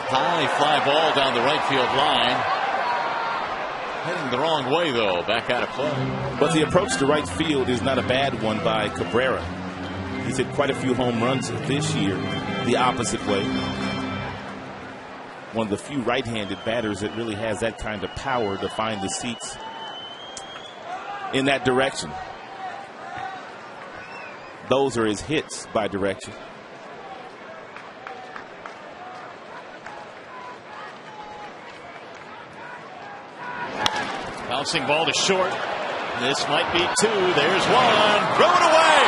A: High fly ball down the right field line. Heading the wrong way, though, back out of play.
B: But the approach to right field is not a bad one by Cabrera. He's hit quite a few home runs this year the opposite way. One of the few right-handed batters that really has that kind of power to find the seats in that direction. Those are his hits by direction.
A: Bouncing ball to short. This might be two. There's one. Throw it away.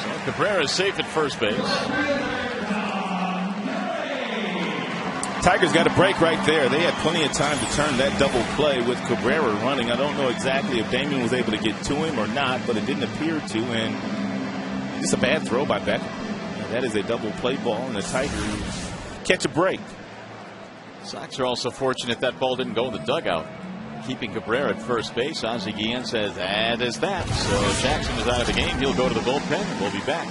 A: So Cabrera is safe at first base.
B: Tigers got a break right there. They had plenty of time to turn that double play with Cabrera running. I don't know exactly if Damon was able to get to him or not, but it didn't appear to. And just a bad throw by Beckham. That is a double play ball, and the Tigers catch a break.
A: Sox are also fortunate that ball didn't go in the dugout. Keeping Cabrera at first base. Ozzie Guillen says that is that. So Jackson is out of the game. He'll go to the bullpen, and we'll be back.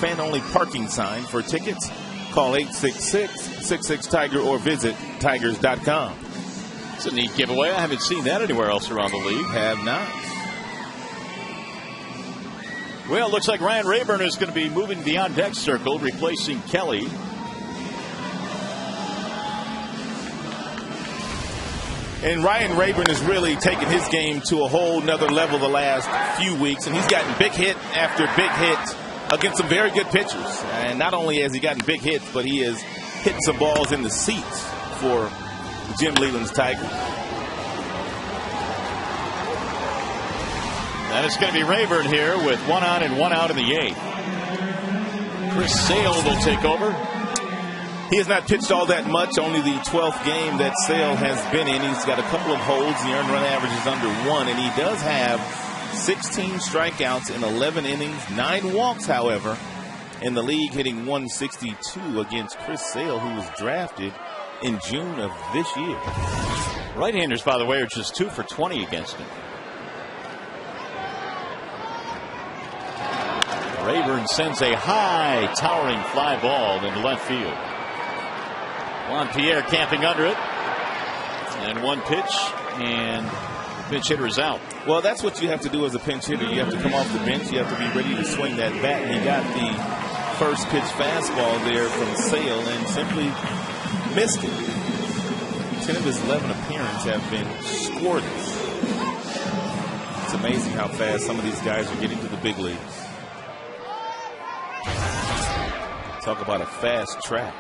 B: Fan-only parking sign. For tickets, call 866-66-TIGER or visit tigers.com.
A: It's a neat giveaway. I haven't seen that anywhere else around the league.
B: Have not.
A: Well, it looks like Ryan Rayburn is going to be moving to the on-deck circle, replacing Kelly.
B: And Ryan Rayburn has really taken his game to a whole nother level the last few weeks, and he's gotten big hit after big hit against some very good pitchers. And not only has he gotten big hits, but he has hit some balls in the seats for Jim Leyland's Tigers.
A: And it's going to be Rayburn here with one on and one out in the eighth. Chris Sale will take over.
B: He has not pitched all that much, only the 12th game that Sale has been in. He's got a couple of holds. The earned run average is under 1, and he does have 16 strikeouts in 11 innings, 9 walks, however, in the league, hitting 162 against Chris Sale, who was drafted in June of this year.
A: Right-handers, by the way, are just 2 for 20 against him. Rayburn sends a high, towering fly ball into left field. Juan Pierre camping under it. And one pitch, and the pinch hitter is out.
B: Well, that's what you have to do as a pinch hitter. You have to come off the bench. You have to be ready to swing that bat. And he got the first pitch fastball there from Sale and simply missed it. 10 of his 11 appearances have been scoreless. It's amazing how fast some of these guys are getting to the big leagues. Talk about a fast track.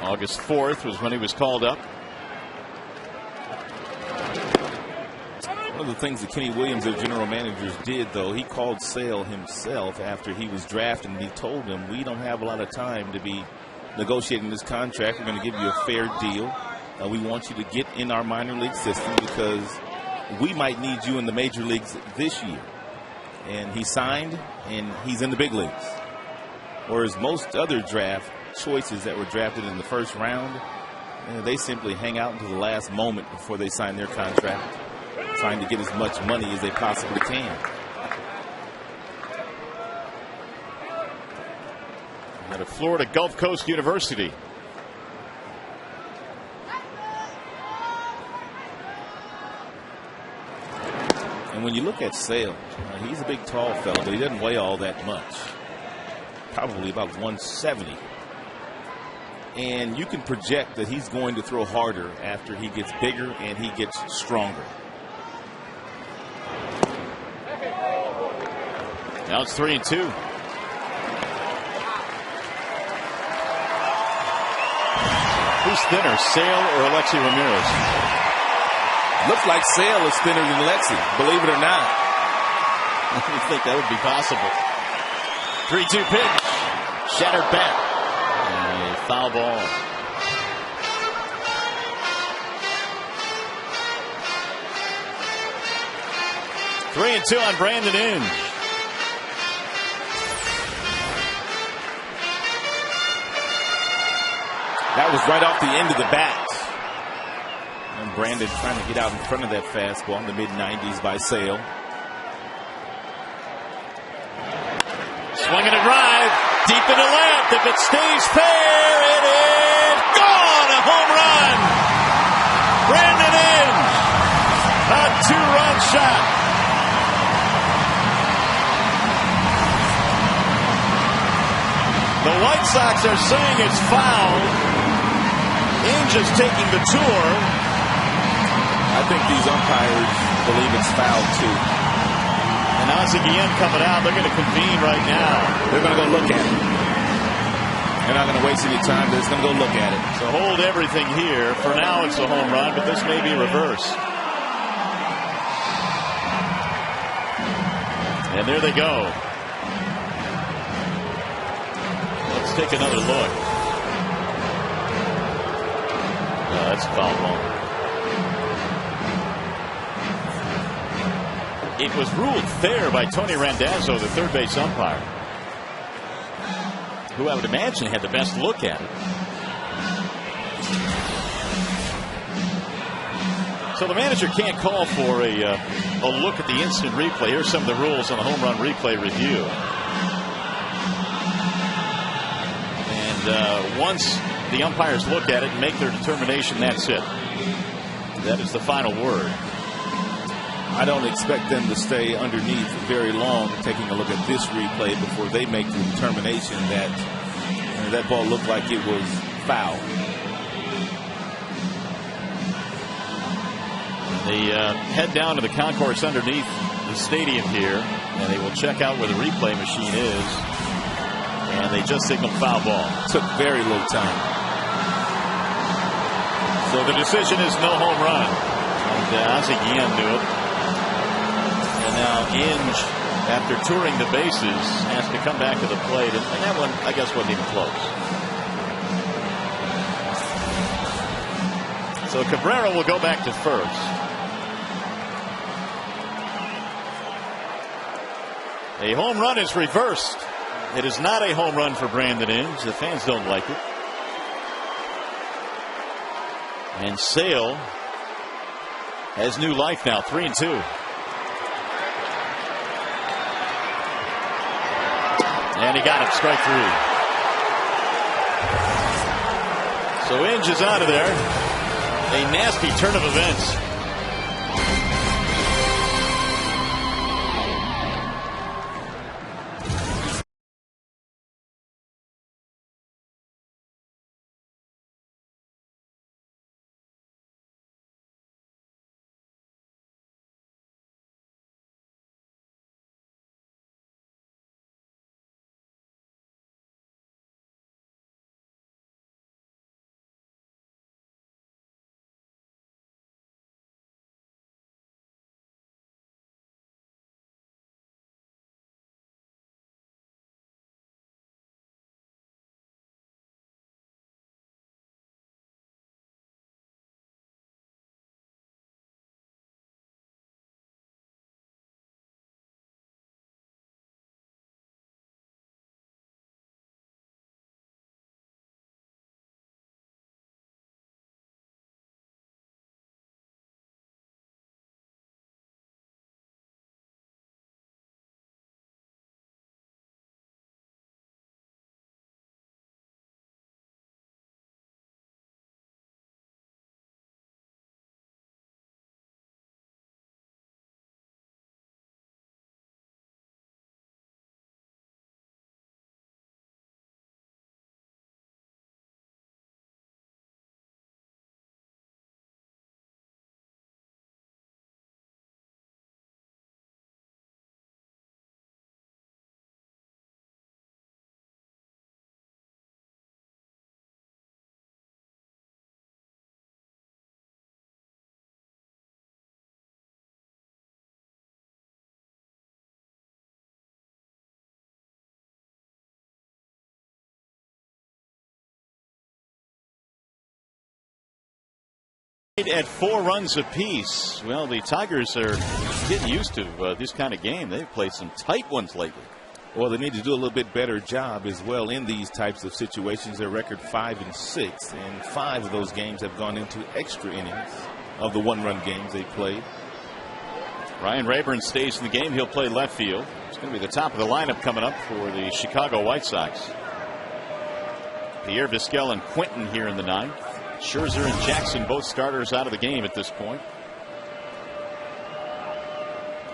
A: August 4th was when he was called up.
B: One of the things that Kenny Williams, their general managers, did, though, he called Sale himself after he was drafted, and he told him, we don't have a lot of time to be negotiating this contract. We're going to give you a fair deal. We want you to get in our minor league system because we might need you in the major leagues this year. And he signed, and he's in the big leagues. Whereas most other draft choices that were drafted in the first round, they simply hang out until the last moment before they sign their contract, trying to get as much money as they possibly can.
A: Out of Florida Gulf Coast University.
B: when you look at Sale, he's a big, tall fellow, but he doesn't weigh all that much. Probably about 170. And you can project that he's going to throw harder after he gets bigger and he gets stronger.
A: Now it's 3-2. Who's thinner, Sale or Alexi Ramirez?
B: Looks like Sale is thinner than Lexi, believe it or not.
A: I didn't think that would be possible. 3-2 pitch. Shattered bat. And a foul ball. Three and two on Brandon Inge.
B: That was right off the end of the bat. And Brandon trying to get out in front of that fastball in the mid-90s by Sale.
A: Swinging a drive deep into left. If it stays fair, it is gone. A home run. Brandon Inge. A two-run shot. The White Sox are saying it's foul. Inge is taking the tour.
B: I think these umpires believe it's foul too.
A: And Ozzie coming out. They're going to convene right now.
B: They're going to go look at it. They're not going to waste any time. They're just going to go look at it.
A: So hold everything here. For now, it's a home run, but this may be reversed. And there they go. Let's take another look. No, that's a foul ball. It was ruled fair by Tony Randazzo, the third base umpire, who I would imagine had the best look at it. So the manager can't call for a look at the instant replay. Here's some of the rules on the home run replay review. And once the umpires look at it and make their determination, that's it. That is the final word.
B: I don't expect them to stay underneath very long taking a look at this replay before they make the determination that that ball looked like it was foul.
A: They head down to the concourse underneath the stadium here, and they will check out where the replay machine is. And they just signaled foul ball.
B: Took very little time.
A: So the decision is no home run. And Ozzie knew it. And now Inge, after touring the bases, has to come back to the plate. And that one, I guess, wasn't even close. So Cabrera will go back to first. A home run is reversed. It is not a home run for Brandon Inge. The fans don't like it. And Sale has new life now, 3-2. And he got it, strike three. So Inge is out of there. A nasty turn of events. At 4 runs apiece. Well, the Tigers are getting used to this kind of game. They've played some tight ones lately.
B: Well, they need to do a little bit better job as well in these types of situations. Their record 5-6, and 5 of those games have gone into extra innings of the one-run games they played.
A: Ryan Rayburn stays in the game. He'll play left field. It's going to be the top of the lineup coming up for the Chicago White Sox. Pierre Vizquel and Quinton here in the ninth. Scherzer and Jackson, both starters, out of the game at this point.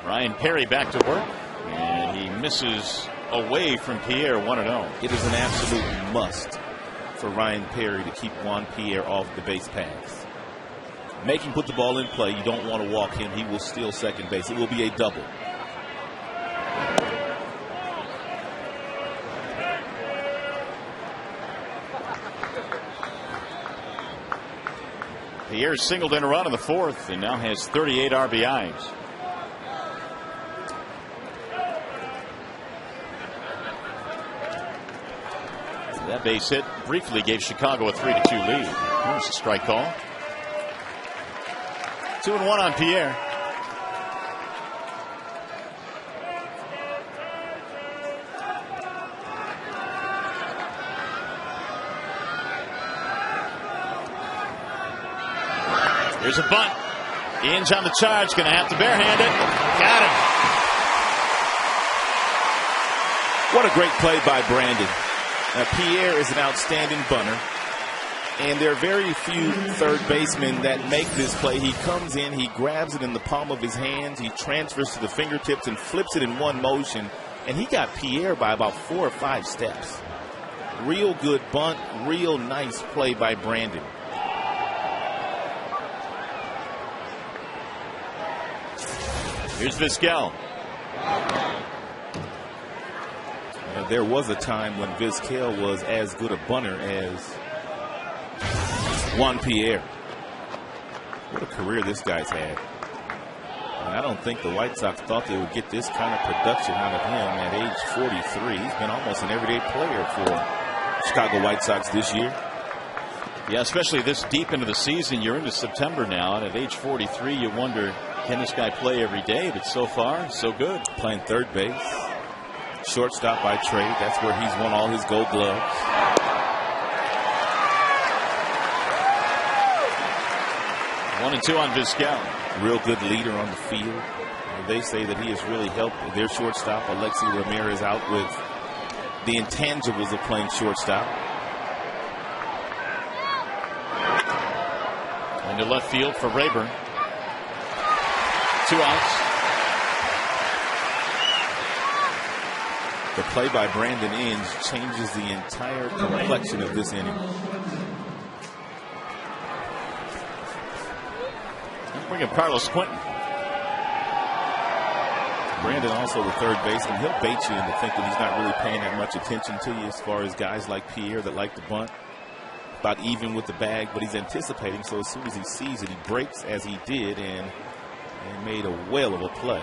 A: Ryan Perry back to work, and he misses away from Pierre 1-0.
B: It is an absolute must for Ryan Perry to keep Juan Pierre off the base paths. Make him put the ball in play. You don't want to walk him. He will steal second base. It will be a double.
A: Pierre singled in a run in the fourth and now has 38 RBIs. That base hit briefly gave Chicago a 3-2 lead. Here's the strike call. 2-1 on Pierre. Here's a bunt. Inge on the charge. Going to have to barehand it. Got him.
B: What a great play by Brandon. Pierre is an outstanding bunter, and there are very few third basemen that make this play. He comes in, he grabs it in the palm of his hands, he transfers to the fingertips and flips it in one motion, and he got Pierre by about 4 or 5 steps. Real good bunt, real nice play by Brandon.
A: Here's Vizquel.
B: There was a time when Vizquel was as good a bunter as Juan Pierre. What a career this guy's had. And I don't think the White Sox thought they would get this kind of production out of him at age 43. He's been almost an everyday player for Chicago White Sox this year.
A: Yeah, especially this deep into the season. You're into September now, and at age 43, you wonder, can this guy play every day? But so far, so good.
B: Playing third base. Shortstop by trade. That's where he's won all his gold gloves.
A: 1-2 on Vizquel.
B: Real good leader on the field. They say that he has really helped their shortstop, Alexi Ramirez, out with the intangibles of playing shortstop.
A: Into left field for Rayburn. 2 outs.
B: The play by Brandon Inge changes the entire complexion of this inning.
A: Bring up Carlos Quinton.
B: Brandon also the third baseman. He'll bait you into thinking he's not really paying that much attention to you as far as guys like Pierre that like to bunt. About even with the bag, but he's anticipating, so as soon as he sees it, he breaks as he did and made a whale of a play.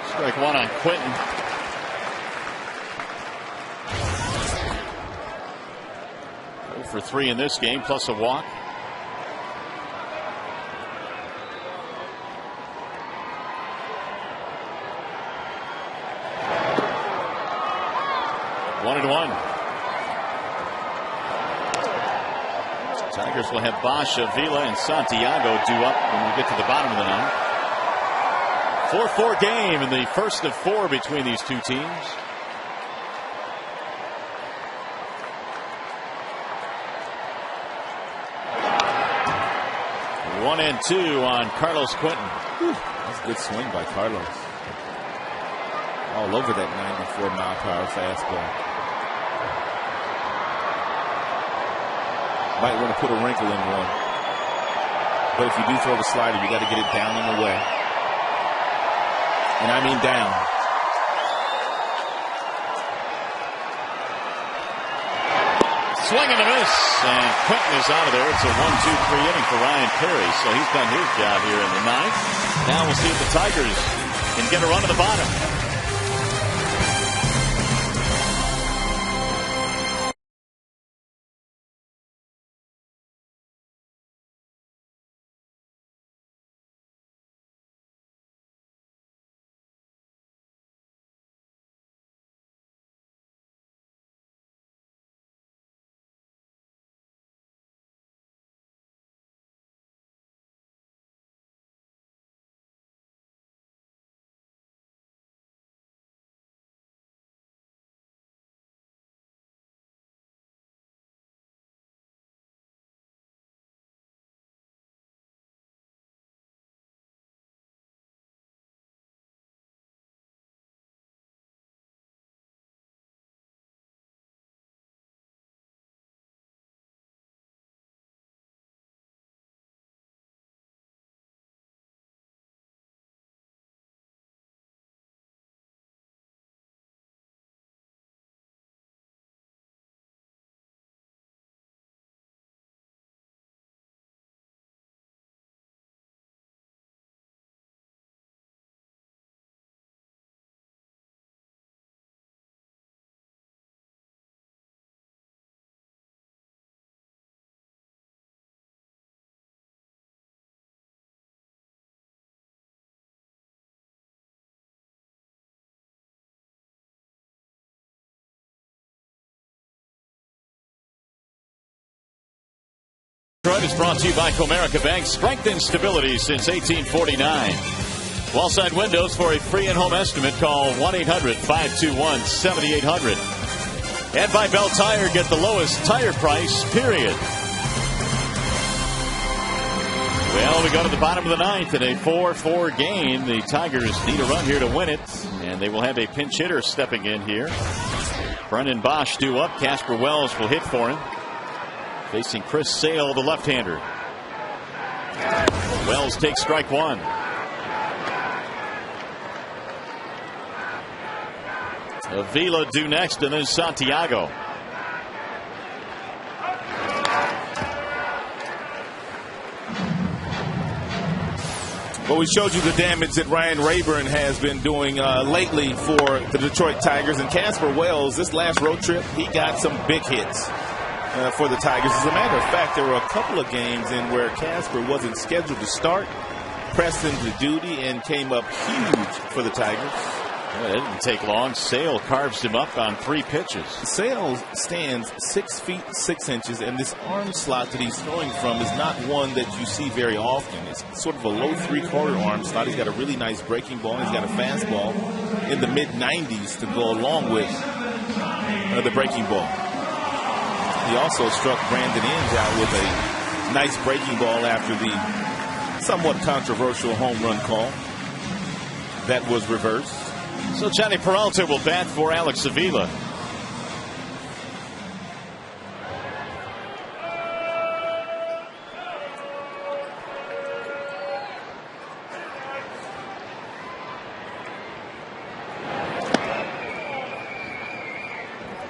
A: Strike 1 on Quinton. Go for 3 in this game, plus a walk. One and 1. Tigers will have Bosch, Avila, and Santiago due up when we get to the bottom of the ninth. 4-4 game in the first of 4 between these two teams. One and 2 on Carlos Quinton.
B: That's a good swing by Carlos. All over that 94-mile-per-hour fastball. Might want to put a wrinkle in one. But if you do throw the slider, you got to get it down and away. And I mean down.
A: Swing and a miss. And Quinton is out of there. It's a 1-2-3 inning for Ryan Perry. So he's done his job here in the ninth. Now we'll see if the Tigers can get a run to the bottom. Talk is brought to you by Comerica Bank. Strength and stability since 1849. Wallside Windows, for a free in-home estimate, call 1-800-521-7800. And by Bell Tire, get the lowest tire price, period. Well, we go to the bottom of the ninth in a 4-4 game. The Tigers need a run here to win it, and they will have a pinch hitter stepping in here. Brendan Bosch due up. Casper Wells will hit for him. Facing Chris Sale, the left-hander. Wells takes strike one. Avila due next, and then Santiago.
C: Well, we showed you the damage that Ryan Rayburn has been doing lately for the Detroit Tigers. And Casper Wells, this last road trip, he got some big hits for the Tigers. As a matter of fact, there were a couple of games in where Casper wasn't scheduled to start, pressed into duty, and came up huge for the Tigers.
A: Well, it didn't take long. Sale carves him up on 3 pitches.
C: Sale stands 6 feet 6 inches, and this arm slot that he's throwing from is not one that you see very often. It's sort of a low 3/4 arm slot. He's got a really nice breaking ball. He's got a fastball in the mid-90s to go along with the breaking ball. He also struck Brandon Inge out with a nice breaking ball after the somewhat controversial home run call. That was reversed.
A: So Johnny Peralta will bat for Alex Avila.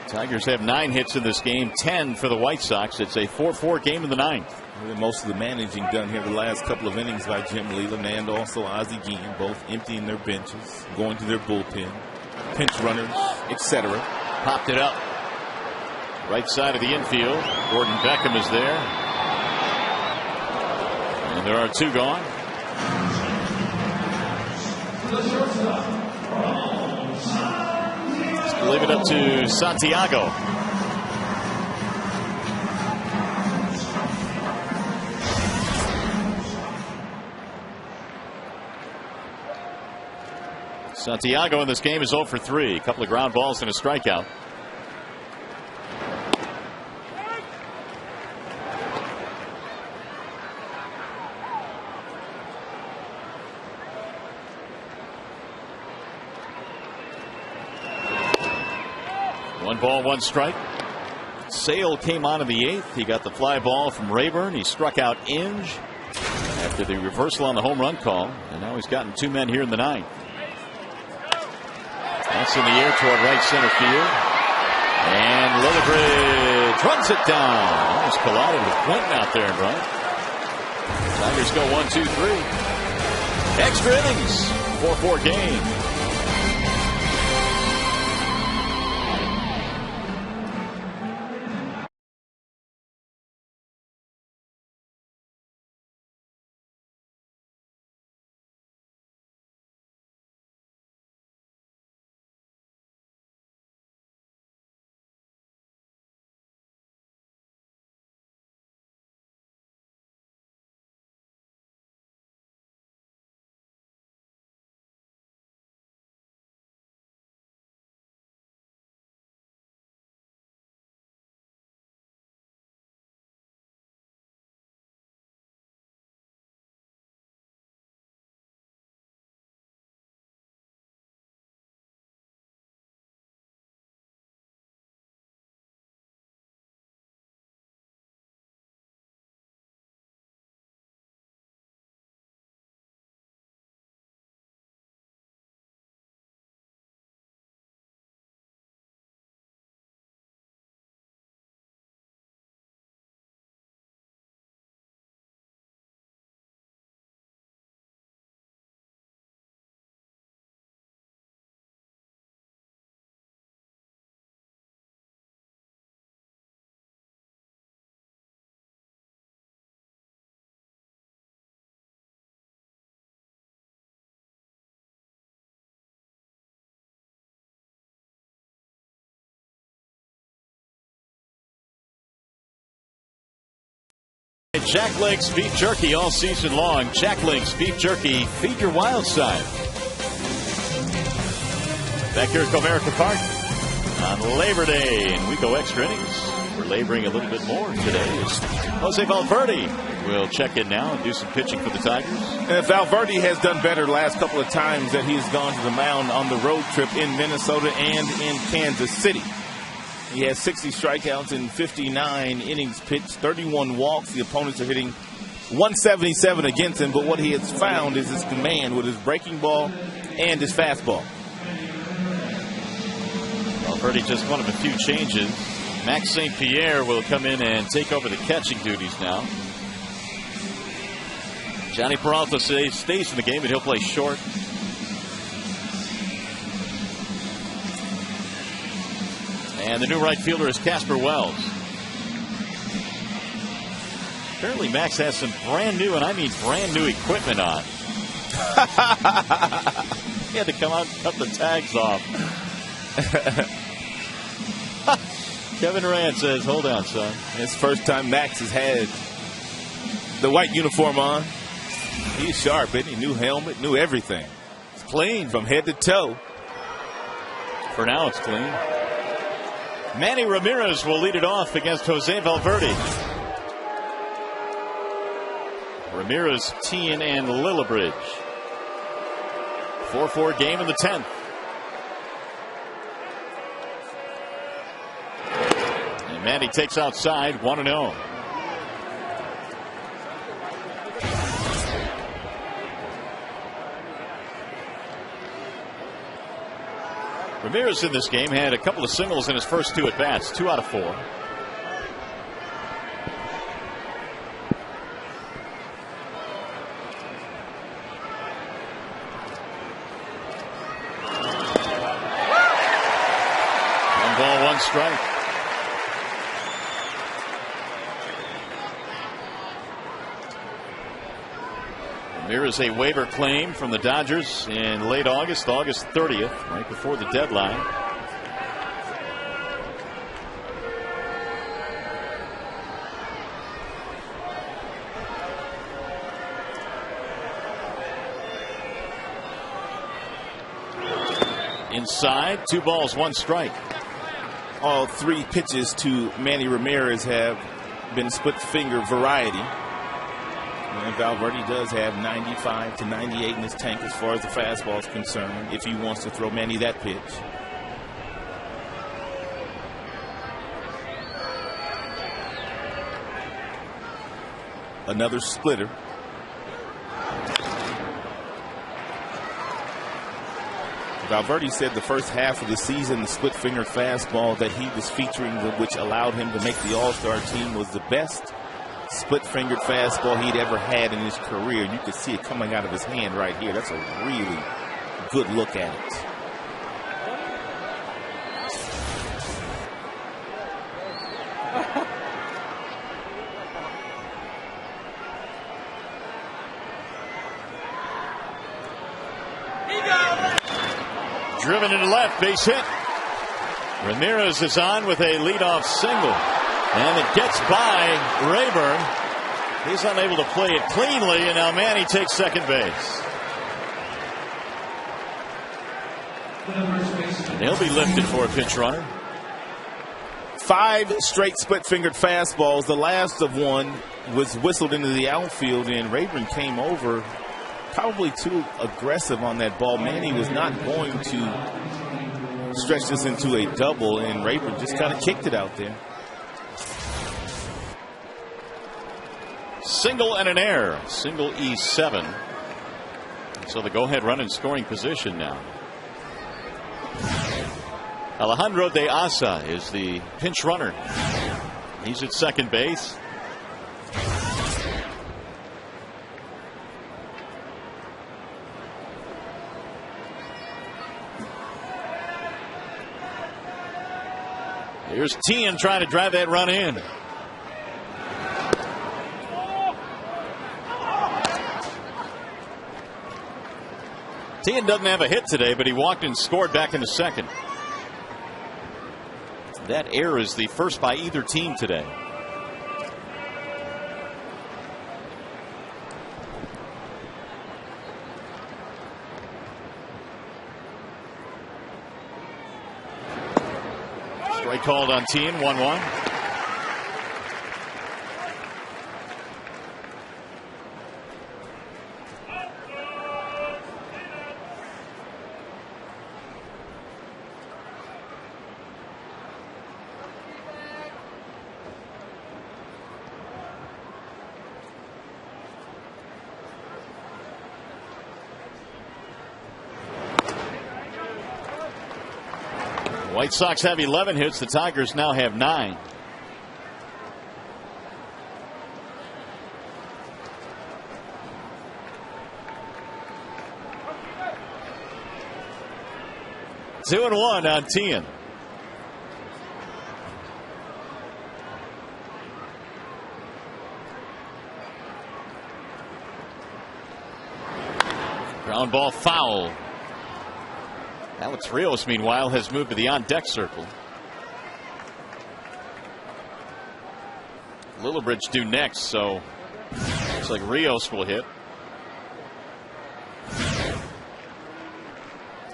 A: Tigers have 9 hits in this game, 10 for the White Sox. It's a 4-4 game in the ninth.
C: Most of the managing done here the last couple of innings by Jim Leland and also Ozzie Guillen, both emptying their benches, going to their bullpen, pinch runners, etc.
A: Popped it up. Right side of the infield. Gordon Beckham is there. And there are 2 gone. Let's leave it up to Santiago. Santiago in this game is 0 for 3. A couple of ground balls and a strikeout. One ball, one strike. Sale came on in the 8th. He got the fly ball from Rayburn. He struck out Inge after the reversal on the home run call. And now he's gotten 2 men here in the 9th. That's in the air toward right center field. And Lillibridge runs it down. Almost collided with Quentin out there in right. Tigers go 1-2-3. Extra innings. 4-4 game. Jack Link's beef jerky all season long. Jack Link's beef jerky, feed your wild side. Back here at Comerica Park on Labor Day, and we go extra innings. We're laboring a little bit more today as Jose Valverde will check in now and do some pitching for the Tigers.
B: And Valverde has done better the last couple of times that he's gone to the mound on the road trip in Minnesota and in Kansas City. He has 60 strikeouts in 59 innings pitched, 31 walks. The opponents are hitting 177 against him, but what he has found is his command with his breaking ball and his fastball.
A: Valverde just one of a few changes. Max St. Pierre will come in and take over the catching duties now. Johnny Peralta stays in the game, and he'll play short. And the new right fielder is Casper Wells. Apparently Max has some brand new, and I mean brand new equipment on. He had to come out and cut the tags off. Kevin Rand says, hold on, son.
B: It's the first time Max has had the white uniform on. He's sharp, isn't he? New helmet, new everything.
A: It's clean
B: from head to toe.
A: For now, it's clean. Manny Ramirez will lead it off against Jose Valverde. Ramirez, Tien, and Lillibridge. 4-4 game in the 10th. And Manny takes outside, 1-0. Ramirez in this game had a couple of singles in his first two at-bats, 2 out of 4. One ball, one strike. Ramirez a waiver claim from the Dodgers in late August 30th, right before the deadline. Inside, 2 balls, 1 strike.
B: All 3 pitches to Manny Ramirez have been split finger variety. And Valverde does have 95 to 98 in his tank as far as the fastball is concerned, if he wants to throw Manny that pitch. Another splitter. Valverde said the first half of the season, the split-finger fastball that he was featuring, which allowed him to make the All-Star team, was the best split-fingered fastball he'd ever had in his career. You could see it coming out of his hand right here. That's a really good look at it.
A: Driven into left, base hit. Ramirez is on with a leadoff single. And it gets by Rayburn. He's unable to play it cleanly, and now Manny takes second base. And he'll be lifted for a pinch runner.
B: 5 straight split-fingered fastballs. The last of one was whistled into the outfield, and Rayburn came over probably too aggressive on that ball. Manny was not going to stretch this into a double, and Rayburn just kind of kicked it out there.
A: Single and an error. Single E7. So the go-ahead run in scoring position now. Alejandro de Asa is the pinch runner. He's at second base. Here's Tien trying to drive that run in. Tien doesn't have a hit today, but he walked and scored back in the second. That error is the first by either team today. Strike called on Tien, 1-1. White Sox have 11 hits. The Tigers now have 9. Two and 1 on Tien. Ground ball foul. Alex Rios, meanwhile, has moved to the on-deck circle. Lillibridge due next, so looks like Rios will hit.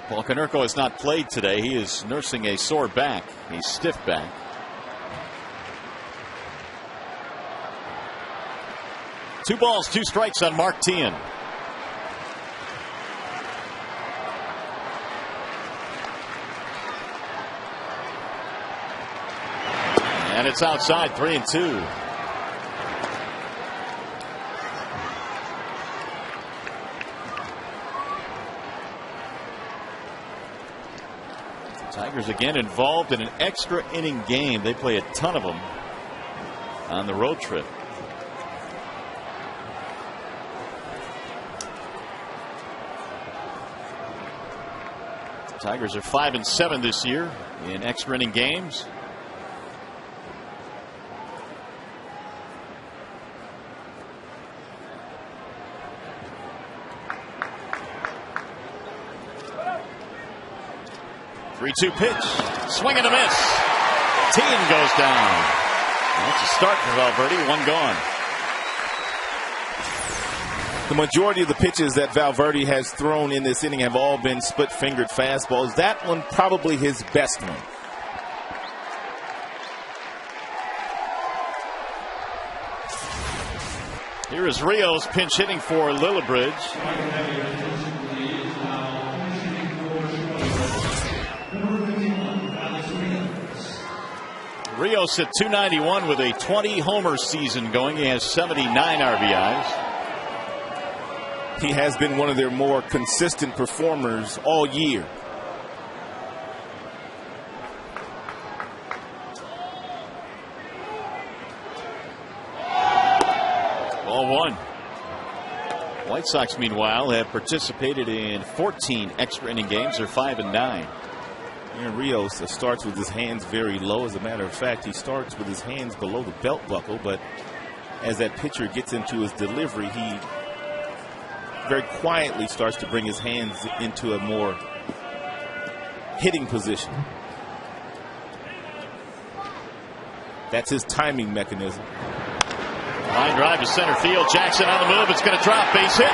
A: Paul Konerko has not played today. He is nursing a sore back, a stiff back. Two balls, two strikes on Mark Tien. And it's outside, 3-2. Tigers again involved in an extra inning game. They play a ton of them on the road trip. Tigers are 5-7 this year in extra inning games. Three-two pitch, swing and a miss. Tien goes down. That's a start for Valverde. One gone.
B: The majority of the pitches that Valverde has thrown in this inning have all been split-fingered fastballs. That one probably his best one.
A: Here is Rios pinch hitting for Lillibridge. Rios at 291 with a 20-homer season going. He has 79 RBIs.
B: He has been one of their more consistent performers all year.
A: Ball one. White Sox, meanwhile, have participated in 14 extra inning games. They're 5-9.
B: And Rios starts with his hands very low. As a matter of fact, he starts with his hands below the belt buckle, but as that pitcher gets into his delivery, he very quietly starts to bring his hands into a more hitting position. That's his timing mechanism.
A: Line drive to center field. Jackson on the move. It's going to drop. Base hit.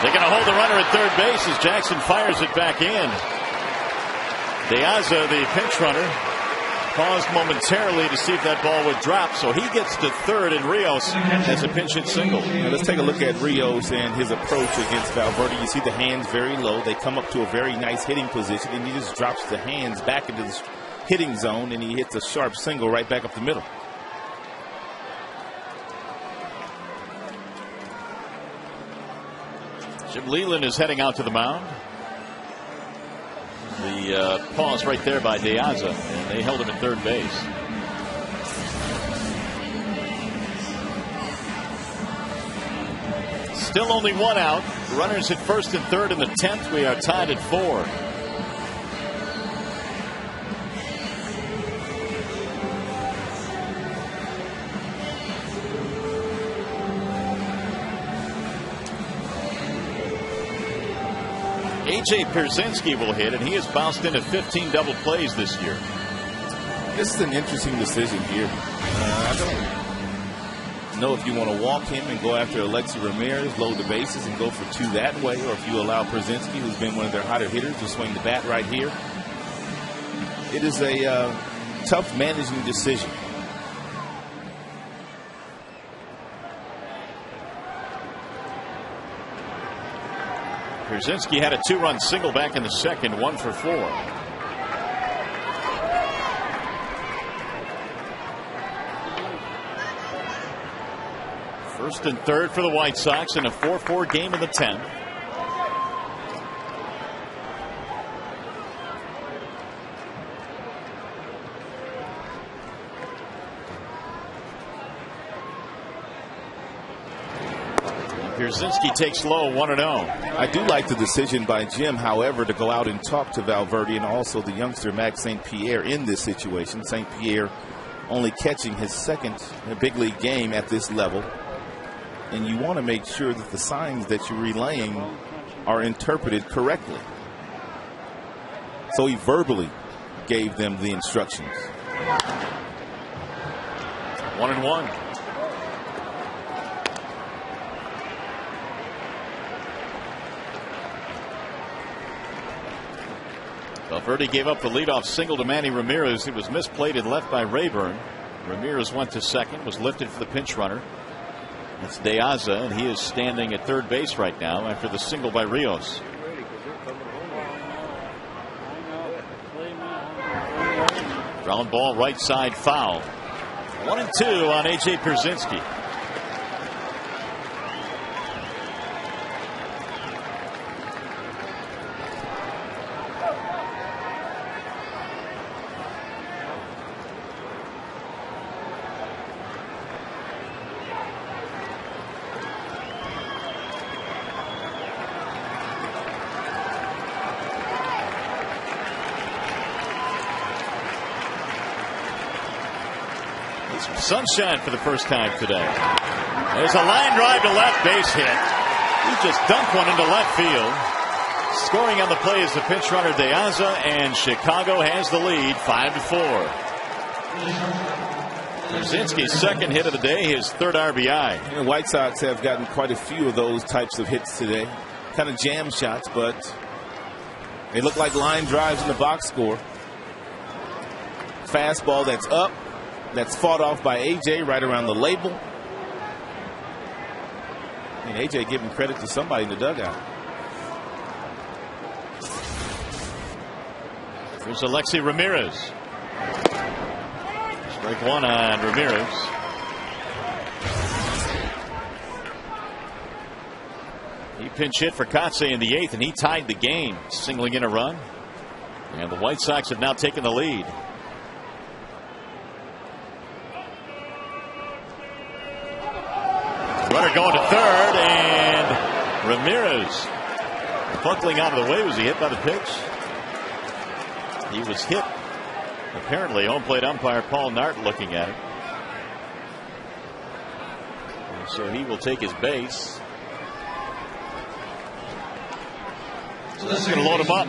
A: They're going to hold the runner at third base as Jackson fires it back in. Deaza, the pinch runner, paused momentarily to see if that ball would drop, so he gets to third, and Rios has a pinch hit single.
B: Now let's take a look at Rios and his approach against Valverde. You see the hands very low. They come up to a very nice hitting position, and he just drops the hands back into the hitting zone, and he hits a sharp single right back up the middle.
A: Jim Leland is heading out to the mound. The pause right there by Deaza, and they held him at third base. Still only one out. Runners at first and third in the 10th. We are tied at 4. A.J. Pierzynski will hit, and he has bounced into 15 double plays this year.
B: This is an interesting decision here. I don't know if you want to walk him and go after Alexi Ramirez, load the bases, and go for 2 that way, or if you allow Pierzynski, who's been one of their hotter hitters, to swing the bat right here. It is a tough managing decision.
A: Pierzynski had a 2-run single back in the second, 1 for 4. First and third for the White Sox in a 4-4 game in the 10th. Pierzynski takes low, 1-0.
B: I do like the decision by Jim, however, to go out and talk to Valverde and also the youngster Max St. Pierre in this situation. St. Pierre only catching his second big league game at this level. And you want to make sure that the signs that you're relaying are interpreted correctly. So he verbally gave them the instructions.
A: 1-1. Valverde gave up the leadoff single to Manny Ramirez. It was misplayed and left by Rayburn. Ramirez went to second, was lifted for the pinch runner. It's De Aza, and he is standing at third base right now after the single by Rios. Ground ball right side foul. 1-2 on AT Pierzynski. Sunshine for the first time today. There's a line drive to left, base hit. He just dunked one into left field. Scoring on the play is the pinch runner De Aza, and Chicago has the lead 5-4. Pierzynski's second hit of the day, his third RBI.
B: The White Sox have gotten quite a few of those types of hits today. Kind of jam shots, but they look like line drives in the box score. Fastball that's up. That's fought off by AJ right around the label. And AJ giving credit to somebody in the dugout.
A: Here's Alexi Ramirez. Strike one on Ramirez. He pinch hit for Kotze in the 8th, and he tied the game, singling in a run. And the White Sox have now taken the lead. Runner going to third, and Ramirez buckling out of the way. Was he hit by the pitch? He was hit. Apparently, home plate umpire Paul Nart looking at it. And so he will take his base. So this is going to load him up.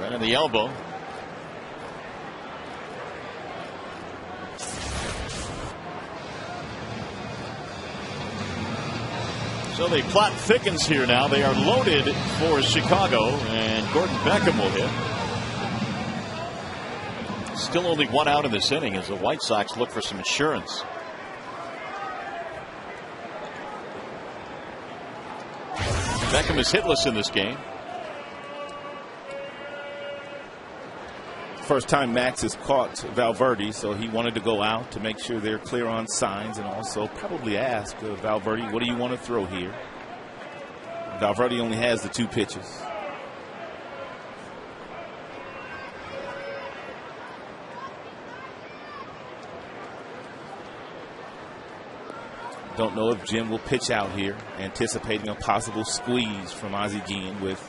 A: Right on the elbow. So the plot thickens here now. They are loaded for Chicago, and Gordon Beckham will hit. Still only one out in this inning as the White Sox look for some insurance. Beckham is hitless in this game.
B: First time Max has caught Valverde, so he wanted to go out to make sure they're clear on signs and also probably ask Valverde, what do you want to throw here? Valverde only has the 2 pitches. Don't know if Jim will pitch out here, anticipating a possible squeeze from Ozzie Guillen with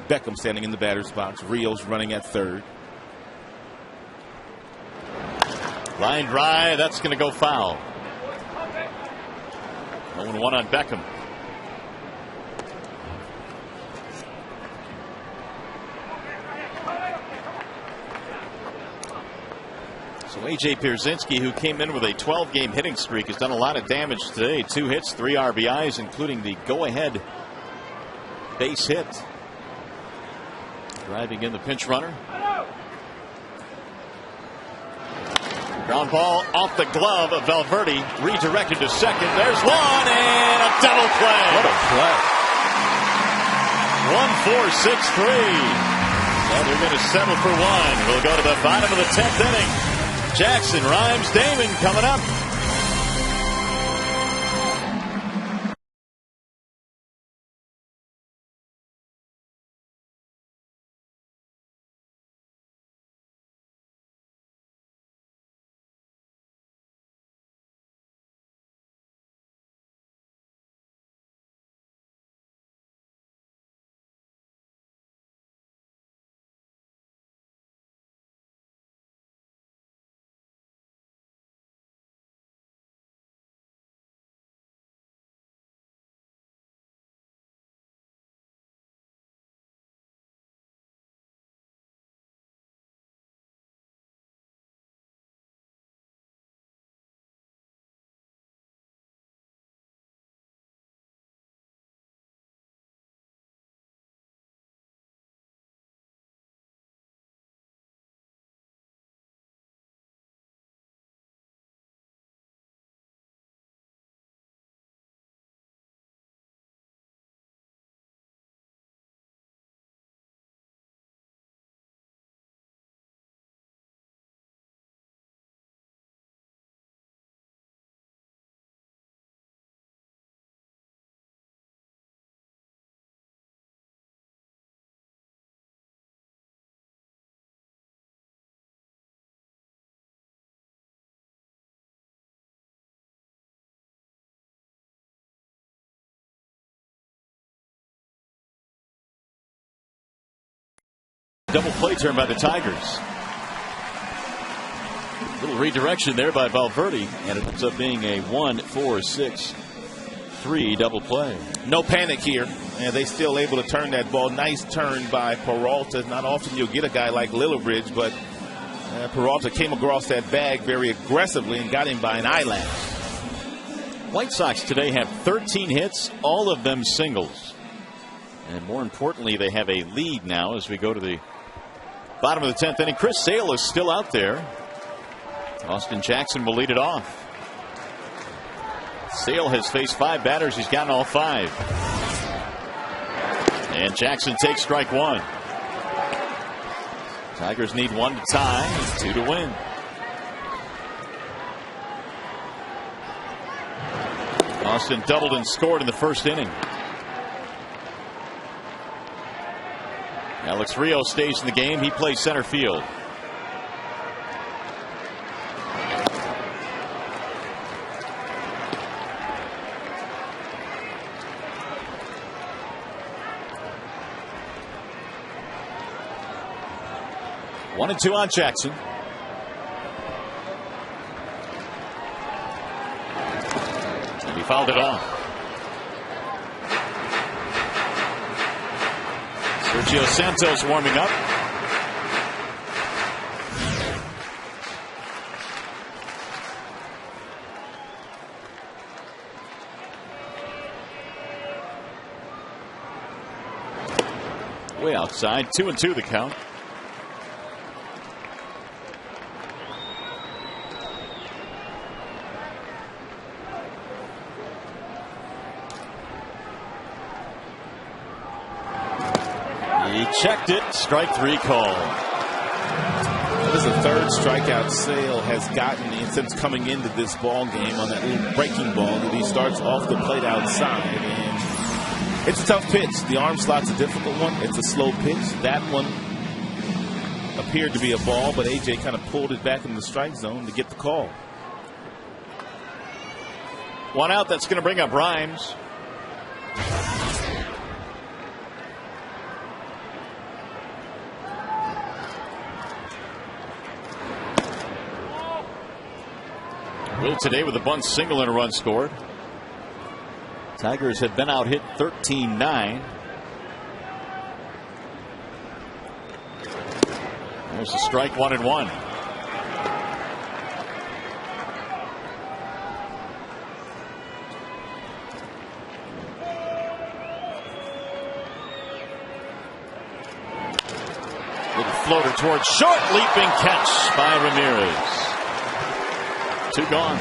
B: Beckham standing in the batter's box, Rios running at third.
A: Line drive, that's going to go foul. 0-1 on Beckham. So A.J. Pierzynski, who came in with a 12-game hitting streak, has done a lot of damage today. 2 hits, 3 RBIs, including the go-ahead base hit. Driving in the pinch runner. Ground ball off the glove of Valverde. Redirected to second. There's one and a double play.
B: What a play.
A: 1-4-6-3. And they're going to settle for one. We'll go to the bottom of the 10th inning. Jackson, Rhymes, Damon coming up. Double play turn by the Tigers. Little redirection there by Valverde, and it ends up being a 1-4-6-3 double play.
C: No panic here, and they still able to turn that ball. Nice turn by Peralta. Not often you'll get a guy like Lillibridge, but Peralta came across that bag very aggressively and got him by an eyelash.
A: White Sox today have 13 hits, all of them singles. And more importantly, they have a lead now as we go to the bottom of the 10th inning. Chris Sale is still out there. Austin Jackson will lead it off. Sale has faced 5 batters. He's gotten all 5. And Jackson takes strike 1. Tigers need 1 to tie, 2 to win. Austin doubled and scored in the first inning. Alex Rios stays in the game. He plays center field. One and 2 on Jackson. And he fouled it off. Sergio Santos warming up. Way outside. 2-2 the count. Checked it. Strike 3 call.
C: That is the 3rd strikeout Sale has gotten since coming into this ball game on that little breaking ball that he starts off the plate outside. And it's a tough pitch. The arm slot's a difficult one. It's a slow pitch. That one appeared to be a ball, but AJ kind of pulled it back in the strike zone to get the call.
A: 1 out. That's going to bring up Rhymes. Will today with a bunt single and a run scored. Tigers have been out hit 13-9. There's a strike 1-1. Little floater towards short, leaping catch by Ramirez. 2 gone.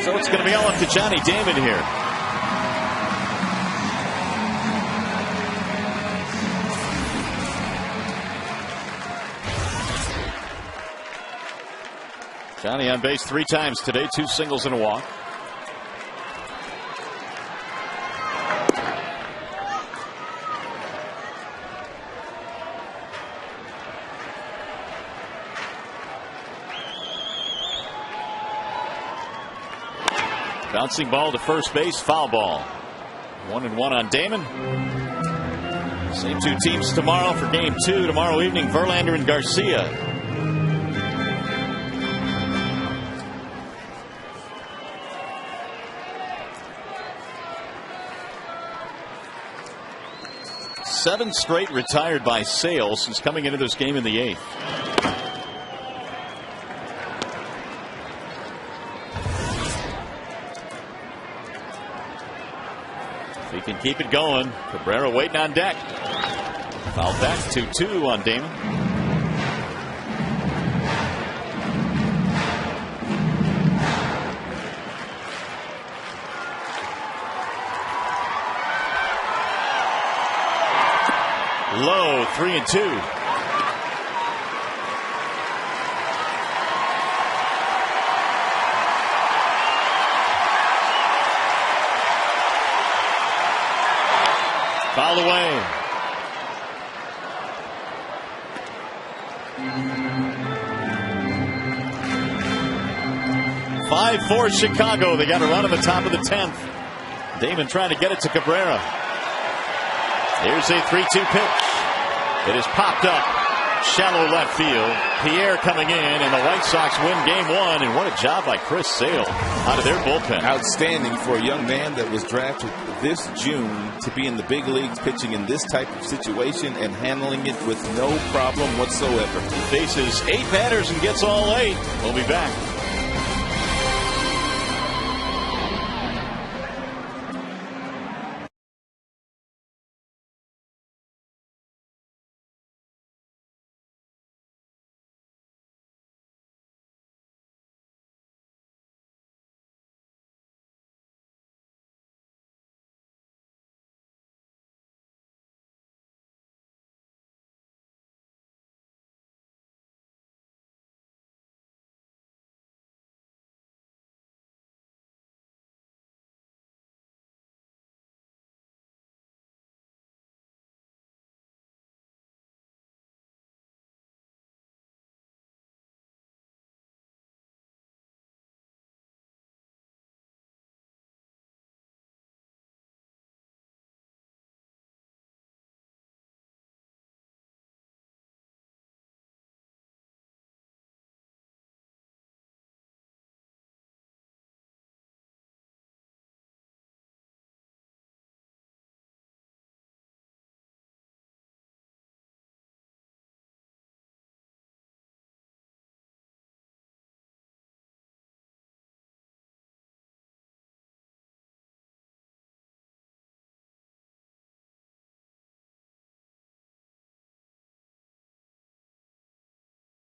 A: So it's going to be all up to Johnny Damon here. Johnny on base 3 times today, 2 singles and a walk. Bouncing ball to first base, foul ball. 1-1 on Damon. Same 2 teams tomorrow for game 2. Tomorrow evening, Verlander and Garcia. Seven straight retired by Sale since coming into this game in the 8th. He can keep it going. Cabrera waiting on deck. Foul back, 2-2 on Damon. Low, 3-2. Foul away. Five for Chicago. They got a run at the top of the 10th. Damon trying to get it to Cabrera. Here's a 3-2 pitch. It is popped up. Shallow left field. Pierre coming in, and the White Sox win game 1. And what a job by Chris Sale out of their bullpen.
B: Outstanding for a young man that was drafted this June to be in the big leagues, pitching in this type of situation and handling it with no problem whatsoever.
A: He faces 8 batters and gets all 8. We'll be back.